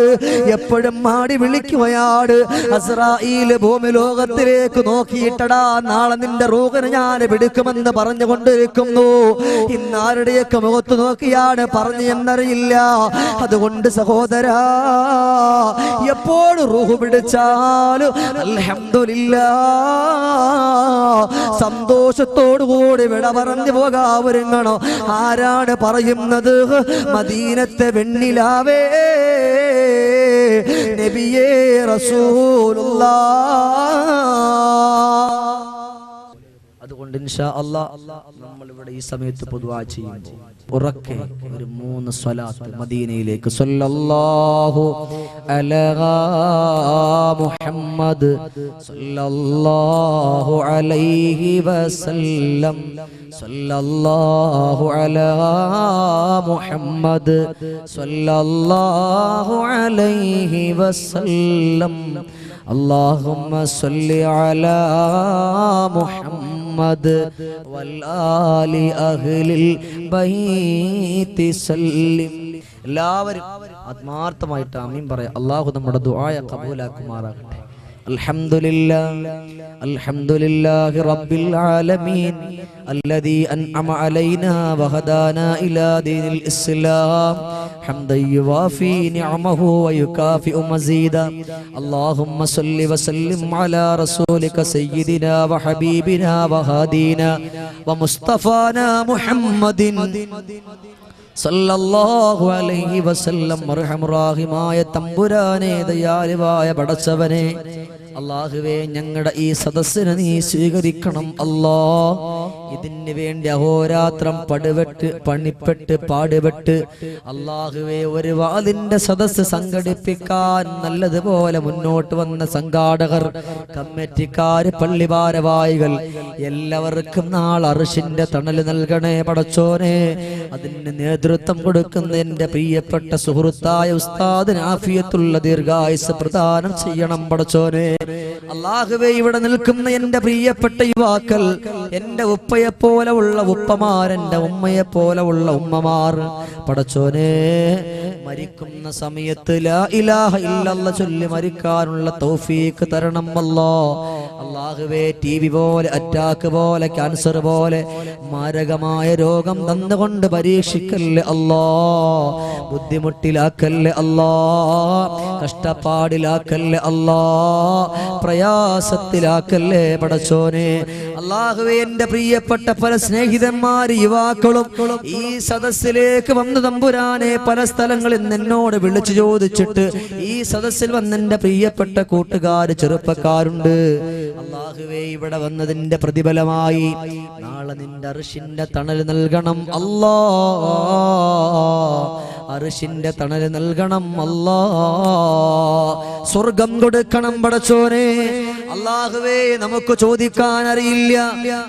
എപ്പോഴും മാടി വിളിക്കുകയാണ്. അസ്രായീൽ ഭൂമി ലോകത്തിലേക്ക് നോക്കിയിട്ടടാ നാളെ നിന്റെ റൂഹിനെ ഞാൻ പിടിക്കുമെന്ന് പറഞ്ഞുകൊണ്ടിരിക്കുന്നു. ഇന്നാരുടെയൊക്കെ മുഖത്ത് നോക്കിയാണ് പറഞ്ഞു എന്നറിയില്ല. അതുകൊണ്ട് സഹോദരാ, എപ്പോഴും റൂഹ് പിടിച്ചാലും അൽഹംദുലില്ലാഹ് സന്തോഷത്തോടുകൂടി വിട പറഞ്ഞു പോകാവരുങ്ങണോ. ആരാണ് പറയുന്നത്? മദീനത്തെ വെണ്ണിലാവേ നബിയേ റസൂലുള്ളാഹ്. അതുകൊണ്ട് ഇൻഷാ അല്ലാഹ് നമ്മൾ ഇവിടെ ഈ സമയത്ത് ദുആ ചെയ്യുമ്പോൾ ഉറക്കെ ഒരു 3 സ്വലാത്ത് മദീനയിലേക്ക് സല്ലല്ലാഹു അലാ മുഹമ്മദ് സല്ലല്ലാഹു അലൈഹി വസല്ലം സല്ലല്ലാഹു അലാ മുഹമ്മദ് സല്ലല്ലാഹു അലൈഹി വസല്ലം اللهم صل على محمد والآل أهل البيت سلم. എല്ലാവരും ആത്മാർത്ഥമായിട്ട് ആമീൻ പറയാം. അല്ലാഹു നമ്മുടെ ദുആയ ഖബൂലാക്കുമാറാകട്ടെ. അൽഹംദുലില്ലാഹി റബ്ബിൽ ആലമീൻ الذي أنعم علينا وهدانا إلى دين الإسلام حمدا يوافي نعمه ويكافئ مزيدا. اللهم صل وسلم على رسولك سيدنا وحبيبنا وهادينا ومصطفانا محمد സല്ലല്ലാഹു അലൈഹി വസല്ലം. അർഹമുറാഹിമായ തമ്പുരാനെ, ദയാലുവായ പടച്ചവനെ, അല്ലാഹുവേ ഞങ്ങളുടെ ഈ സദസ്സിനെ നീ സ്വീകരിക്കണം. അല്ലാഹ് ഇതിന് വേണ്ടി അഹോരാത്രം പണിപ്പെട്ട് പാടുപെട്ട് അല്ലാഹുവേ ഒരു വാദിന്റെ സദസ്സ് സംഘടിപ്പിക്കാൻ നല്ലതുപോലെ മുന്നോട്ട് വന്ന സംഘാടകർ, കമ്മിറ്റിക്കാര്, പള്ളി ഭാരവാഹികൾ എല്ലാവർക്കും നാളെ അർശിന്റെ തണൽ നൽകണേ പടച്ചോനെ. അതിന് നേതൃത്വം കൊടുക്കുന്ന എന്റെ പ്രിയപ്പെട്ട സുഹൃത്തായ ഉസ്താദിന് ആഫിയത്തുള്ള ദീർഘായുസ് പ്രദാനം ചെയ്യണം പടച്ചോനെ. അല്ലാഹുവേ ഇവിടെ നിൽക്കുന്ന എന്റെ പ്രിയപ്പെട്ട യുവാക്കൾ, എന്റെ ഉപ്പയെ പോലെ ഉള്ള ഉപ്പമാർ, എന്റെ ഉമ്മയെ പോലെ ഉള്ള ഉമ്മമാർ പടച്ചോനെ, മരിക്കുന്ന സമയത്ത് ലാ ഇലാഹ ഇല്ലല്ലാഹ് ചൊല്ലി മരിക്കാനുള്ള തൗഫീഖ് തരണം അല്ലാഹുവേ. ടിവി പോലെ, അറ്റാക്ക് പോലെ, ക്യാൻസർ പോലെ മാരകമായ രോഗം തന്നുകൊണ്ട് പരീക്ഷിക്കല്ലേ അല്ലാ. ബുദ്ധിമുട്ടിലാക്കല്ലേ അല്ലാ, കഷ്ടപ്പാടിലാക്കല്ലേ അല്ലാ, പ്രയാസത്തിലാക്കല്ലേ പടച്ചോനെ. അല്ലാഹുവേ, എന്റെ പ്രിയപ്പെട്ട പല സ്നേഹിതന്മാര്, യുവാക്കളും ഈ സദസ്സിലേക്ക് വന്ന് തമ്പുരാനെ പല സ്ഥലങ്ങളിൽ എന്നോട് വിളിച്ചു ചോദിച്ചിട്ട് ഈ സദസ്സിൽ വന്ന് എന്റെ പ്രിയപ്പെട്ട കൂട്ടുകാര്, ചെറുപ്പക്കാരുണ്ട്. അല്ലാഹുവേ, ഇവിടെ വന്നതിന്റെ പ്രതിഫലമായി നാളെ നിന്റെ അർശിന്റെ തണൽ നൽകണം അല്ലാ. അർശിന്റെ തണൽ നൽകണം അല്ലാ. സ്വർഗം കൊടുക്കണം പടച്ചോനെ. അല്ലാഹുവേ, നമുക്ക് ചോദിക്കാൻ അറിയില്ല,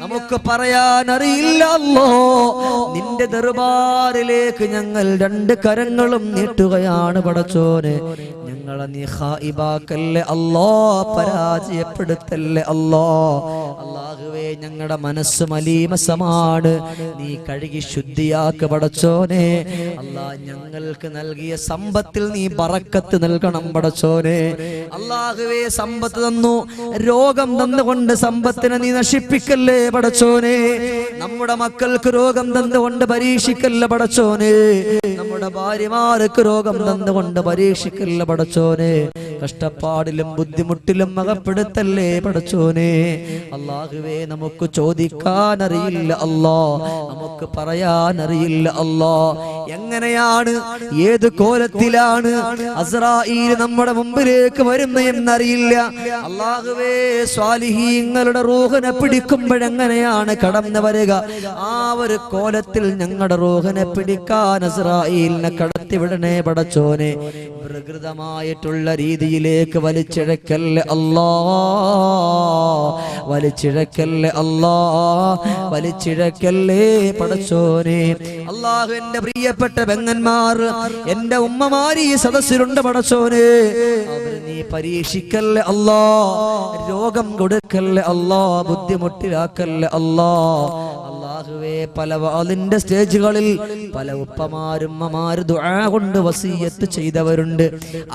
നമുക്ക് പറയാൻ അറിയില്ല അല്ലോ. നിന്റെ ദർബാറിലേക്ക് ഞങ്ങൾ രണ്ട് കരങ്ങളും നീട്ടുകയാണ് പടച്ചോനെ. ഞങ്ങളെ നീ ഖായിബാക്കല്ലേ അല്ലാ, പരാജയപ്പെടുത്തല്ലേ അല്ലാ. അല്ലാഹുവേ, ഞങ്ങളുടെ മനസ്സ് മലീമസമാണ്, നീ കഴുകി ശുദ്ധിയാക്ക് പടച്ചോനെ. അല്ലാ, ഞങ്ങൾക്ക് നൽകിയ സമ്പത്തിൽ നീ ബറക്കത്ത് നൽകണം പടച്ചോനെ. അല്ലാഹുവേ, സമ്പത്ത് തന്നു, രോഗം തന്നുകൊണ്ട് സമ്പത്തിനെ നീ നശിപ്പിക്കല്ലേ പടച്ചോനെ. നമ്മുടെ മക്കൾക്ക് രോഗം തന്നുകൊണ്ട് പരീക്ഷിക്കല്ല പടച്ചോനെ. നമ്മുടെ ഭാര്യമാർക്ക് രോഗം തന്നുകൊണ്ട് പരീക്ഷിക്കല്ല പടച്ചോനെ. കഷ്ടപ്പാടിലും ബുദ്ധിമുട്ടിലും അകപ്പെടുത്തല്ലേ പടച്ചോനെ. അല്ലാഹുവേ, നമുക്ക് ചോദിക്കാൻ അറിയില്ല അല്ലാ, നമുക്ക് പറയാൻ അറിയില്ല അല്ലാ. എങ്ങനെയാണ്, ഏത് കോലത്തിലാണ് അസ്രായീൽ നമ്മുടെ മുമ്പിലേക്ക് വരുന്ന എന്നറിയില്ല അല്ലാഹുവേ. സ്വാലിഹീങ്ങളുടെ റൂഹിനെ പിടിക്കുമ്പോഴെങ്ങനെയാണ് കടന്നു വരിക, ആ ഒരു കോലത്തിൽ ഞങ്ങളുടെ റൂഹിനെ പിടിക്കാൻ അസ്രായീലിനെ കടത്തിവിടണേ പടച്ചോനെ. പ്രകൃതമായിട്ടുള്ള രീതിയിലേക്ക് വലിച്ചിഴക്കല്ലേ അല്ലാ, വലിച്ചിഴക്കല്ലേ അല്ലാ, വലിച്ചിഴക്കല്ലേ പടച്ചോനെ. അല്ലാഹു, എന്റെ പ്രിയപ്പെട്ട പെങ്ങന്മാർ, എന്റെ ഉമ്മമാര് ഈ സദസ്സിലുണ്ട് പടച്ചോനെ. അവരെ നീ പരീക്ഷിക്കല്ലേ അല്ലാ, രോഗം കൊടുക്കല്ലേ അല്ലാ, ബുദ്ധിമുട്ടിലാക്കല്ലേ അല്ലാ. അല്ലാഹുവേ, പല വാളിന്റെ സ്റ്റേജുകളിൽ പല ഉപ്പമാരും ഉമ്മമാരും ദുആ കൊണ്ട് വസിയത്ത് ചെയ്തവരുണ്ട്.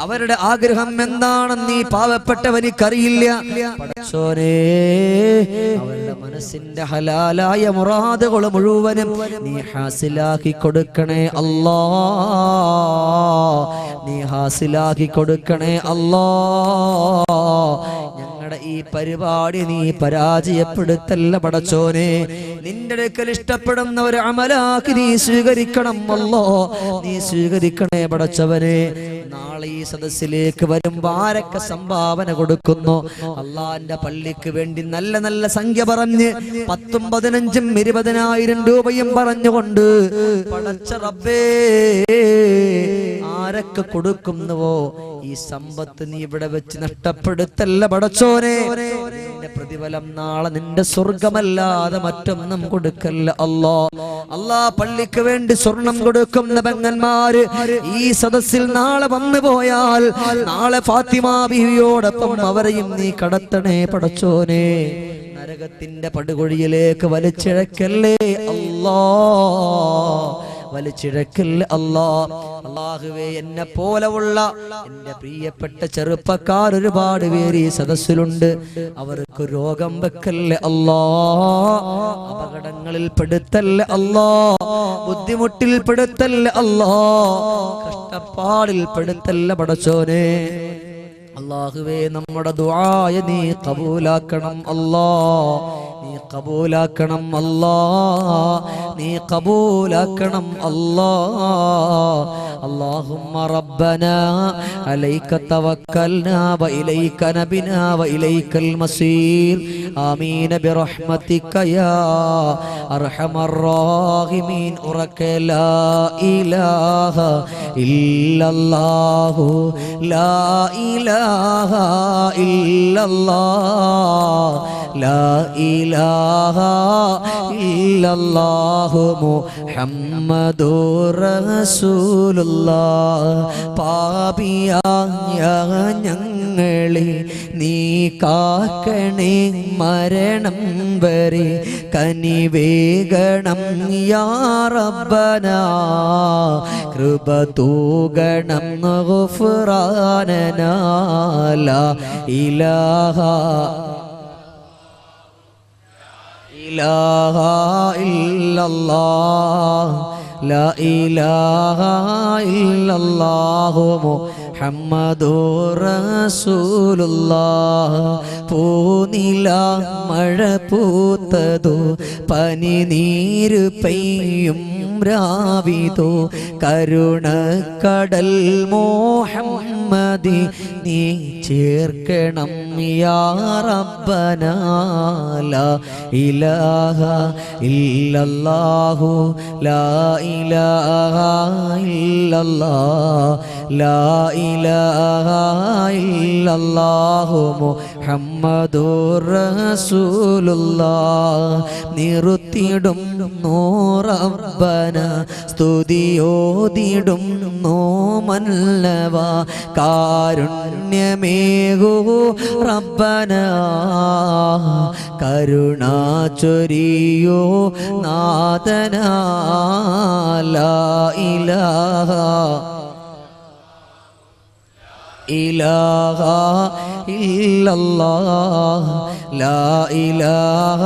അവരുടെ ആഗ്രഹം എന്താണെന്ന് ഈ പാവപ്പെട്ടവനിക്കറിയില്ല പടച്ചോനെ. അവരുടെ മനസ്സിന്റെ ഹലാലായ മുറാദുകൾ മുഴുവനും നീ ഹാസിലാക്കി കൊടുക്കണേ അല്ലാ, നീ ഹാസിലാക്കി കൊടുക്കണേ അല്ലാ. ഞങ്ങളുടെ ഈ പരിപാടി നീ പരാജയപ്പെടുത്തല്ല പടച്ചോനെ. നിന്റെ അടുക്കൽ ഇഷ്ടപ്പെടുന്ന ഒരു അമലാക്കി നീ സ്വീകരിക്കണം അല്ലോ, നീ സ്വീകരിക്കണേ പടച്ചവനെ. നാളെ ഈ സദസ്സിലേക്ക് വരുമ്പോ ആരൊക്കെ സംഭാവന കൊടുക്കുന്നു, അള്ളാന്റെ പള്ളിക്ക് വേണ്ടി നല്ല നല്ല സംഖ്യ പറഞ്ഞ് 10, 15, 20,000 രൂപയും പറഞ്ഞുകൊണ്ട് പടച്ച റബ്ബേ, ആരൊക്കെ കൊടുക്കുന്നുവോ ഈ സമ്പത്ത് നീ ഇവിടെ വെച്ച് നഷ്ടപ്പെടുത്തല്ല പടച്ചോനെ. നിന്റെ പ്രതിഫലം നാളെ നിന്റെ സ്വർഗമല്ലാതെ മറ്റൊന്നും കൊടുക്കല്ല അല്ലാ. അല്ലാ, പള്ളിക്ക് വേണ്ടി സ്വർണം കൊടുക്കുന്ന പെങ്ങന്മാര് ഈ സദസ്സിൽ നാളെ വന്നു പോയാൽ നാളെ ഫാത്തിമ ബീവിയോടൊപ്പം അവരെയും നീ കടത്തണേ പടച്ചോനെ. നരകത്തിന്റെ പടുകുഴിയിലേക്ക് വലിച്ചിഴക്കല്ലേ അല്ലാ, വലിച്ചിഴക്കല്ലേ അല്ലാ. അല്ലാഹുവേ, എന്നെ പോലെയുള്ള എന്റെ പ്രിയപ്പെട്ട ചെറുപ്പക്കാർ ഒരുപാട് പേര് ഈ സദസ്സിലുണ്ട്. അവർക്ക് രോഗം വെക്കല്ലേ അല്ലാ, അപകടങ്ങളിൽ പെടുത്തല്ലേ അല്ലാ, ബുദ്ധിമുട്ടിൽ പെടുത്തല്ലേ അല്ലാ, കഷ്ടപ്പാടിൽ പെടുത്തല്ല പടച്ചോനെ. അല്ലാഹുവേ, നമ്മുടെ ദുആയ നീ ഖബൂലാക്കണം അല്ലാ, നീ ഖബൂലാക്കണം അല്ലാ, നീ ഖബൂലാക്കണം അല്ലാ. اللهم ربنا عليك توكلنا وإليك نبنا وإليك المصير آمين برحمتك يا أرحم الراحمين. أرك لا إله إلا الله لا إله إلا الله ലാ ഇലാഹ ഇല്ലല്ലാഹു മുഹമ്മദുർ റസൂലുള്ളാഹ് പാപിയായ ഞങ്ങളെ നീ കാക്കണേ മരണം വരെ കനിവേഗണം യാ റബ്ബനാ കൃപ തൂഗണം ഗുഫ്രാനനാ ലാ ഇലാഹ ഇലാഹ ഇല്ലല്ലാഹ് ലാ ഇലാഹ ഇല്ലല്ലാഹു മുഹമ്മദുർ റസൂലുള്ളാഹ് പൂനില മഴ പൂത്തതോ പനിനീര് പെയ്യും രാവിതോ കരുണക്കടൽ മുഹമ്മദി നീ ചേർക്കണം യാ റബ്ബനാ ലാ ഇലാഹ ഇല്ലല്ലാഹു ലാ ഇലാഹ ഇല്ലല്ലാഹ് ലാ ഇലാഹ ഇല്ലല്ലാഹു മുഹമ്മദുർ റസൂലുള്ളാഹ് നിർത്തിടും റബ്ബന സ്തുതിയോതിടും മന്നവ കാരുണ്യമേകൂ റബ്ബന കരുണ ചൊരിയോ നാഥന ലാ ഇലാഹ ഇലാഹ ഇല്ലല്ലാഹ് ലാ ഇലാഹ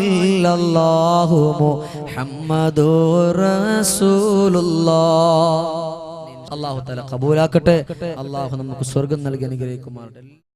ഇല്ലല്ലാഹു മുഹമ്മദുർ റസൂലുള്ളാഹ്. അല്ലാഹു തആല ഖബൂലാക്കട്ടെ. അല്ലാഹു നമുക്ക് സ്വർഗ്ഗം നൽകി അനുഗ്രഹിക്കുമാറാകട്ടെ.